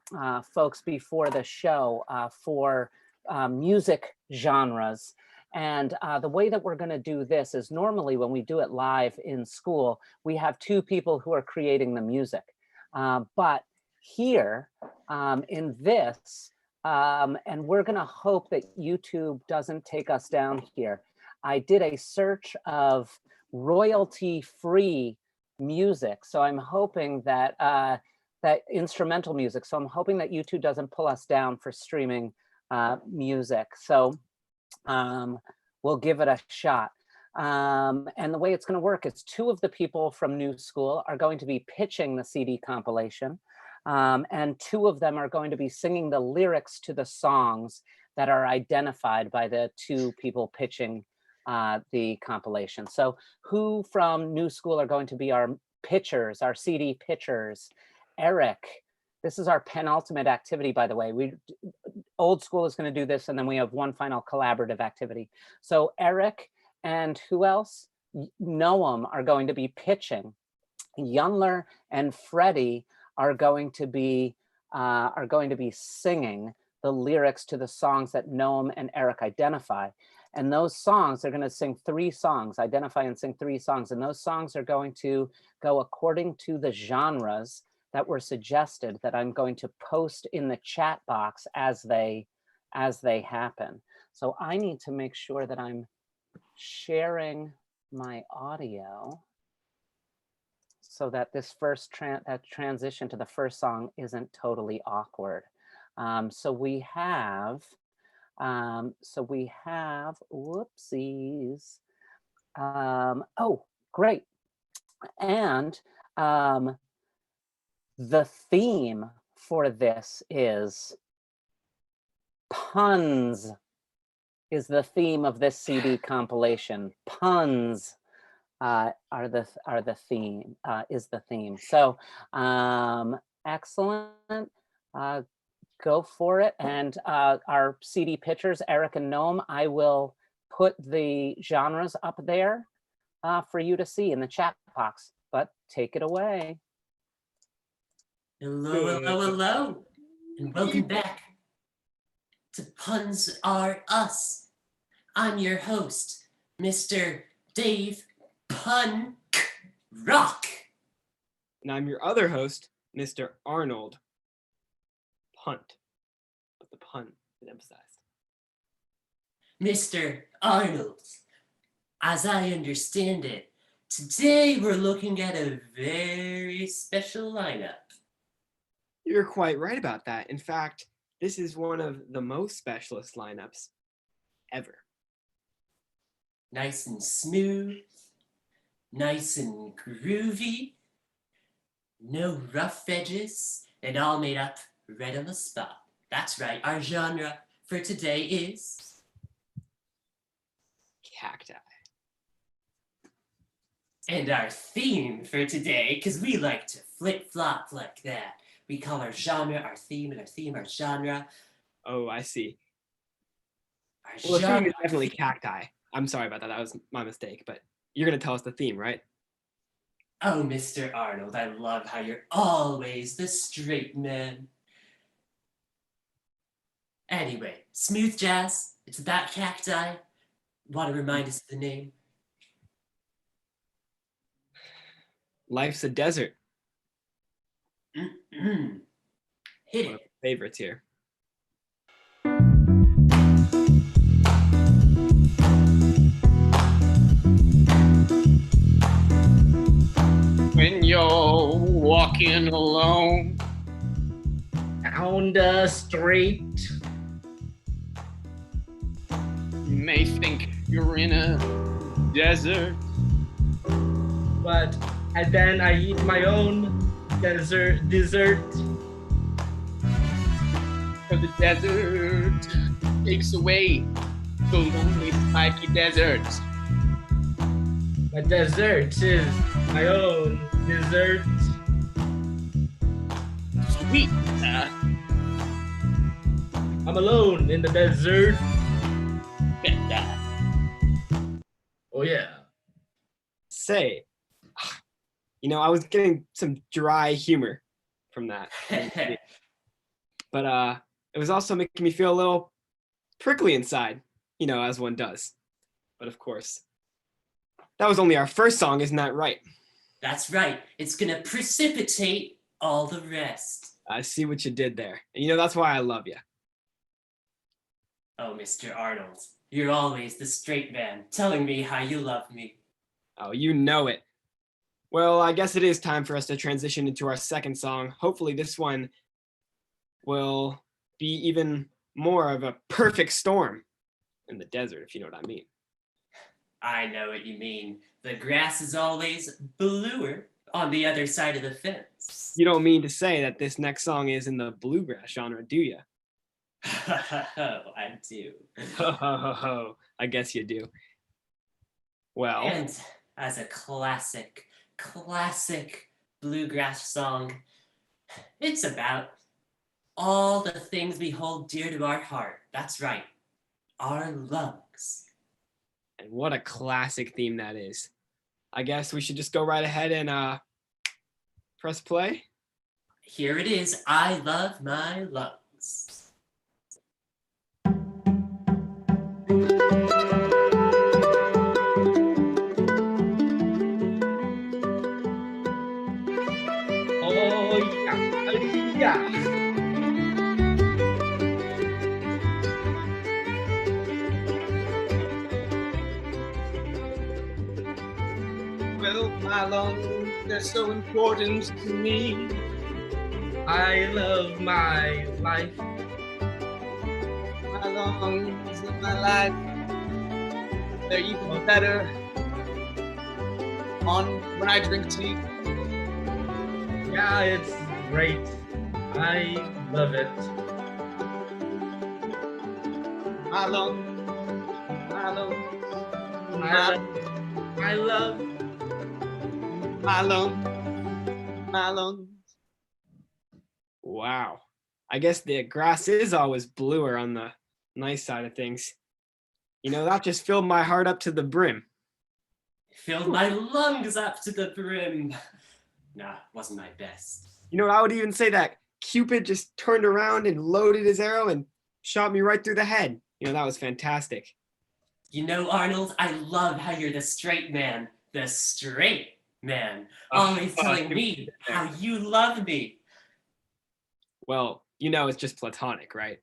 folks before the show for music genres. And the way that we're going to do this is normally when we do it live in school, we have 2 people who are creating the music. But here in this, and we're going to hope that YouTube doesn't take us down here. I did a search of royalty-free music. So I'm hoping that that instrumental music. So I'm hoping that YouTube doesn't pull us down for streaming music. So we'll give it a shot. And the way it's going to work is 2 of the people from New School are going to be pitching the CD compilation. And 2 of them are going to be singing the lyrics to the songs that are identified by the 2 people pitching the compilation. So who from New School are going to be our pitchers, our CD pitchers? Eric, this is our penultimate activity, by the way. Old School is going to do this, and then we have one final collaborative activity. So Eric and who else? Noam are going to be pitching. Yunler and Freddie are going to be singing the lyrics to the songs that Noam and Eric identify. And those songs, they're going to sing 3 songs, identify and sing 3 songs. And those songs are going to go according to the genres that were suggested that I'm going to post in the chat box as they happen. So I need to make sure that I'm sharing my audio so that this first transition to the first song isn't totally awkward. So we have, whoopsies. Oh, great. And the theme for this is puns, is the theme of this CD compilation. Puns are the theme, is the theme. So excellent. Go for it. And our CD pitchers, Eric and Noam, I will put the genres up there for you to see in the chat box, but take it away. Hello, hello, hello, and welcome back to Puns Are Us. I'm your host, Mr. Dave Pun Rock. And I'm your other host, Mr. Arnold Punt. But the pun is emphasized. Mr. Arnold, as I understand it, today we're looking at a very special lineup. You're quite right about that. In fact, this is one of the most specialist lineups ever. Nice and smooth, nice and groovy, no rough edges, and all made up right on the spot. That's right, our genre for today is cacti. And our theme for today, because we like to flip-flop like that, we call our genre our theme, and our theme our genre. Oh, I see. Our Well, the theme genre, is definitely cacti. I'm sorry about that. That was my mistake, but you're going to tell us the theme, right? Oh, Mr. Arnold, I love how you're always the straight man. Anyway, smooth jazz. It's about cacti. Want to remind us of the name? Life's a desert. Mm-hmm. Hit it. Favorites here. When you're walking alone down the street, you may think you're in a desert, but and then I eat my own dessert. For the desert takes away the lonely, spiky desert. My dessert is my own dessert. Sweet. I'm alone in the desert. Get that. Oh yeah. Say, I was getting some dry humor from that. But it was also making me feel a little prickly inside, as one does. But of course, that was only our first song, isn't that right? That's right. It's gonna precipitate all the rest. I see what you did there. And that's why I love you. Oh, Mr. Arnold, you're always the straight man, telling me how you love me. Oh, you know it. Well, I guess it is time for us to transition into our second song. Hopefully this one will be even more of a perfect storm in the desert, if you know what I mean. I know what you mean. The grass is always bluer on the other side of the fence. You don't mean to say that this next song is in the bluegrass genre, do you? I do. I guess you do. Well. And as a classic bluegrass song, it's about all the things we hold dear to our heart. That's right, our lungs. And what a classic theme that is. I guess we should just go right ahead and press play. Here it is, I Love My Lungs. Oh yeah, yeah. Well, my lungs, they're so important to me. I love my life. My lungs and my life, they're even better when I drink tea. Yeah, it's great. I love it. My lungs, my lungs, I love my lungs, my lungs. Wow. I guess the grass is always bluer on the nice side of things. That just filled my heart up to the brim. Filled my lungs up to the brim. Nah, wasn't my best. I would even say that Cupid just turned around and loaded his arrow and shot me right through the head. That was fantastic. Arnold, I love how you're the straight man. The straight man. Always telling me how you love me. Well, it's just platonic, right?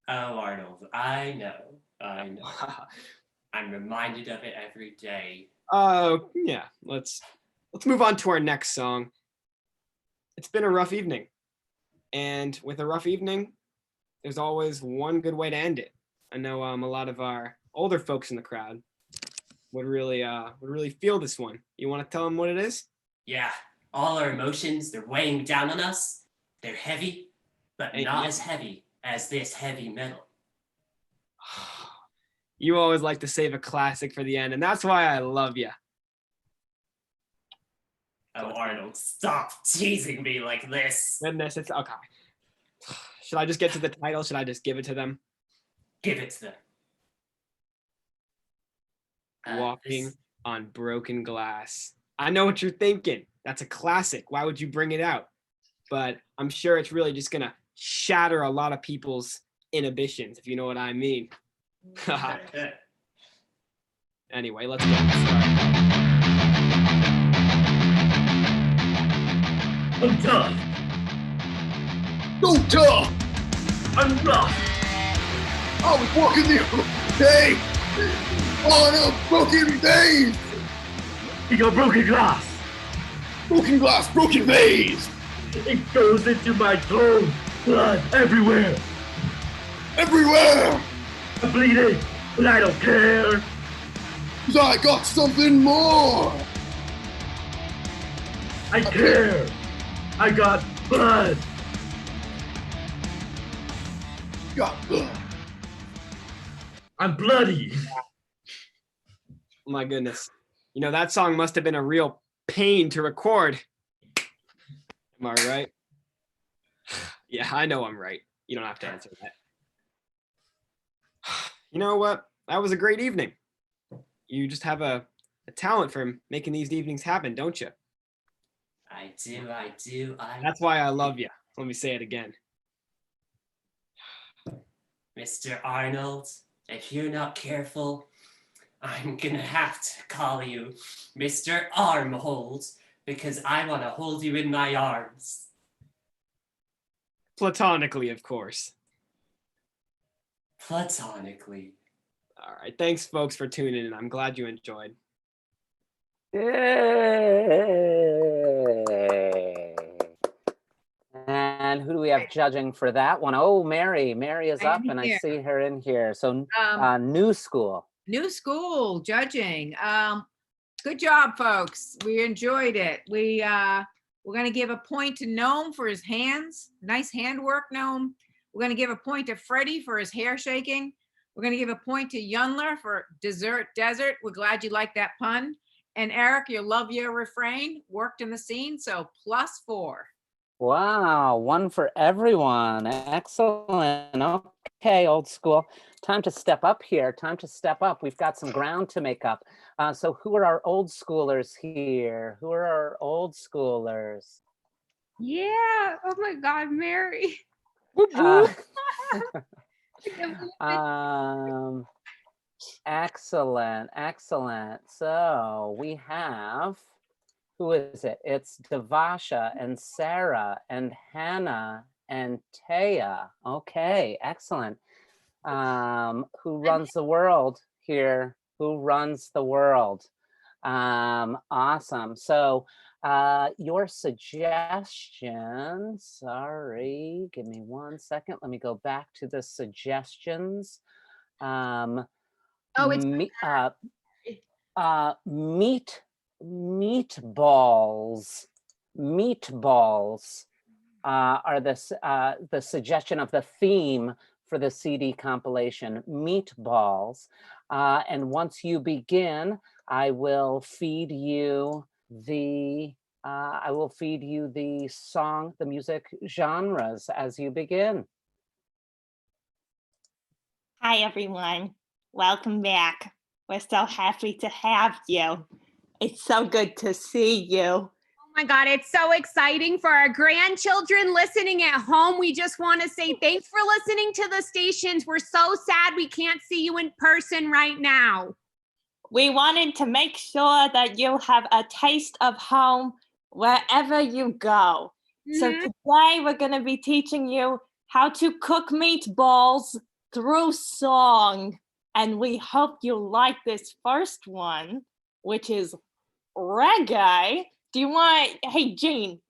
Oh, Arnold, I know. I'm reminded of it every day. Yeah, let's move on to our next song. It's been a rough evening. And with a rough evening, there's always one good way to end it. I know a lot of our older folks in the crowd would really feel this one. You want to tell them what it is? Yeah, all our emotions, they're weighing down on us. They're heavy, but not as heavy as this heavy metal. You always like to save a classic for the end, and that's why I love you. Oh, Arnold, stop teasing me like this. Goodness, it's okay. Should I just get to the title? Should I just give it to them? Give it to them. Walking on broken glass. I know what you're thinking. That's a classic. Why would you bring it out? But I'm sure it's really just gonna shatter a lot of people's inhibitions, if you know what I mean. Anyway, let's get started. I'm tough. So tough. I'm rough. I was walking the other day on a broken vase. You got broken glass. Broken glass, broken vase. It goes into my throat. Blood everywhere. Everywhere. I'm bleeding, but I don't care. 'Cause I got something more. I care. I got blood. Got blood. I'm bloody. My goodness. You know, that song must have been a real pain to record. Am I right? Yeah, I know I'm right. You don't have to answer that. You know what? That was a great evening. You just have a talent for making these evenings happen, don't you? I do. That's why I love you. Let me say it again. Mr. Arnold, if you're not careful, I'm gonna have to call you Mr. Armhold because I want to hold you in my arms. Platonically, of course. Platonically. All right. Thanks, folks, for tuning in. I'm glad you enjoyed. Yay. And who do we have judging for that one? Oh, Mary. Mary is up, and I here. see her in here. So new school. New school judging. Good job, folks. We enjoyed it. We're going to give a point to Gnome for his hands. Nice handwork, Gnome. We're going to give a point to Freddie for his hair shaking. We're going to give a point to Yunler for desert. We're glad you liked that pun. And Eric, your love your refrain worked in the scene, so +4. Wow, one for everyone. Excellent. Okay, old school. Time to step up here. Time to step up. We've got some ground to make up. So who are our old schoolers here? Who are our old schoolers? Yeah. Oh my God, Mary. Excellent, excellent. So we have, who is it? It's Devasha and Sarah and Hannah and Taya. Okay, excellent. Who runs the world here? Who runs the world? Awesome. So your suggestions, sorry, give me 1 second. Let me go back to the suggestions. Meatballs are the suggestion of the theme for the CD compilation, Meatballs. And once you begin, I will feed you the song, the music genres as you begin. Hi, everyone. Welcome back. We're so happy to have you. It's so good to see you. Oh my God, it's so exciting for our grandchildren listening at home. We just want to say thanks for listening to the stations. We're so sad we can't see you in person right now. We wanted to make sure that you have a taste of home wherever you go. So today we're going to be teaching you how to cook meatballs through song. And we hope you like this first one, which is reggae. Do you want, hey, Gina,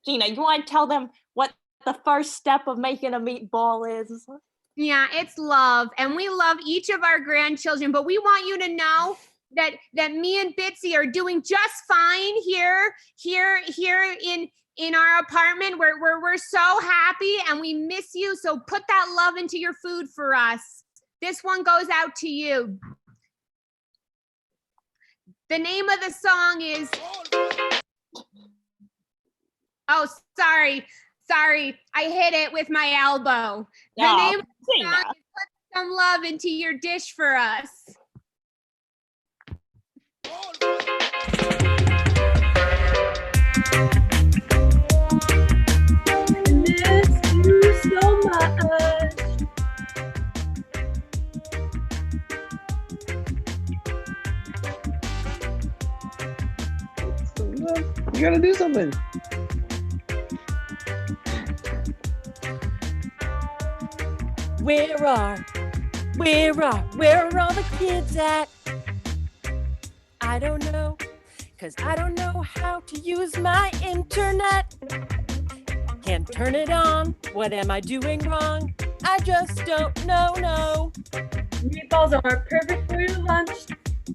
you want to tell them what the first step of making a meatball is? Yeah, it's love. And we love each of our grandchildren, but we want you to know that me and Bitsy are doing just fine here in our apartment. We're so happy and we miss you. So put that love into your food for us. This one goes out to you. The name of the song is, oh, sorry, I hit it with my elbow. The name of the song is Put Some Love Into Your Dish for Us. You gotta do something. Where are all the kids at? I don't know, 'cause I don't know how to use my internet. Can't turn it on, what am I doing wrong? I just don't know, no. Meatballs are perfect for your lunch,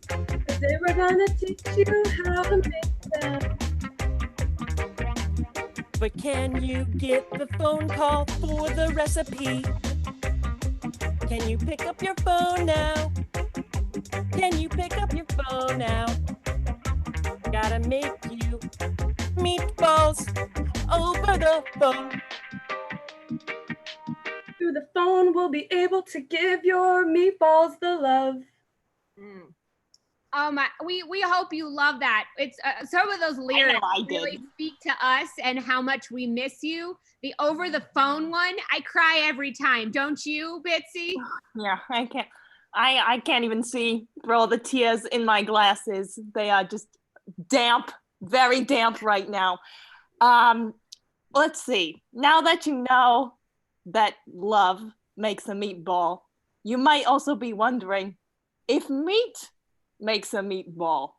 'cause they were gonna teach you how to make them. But can you get the phone call for the recipe? Can you pick up your phone now? Can you pick up your phone now? Gotta make you meatballs over the phone. Through the phone, we'll be able to give your meatballs the love. Oh my, we hope you love that. It's some of those lyrics I really did. speak to us and how much we miss you. The over the phone one, I cry every time, don't you, Bitsy? Yeah, I can't even see through all the tears in my glasses. They are just damp, very damp right now. Let's see. Now that you know that love makes a meatball, you might also be wondering if meat makes a meatball.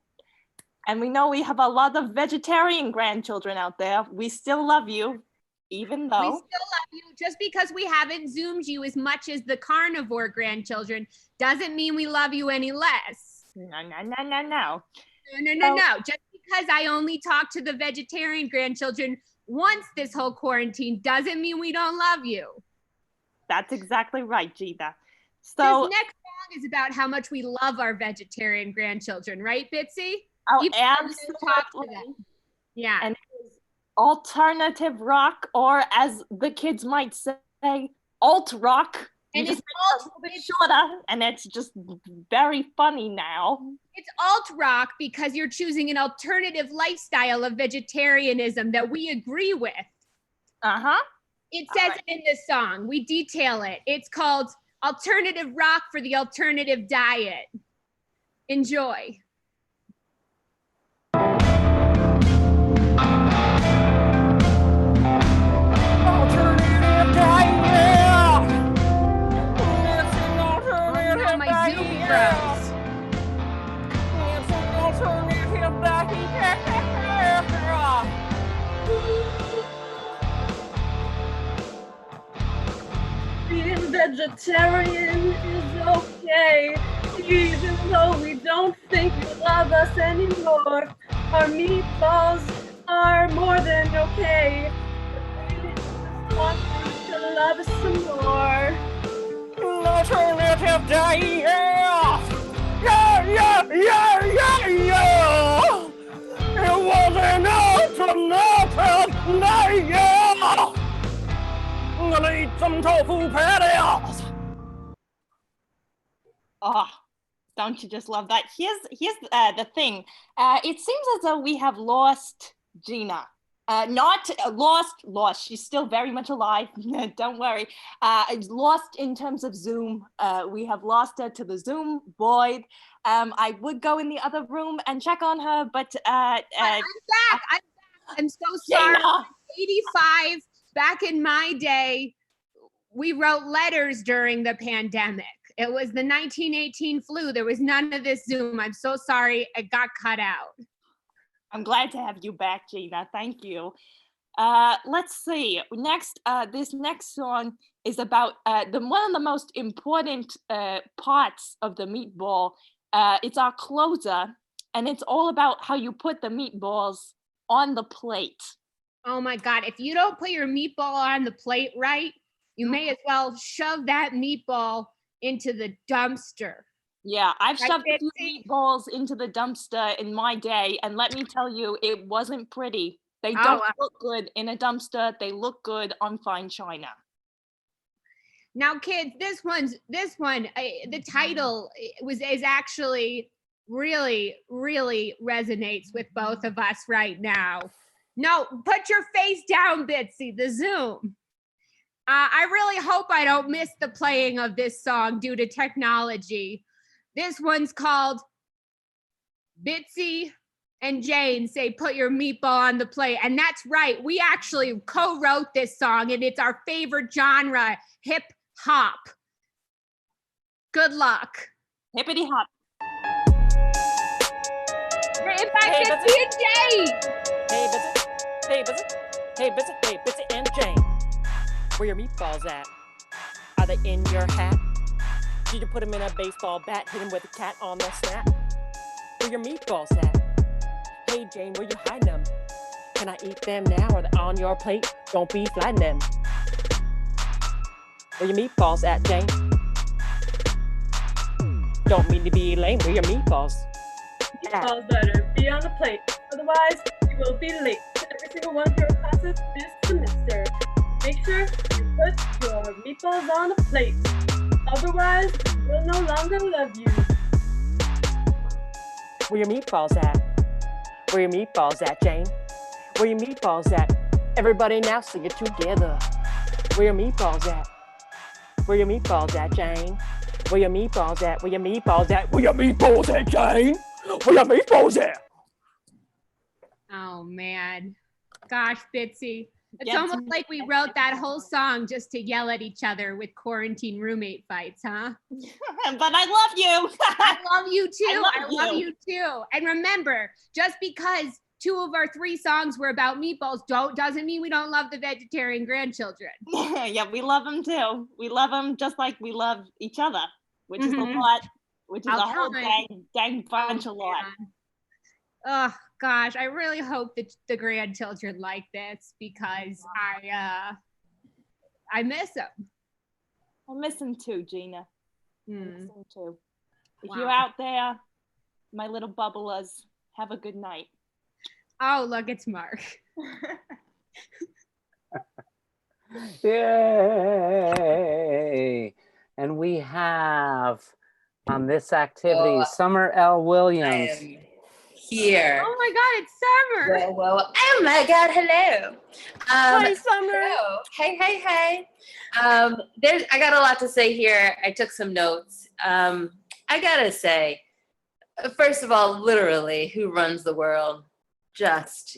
And we know we have a lot of vegetarian grandchildren out there. We still love you, even though. We still love you. Just because we haven't Zoomed you as much as the carnivore grandchildren doesn't mean we love you any less. No. No. Just because I only talk to the vegetarian grandchildren once this whole quarantine doesn't mean we don't love you. That's exactly right, Gina. So this next song is about how much we love our vegetarian grandchildren, right, Bitsy? Oh, Even though we don't talk to absolutely. them. Yeah. And it is alternative rock, or as the kids might say, alt rock. And You it's just make it a little bit shorter, and it's just very funny now. It's alt rock because you're choosing an alternative lifestyle of vegetarianism that we agree with. Uh-huh. It says it in this song. We detail it. It's called Alternative Rock for the Alternative Diet. Enjoy. Alternative diet. It's an Oh, my Zoom bros. It's an alternative diet. Being vegetarian is okay, even though we don't think you love us anymore. Our meatballs are more than okay. We just want you to love us some more. Alternative diet. Yeah. It was an alternative diet. I'm gonna eat some tofu patties. Oh, don't you just love that? Here's the thing. It seems as though we have lost Gina. Not lost. She's still very much alive. Don't worry. Lost in terms of Zoom. We have lost her to the Zoom void. I would go in the other room and check on her, but I'm back. I'm so sorry. Gina. 85. Back in my day, we wrote letters during the pandemic. It was the 1918 flu. There was none of this Zoom. I'm so sorry. It got cut out. I'm glad to have you back, Gina. Thank you. Let's see. Next, this next song is about one of the most important parts of the meatball. It's our closer, and it's all about how you put the meatballs on the plate. Oh my God. If you don't put your meatball on the plate right, you may as well shove that meatball into the dumpster. Yeah, I've Right, shoved a few Bitsy? meatballs into the dumpster in my day, and let me tell you, it wasn't pretty. They don't look good in a dumpster. They look good on fine china. Now, kids, this one, the title is actually really resonates with both of us right now. No, put your face down, Bitsy, the Zoom. I really hope I don't miss the playing of this song due to technology. This one's called Bitsy and Jane say, put your meatball on the plate. And that's right. We actually co-wrote this song and it's our favorite genre, hip hop. Good luck. Hippity hop. Right back Hey, to Bitsy. you, Jane. Hey, Bitsy. Hey, Bitsy. Hey, Bitsy. Hey, Bitsy and Jane. Where your meatballs at? Are they in your hat? Did you put them in a baseball bat, hit him with a cat on the snap? Where your meatballs at? Hey, Jane, where you hiding them? Can I eat them now? Are they on your plate? Don't be flattening them. Where your meatballs at, Jane? Don't mean to be lame. Where your meatballs? Meatballs better be on the plate, otherwise you will be late to every single one of your classes this semester. Make sure you put your meatballs on the plate, otherwise we'll no longer love you. Where your meatballs at? Where your meatballs at, Jane? Where your meatballs at? Everybody now sing it together. Where your meatballs at? Where your meatballs at, Jane? Where your meatballs at? Where your meatballs at? Where your meatballs at, Jane? Where your meatballs at? Oh man. Gosh, Bitsy. It's Gets almost me. like we wrote that whole song just to yell at each other with quarantine roommate fights, huh? But I love you. I love you too. I love you too. And remember, just because 2 of our 3 songs were about meatballs doesn't mean we don't love the vegetarian grandchildren. Yeah, we love them too. We love them just like we love each other, which is a lot, which is I'll a whole tell dang bunch a lot. Oh gosh, I really hope that the grandchildren like this because I miss them. I miss them too, Gina. I miss Mm. them too. If Wow. you're out there, my little bubblers, have a good night. Oh, look, it's Mark. Yay! And we have on this activity, Summer L. Williams. Here. Oh my God, it's Summer. Well, oh my God, hello. Hi, Summer. Hello. Hey. I got a lot to say here. I took some notes. I gotta say, first of all, literally, who runs the world?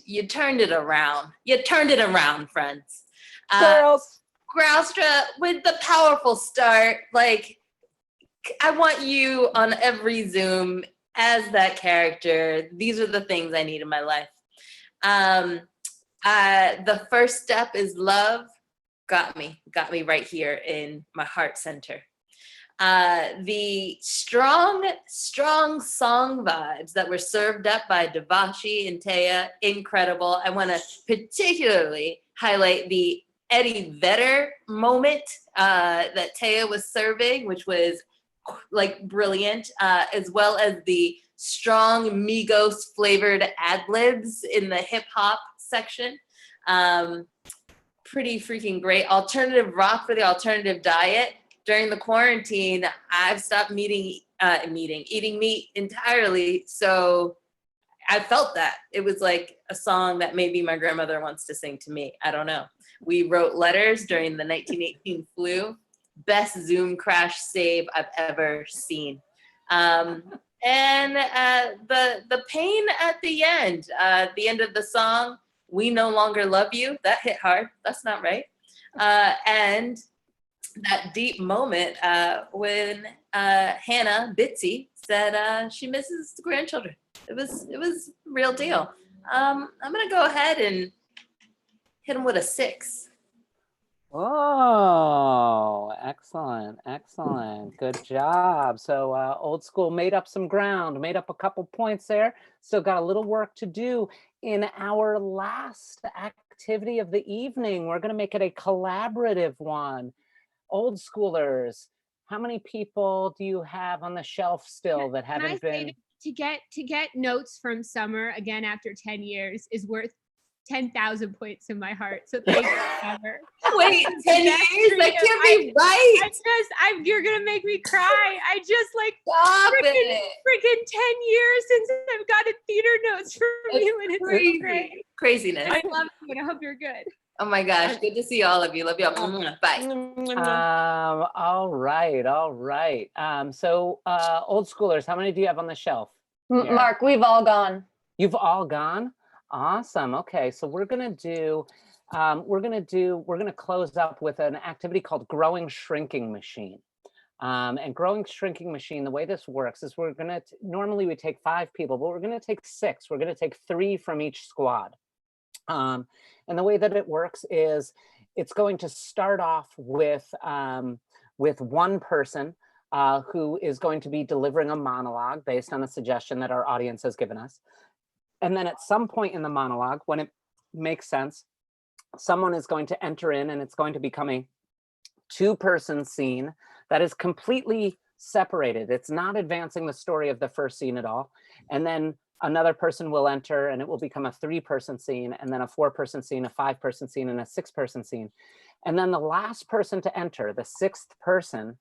You turned it around. You turned it around, friends. Girls. Groustra with the powerful start. Like, I want you on every Zoom as that character. These are the things I need in my life. The first step is love. Got me right here in my heart center. The strong song vibes that were served up by Devashi and Taya, incredible. I want to particularly highlight the Eddie Vedder moment that Taya was serving, which was like brilliant, as well as the strong Migos flavored ad libs in the hip hop section. Pretty freaking great. Alternative rock for the alternative diet. During the quarantine, I've stopped eating meat entirely. So I felt that. It was like a song that maybe my grandmother wants to sing to me. I don't know. We wrote letters during the 1918 flu. Best Zoom crash save I've ever seen. And the pain at the end of the song, "We No Longer Love You," that hit hard. That's not right. And that deep moment when Hannah Bitsy said she misses the grandchildren. It was real deal. I'm gonna go ahead and hit him with a 6. Oh, excellent. Good job. So Old School made up some ground, made up a couple points there. Still got a little work to do in our last activity of the evening. We're going to make it a collaborative one. Old Schoolers, how many people do you have on the shelf still that Can I haven't say been? to get notes from Summer again after 10 years is worth 10,000 points in my heart. So thank you, Summer. Wait, 10 years? That can't be right. You're gonna make me cry. I just like Stop freaking 10 years since I've gotten theater notes from you, and it's crazy. so great. Craziness. I love you, and I hope you're good. Oh my gosh, good to see all of you. Love you all. Bye. All right. So Old Schoolers, how many do you have on the shelf? Here. Mark, we've all gone. You've all gone? Awesome. Okay, so we're gonna close up with an activity called Growing Shrinking Machine. And Growing Shrinking Machine, the way this works is normally we take 5 people, but we're gonna take 6. We're gonna take 3 from each squad. And the way that it works is it's going to start off with one person who is going to be delivering a monologue based on a suggestion that our audience has given us. And then at some point in the monologue, when it makes sense, someone is going to enter in and it's going to become a 2-person scene that is completely separated. It's not advancing the story of the first scene at all. And then another person will enter and it will become a 3-person scene, and then a 4-person scene, a 5-person scene, and a 6-person scene. And then the last person to enter, the 6th person,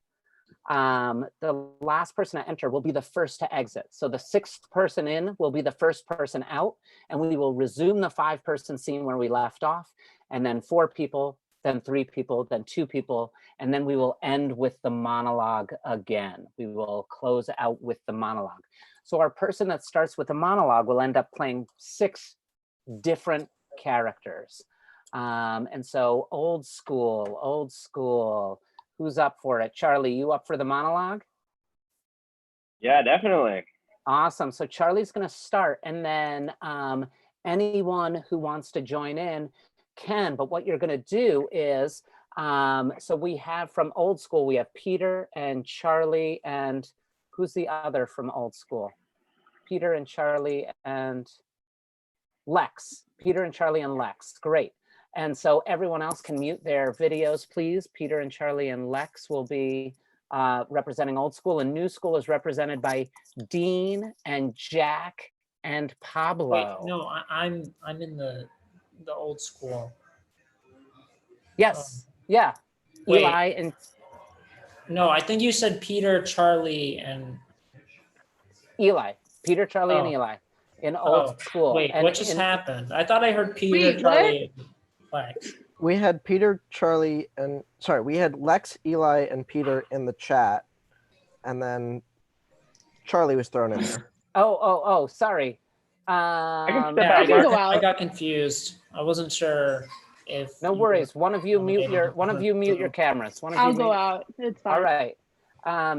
the last person to enter will be the first to exit. So the 6th person in will be the first person out, and we will resume the 5-person scene where we left off, and then 4 people, then 3 people, then 2 people, and then we will end with the monologue again. We will close out with the monologue. So our person that starts with the monologue will end up playing 6 different characters. And so old school, who's up for it? Charlie, you up for the monologue? Yeah, definitely. Awesome. So Charlie's going to start, and then anyone who wants to join in can. But what you're going to do is, so we have from old school, we have Peter and Charlie, and who's the other from old school? Peter and Charlie and Lex. Peter and Charlie and Lex. Great. And so everyone else can mute their videos, please. Peter and Charlie and Lex will be representing old school, and new school is represented by Dean and Jack and Pablo. Wait, no, I'm in the old school. Yes. Yeah. Wait. Eli and No, I think you said Peter, Charlie, and Eli. Peter, Charlie, and Eli in old school. Wait, and what just happened? I thought I heard Peter, Wait, Charlie, and Lex. We had Peter, Charlie, and we had Lex, Eli, and Peter in the chat, and then Charlie was thrown in there. Oh, sorry. I got confused. I wasn't sure if. No worries. One of you mute your cameras. I'll go out. It's fine. All right.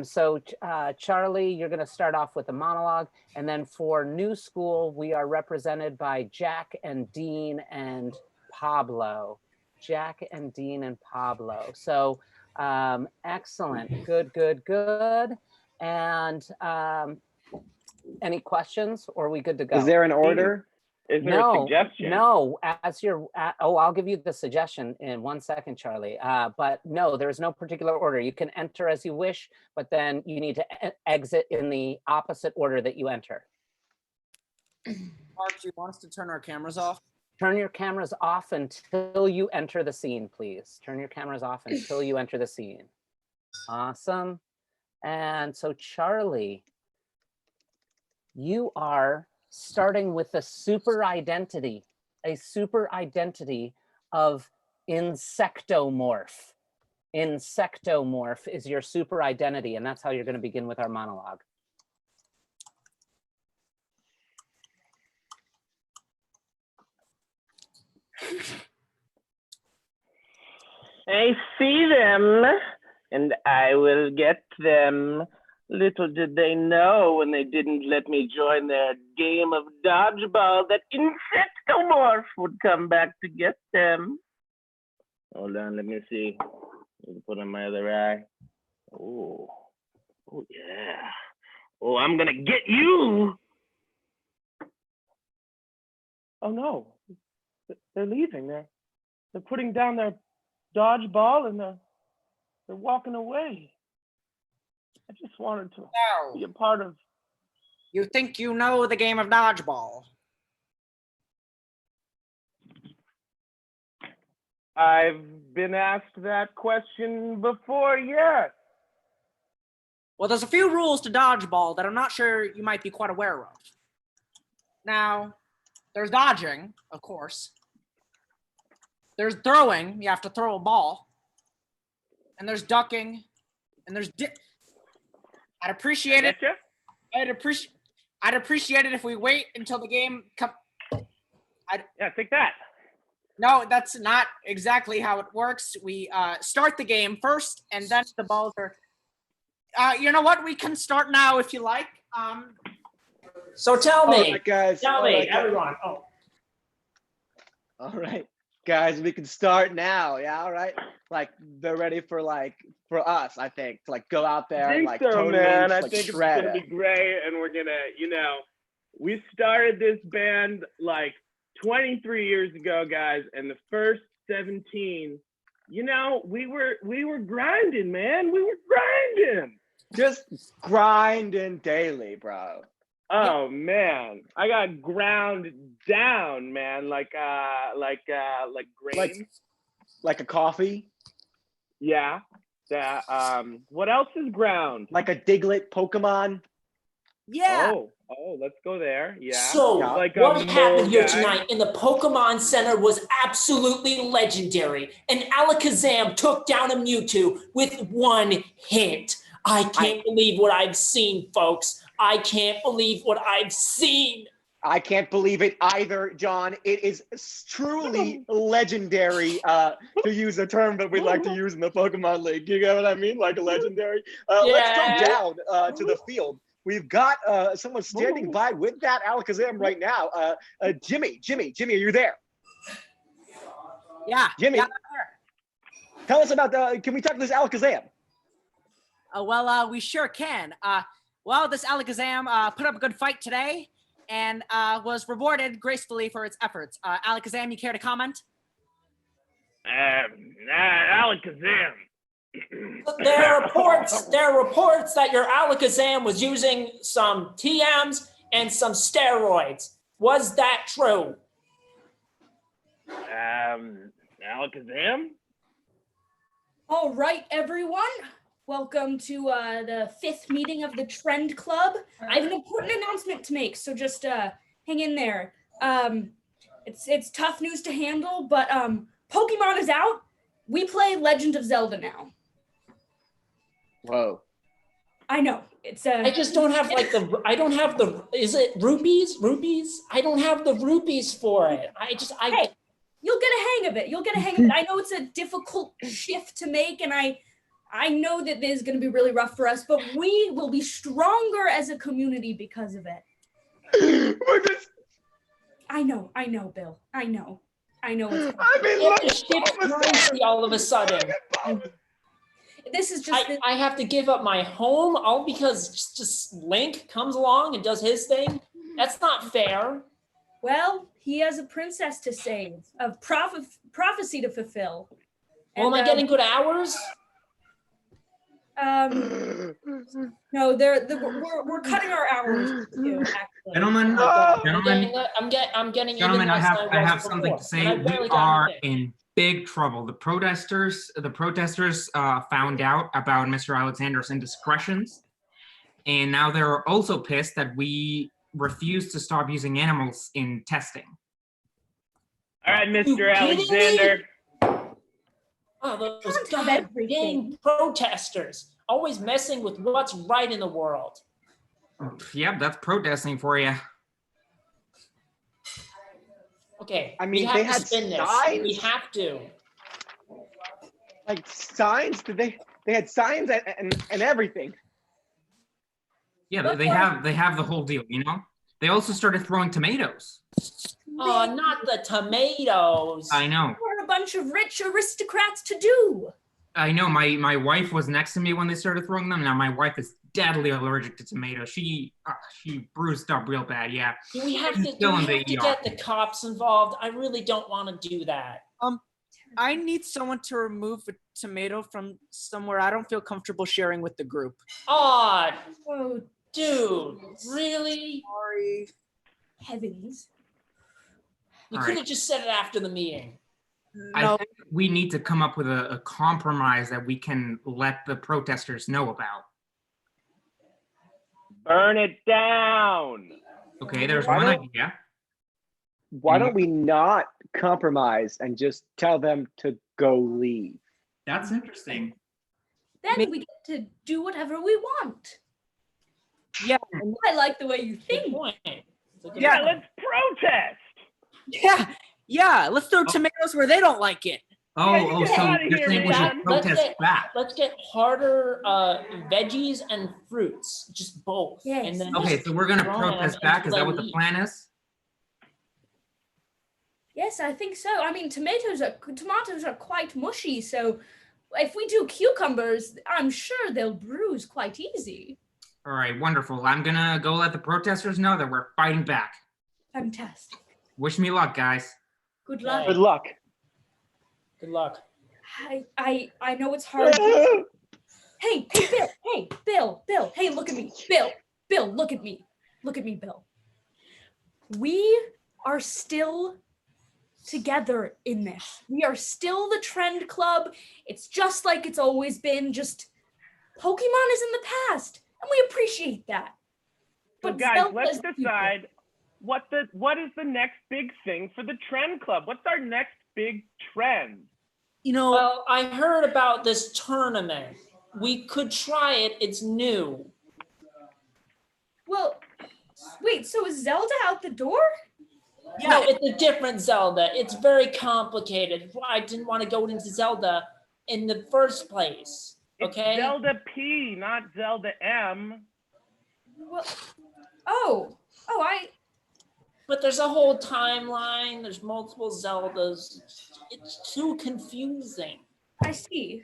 So Charlie, you're going to start off with a monologue, and then for new school, we are represented by Jack and Dean and Pablo. Jack and Dean and Pablo. So excellent. Good. And any questions, or are we good to go? Is there an order? Is there a suggestion? No, I'll give you the suggestion in 1 second, Charlie. But no, there's no particular order. You can enter as you wish, but then you need to exit in the opposite order that you enter. Mark, do you want us to turn our cameras off? Turn your cameras off until you enter the scene, please. Turn your cameras off until you enter the scene. Awesome. And so Charlie, you are starting with a super identity of insectomorph. Insectomorph is your super identity, and that's how you're going to begin with our monologue. I see them, and I will get them. Little did they know when they didn't let me join their game of dodgeball that Insectomorph would come back to get them. Hold on, let me see. Let me put on my other eye. Oh yeah. Oh, I'm gonna get you. Oh no, they're leaving. They're putting down their dodgeball and they're walking away. I just wanted to be a part of. You think you know the game of dodgeball? I've been asked that question before, yes. Well, there's a few rules to dodgeball that I'm not sure you might be quite aware of. Now, there's dodging, of course. There's throwing, you have to throw a ball. And there's ducking, and there's I'd appreciate it. I'd appreciate. I'd appreciate it if we wait until the game comes. Yeah, take that. No, that's not exactly how it works. We start the game first, and then the balls are. You know what? We can start now if you like. So tell me, All right, guys. tell All me, right, guys. everyone. Oh, All right, guys, we can start now. Yeah, all right. Like they're ready for us, I think, to go out there I and think so, totally man. I just, think it's shred gonna it. be great, and we're gonna, we started this band 23 years ago, guys, and the first 17, we were grinding, man. We were grinding. Just grinding daily, bro. Oh man, I got ground down, man, like grain. Like a coffee. Yeah. That. What else is ground? Like a Diglett Pokemon. Yeah. Oh, let's go there. Yeah. So, like a what happened mole here guy. tonight in the Pokemon Center was absolutely legendary. And Alakazam took down a Mewtwo with one hit. I can't believe what I've seen, folks. I can't believe what I've seen. I can't believe it either, John. It is truly legendary, to use a term that we like to use in the Pokemon League. You know what I mean? Like a legendary. Let's go down to the field. We've got someone standing by with that Alakazam right now. Jimmy, are you there? Yeah. Jimmy, Yeah. tell us about can we talk to this Alakazam? Well, we sure can. Well, this Alakazam put up a good fight today and was rewarded gracefully for its efforts. Alakazam, you care to comment? Alakazam. There are reports that your Alakazam was using some TMs and some steroids. Was that true? Alakazam? All right, everyone. Welcome to the 5th meeting of the Trend Club. I have an important announcement to make, so just hang in there. It's tough news to handle, but Pokemon is out. We play Legend of Zelda now. Whoa. I know. It's I just don't have is it rupees? Rupees? I don't have the rupees for it. Hey, you'll get a hang of it. You'll get a hang of it. I know it's a difficult shift to make, and I know that this is going to be really rough for us, but we will be stronger as a community because of it. I know, Bill. I know. It's crazy all of a sudden. This is just. I have to give up my home all because just Link comes along and does his thing. That's not fair. Well, he has a princess to save, a prophecy to fulfill. Well, am I getting good hours? No, we're cutting our hours too. Actually. Gentlemen, I'm getting. Gentlemen, even I less than have was something before, to say. and I We barely got are anything. in big trouble. The protesters found out about Mr. Alexander's indiscretions, and now they're also pissed that we refuse to stop using animals in testing. All right, Mr. Alexander. Oh, those goddamn protesters, always messing with what's right in the world. Yep, that's protesting for you. Okay, I mean, we have they to had spin this. signs? We have to. Like signs? They had signs and everything. Yeah, they have the whole deal, you know? They also started throwing tomatoes. Oh, not the tomatoes. I know. We're a bunch of rich aristocrats to do. I know. My wife was next to me when they started throwing them. Now my wife is deadly allergic to tomatoes. She bruised up real bad. Yeah. Do we have to, She's still in the ER. get the cops involved? I really don't want to do that. I need someone to remove a tomato from somewhere I don't feel comfortable sharing with the group. Oh, Oh, dude, really? Sorry. Heavens. You All could right. have just said it after the meeting. I think we need to come up with a compromise that we can let the protesters know about. Burn it down. Okay, there's Why one don't- idea. Why don't we not compromise and just tell them to go leave? That's interesting. Then we get to do whatever we want. Yeah. I like the way you think. Yeah, let's protest. Yeah. Let's throw tomatoes where they don't like it. Oh, so you're saying we should protest back? Let's get harder veggies and fruits, just both. Yes. And then Okay, just so we're gonna throw them protest back. Is until that they what the leave. plan is? Yes, I think so. I mean, tomatoes are quite mushy, so if we do cucumbers, I'm sure they'll bruise quite easy. All right, wonderful. I'm gonna go let the protesters know that we're fighting back. Fantastic. Wish me luck, guys. Good luck. Good luck. Good luck. I know it's hard. Hey, Bill. Hey, look at me. Bill, look at me. Look at me, Bill. We are still together in this. We are still the Trend Club. It's just like it's always been. Just Pokemon is in the past, and we appreciate that. So guys, let's decide what is the next big thing for the Trend Club. What's our next big trend? Well, I heard about this tournament. We could try it. It's new. Well, wait, so is Zelda out the door? No, it's a different Zelda. It's very complicated. I didn't want to go into Zelda in the first place. Okay? It's Zelda P, not Zelda M. Well, But there's a whole timeline. There's multiple Zeldas. It's too confusing. I see.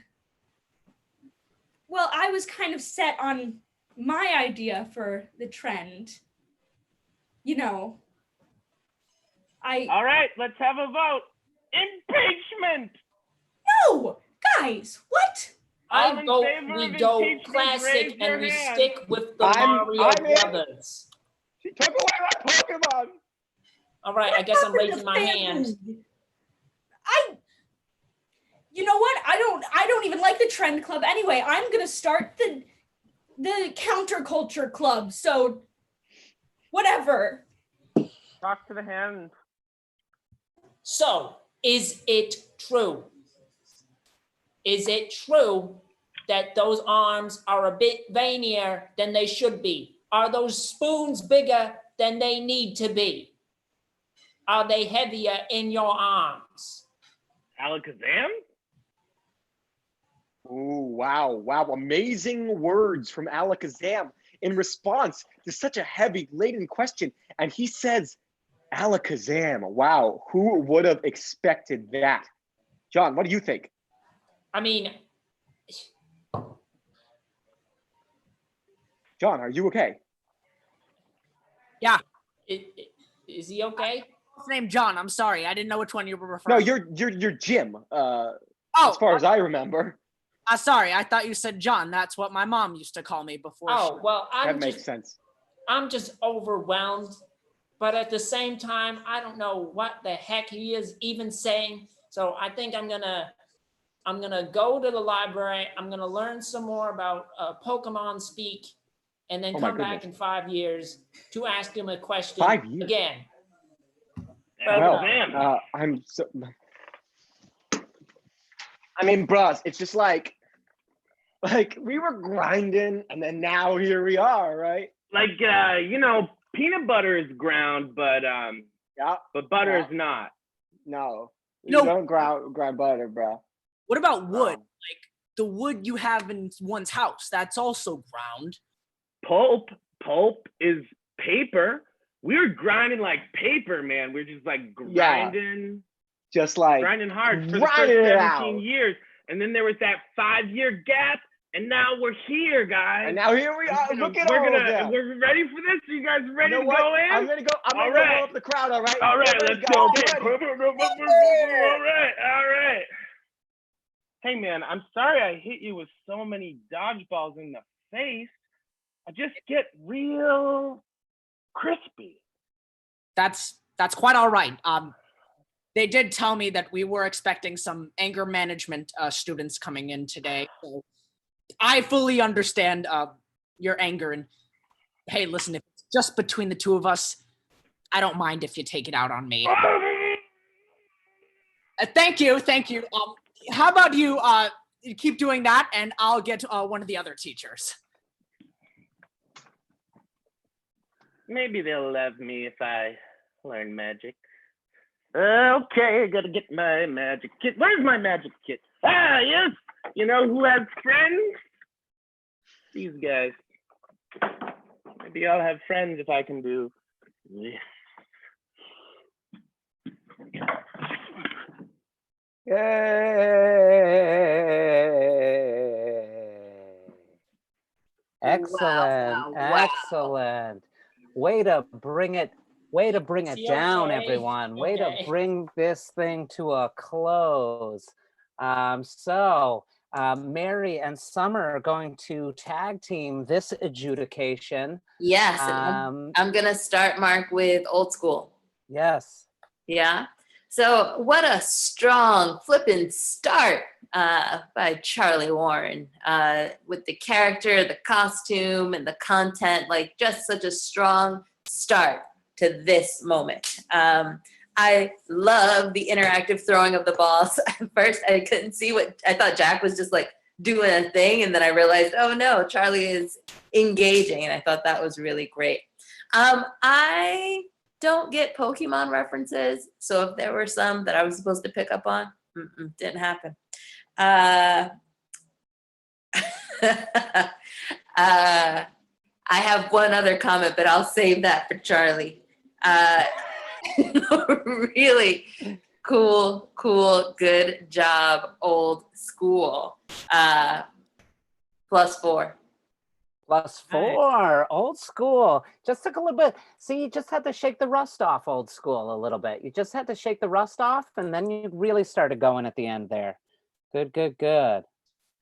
Well, I was kind of set on my idea for the trend. All right, let's have a vote. Impeachment! No! Guys, what? I vote we go classic and we stick with the Mario Brothers. She took away my Pokemon! All right, I guess I'm raising my hand. You know what? I don't even like the Trend Club anyway. I'm gonna start the counterculture club. So whatever. Talk to the hand. So, is it true? Is it true that those arms are a bit veinier than they should be? Are those spoons bigger than they need to be? Are they heavier in your arms? Alakazam? Ooh, wow. Amazing words from Alakazam in response to such a heavy, laden question. And he says, Alakazam. Wow, who would have expected that? John, what do you think? I mean... John, are you okay? Yeah. Is he okay? His name John. I'm sorry. I didn't know which one you were referring No, you're Jim. As far as I remember. Sorry, I thought you said John. That's what my mom used to call me before. Oh, well, that makes sense. I'm just overwhelmed. But at the same time, I don't know what the heck he is even saying. So I think I'm gonna go to the library. I'm gonna learn some more about Pokemon speak, and then come back in 5 years to ask him a question 5 years again. Well, I mean, bros, it's just like we were grinding, and then now here we are, right? Peanut butter is ground, but butter is not. No, you don't grind butter, bro. What about wood? Like the wood you have in one's house, that's also ground. Pulp is paper. We were grinding like paper, man. We're just like grinding. Just like grinding hard for the first 17 years. And then there was that 5-year gap. And now we're here, guys. And now here we are. Look at all of them. We're ready for this. You guys ready to what? go in? I'm gonna go roll up the crowd. All right. All right. Let's go. All right. Hey, man. I'm sorry I hit you with so many dodgeballs in the face. I just get real crispy. That's quite all right. They did tell me that we were expecting some anger management students coming in today. So I fully understand your anger. And hey, listen, if it's just between the two of us, I don't mind if you take it out on me. Thank you. How about you keep doing that, and I'll get one of the other teachers. maybe they'll love me if I learn magic. Okay, I gotta get my magic kit. Where's my magic kit? Ah, yes. You know who has friends? These guys. Maybe I'll have friends if I can do this. Yay! Excellent, wow. excellent. Way to bring it Is he down, okay? everyone. Way to Okay. bring this thing to a close. Mary and Summer are going to tag team this adjudication. Yes, and I'm gonna start, Mark, with old school. Yes. Yeah. So what a strong flippin' start by Charlie Warren with the character, the costume, and the content. Like just such a strong start to this moment. I love the interactive throwing of the balls. At first, I couldn't see what I thought. Jack was just like doing a thing, and then I realized, oh no, Charlie is engaging, and I thought that was really great. I don't get Pokemon references, so if there were some that I was supposed to pick up on, didn't happen. I have one other comment, but I'll save that for Charlie. Really cool, good job, old school. +4. +4, old school. Just took a little bit. See, you just had to shake the rust off old school a little bit. You just had to shake the rust off, and then you really started going at the end there. Good, good, good.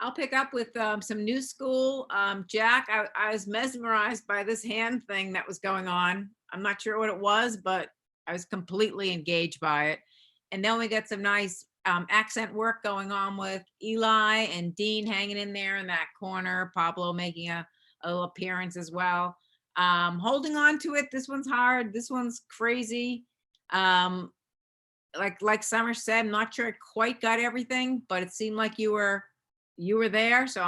I'll pick up with some new school. Jack, I was mesmerized by this hand thing that was going on. I'm not sure what it was, but I was completely engaged by it. And then we got some nice accent work going on with Eli and Dean hanging in there in that corner. Pablo making a little appearance as well. Holding on to it. This one's hard. This one's crazy. Like Summer said, I'm not sure I quite got everything, but it seemed like you were there. So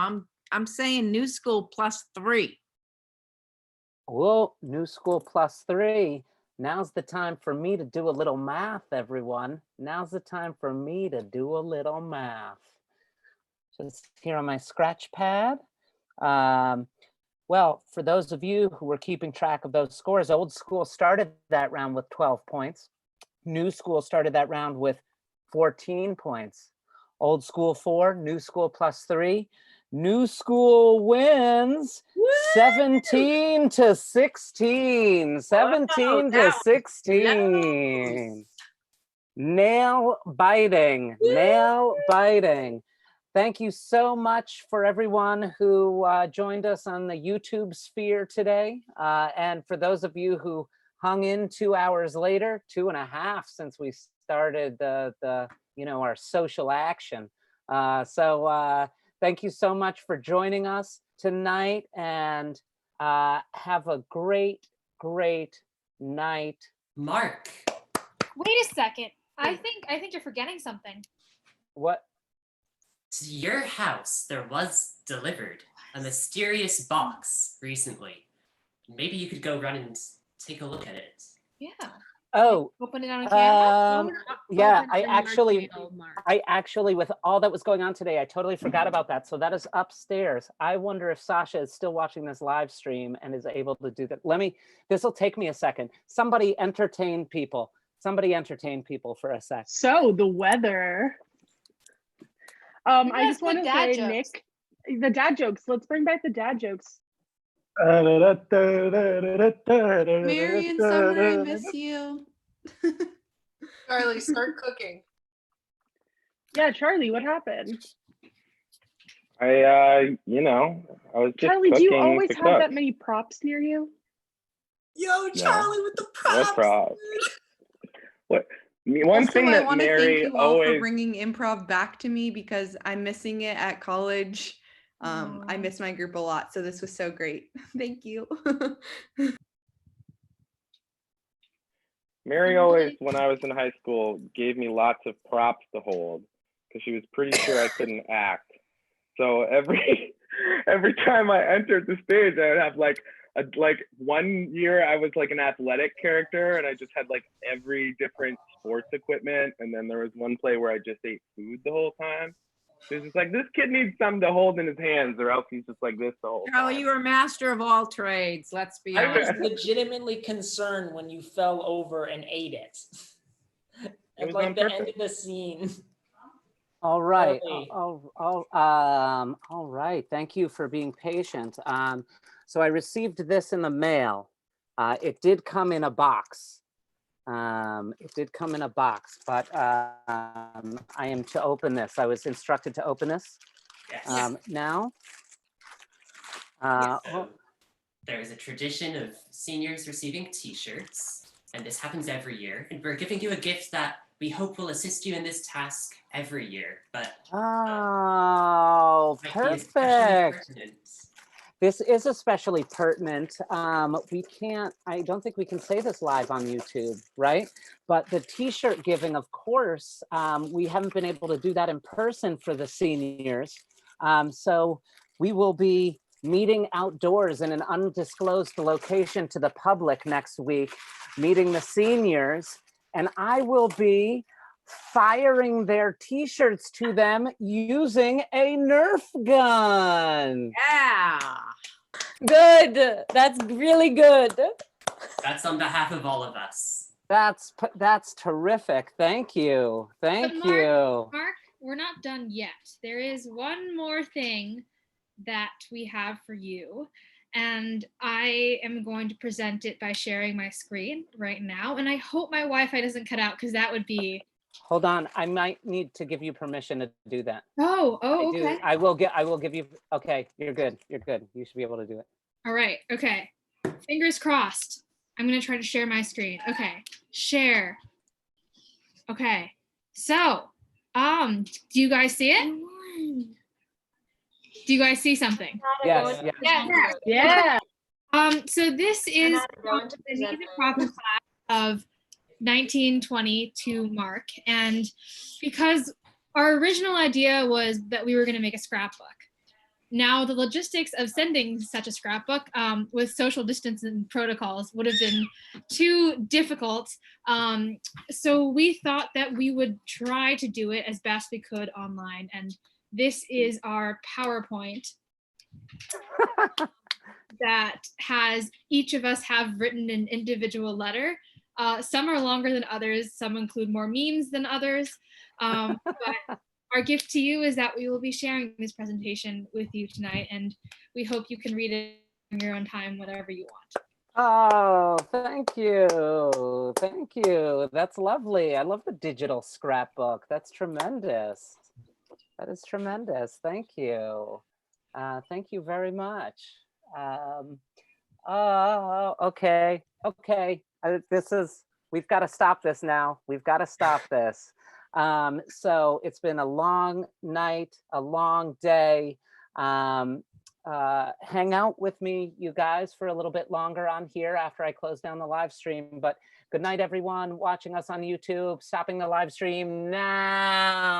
I'm saying new school +3. Well, new school +3. Now's the time for me to do a little math, everyone. Now's the time for me to do a little math. Just here on my scratch pad. Well, for those of you who were keeping track of those scores, old school started that round with 12 points. New school started that round with 14 points. Old school 4, new school +3. New school wins 17-16. 17-16. Nail biting. Nail biting. Thank you so much for everyone who joined us on the YouTube sphere today. And for those of you who hung in 2 hours later, 2.5 since we started our social action. Thank you so much for joining us tonight, and have a great, great night. Mark. Wait a second. I think you're forgetting something. What? To your house, there was delivered a mysterious box recently. Maybe you could go run and take a look at it. Yeah. Oh, Open it on camera. yeah, I actually, with all that was going on today, I totally forgot about that. So that is upstairs. I wonder if Sasha is still watching this live stream and is able to do that. This will take me a second. Somebody entertain people. Somebody entertain people for a sec. So the weather. I just want to say, Nick, the dad jokes. Let's bring back the dad jokes. Mary and Summer, I miss you. Charlie, start cooking. Yeah, Charlie, what happened? I was just Charlie, cooking do you always to have cook. that many props near you? Yo, Charlie with the props. What props? What? One Also, thing I that want to thank Mary you all always for bringing improv back to me because I'm missing it at college. I miss my group a lot, so this was so great. Thank you. Mary always, when I was in high school, gave me lots of props to hold because she was pretty sure I couldn't act. So every time I entered the stage, I would have like like one year I was like an athletic character and I just had like every different sports equipment. And then there was one play where I just ate food the whole time. So it's just like, this kid needs something to hold in his hands or else he's just like this the whole time. Charlie, you were master of all trades. Let's be I was honest. legitimately concerned when you fell over and ate it. At was like on the end purpose. of the scene. All right. Charlie. All right. Thank you for being patient. So I received this in the mail. It did come in a box. It did come in a box, but I am to open this. I was instructed to open this Yes. now. So there is a tradition of seniors receiving t-shirts, and this happens every year. And we're giving you a gift that we hope will assist you in this task every year. But Oh, might be especially perfect. pertinent. This is especially pertinent. I don't think we can say this live on YouTube, right? But the t-shirt giving, of course, we haven't been able to do that in person for the seniors. So we will be meeting outdoors in an undisclosed location to the public next week, meeting the seniors, and I will be firing their t-shirts to them using a Nerf gun. Yeah. Good. That's really good. That's on behalf of all of us. That's terrific. Thank you. Thank you. Mark, we're not done yet. There is one more thing that we have for you. And I am going to present it by sharing my screen right now. And I hope my Wi-Fi doesn't cut out because that would be. Hold on. I might need to give you permission to do that. Oh, I do. okay. I will give you. Okay, you're good. You're good. You should be able to do it. All right. Okay. Fingers crossed. I'm going to try to share my screen. Okay. Share. Okay. So, do you guys see it? Do you guys see something? Yes. Yes. Yeah. So this is the Needs Improvement class of 1920 to Mark, and because our original idea was that we were going to make a scrapbook. Now the logistics of sending such a scrapbook with social distancing protocols would have been too difficult. So we thought that we would try to do it as best we could online, and this is our PowerPoint that has each of us have written an individual letter. Some are longer than others. Some include more memes than others. But our gift to you is that we will be sharing this presentation with you tonight, and we hope you can read it in your own time, whatever you want. Oh, thank you. Thank you. That's lovely. I love the digital scrapbook. That's tremendous. That is tremendous. Thank you. Thank you very much. Okay. Okay. We've got to stop this now. We've got to stop this. So it's been a long night, a long day. Hang out with me, you guys, for a little bit longer on here after I close down the live stream. But good night, everyone watching us on YouTube. Stopping the live stream now.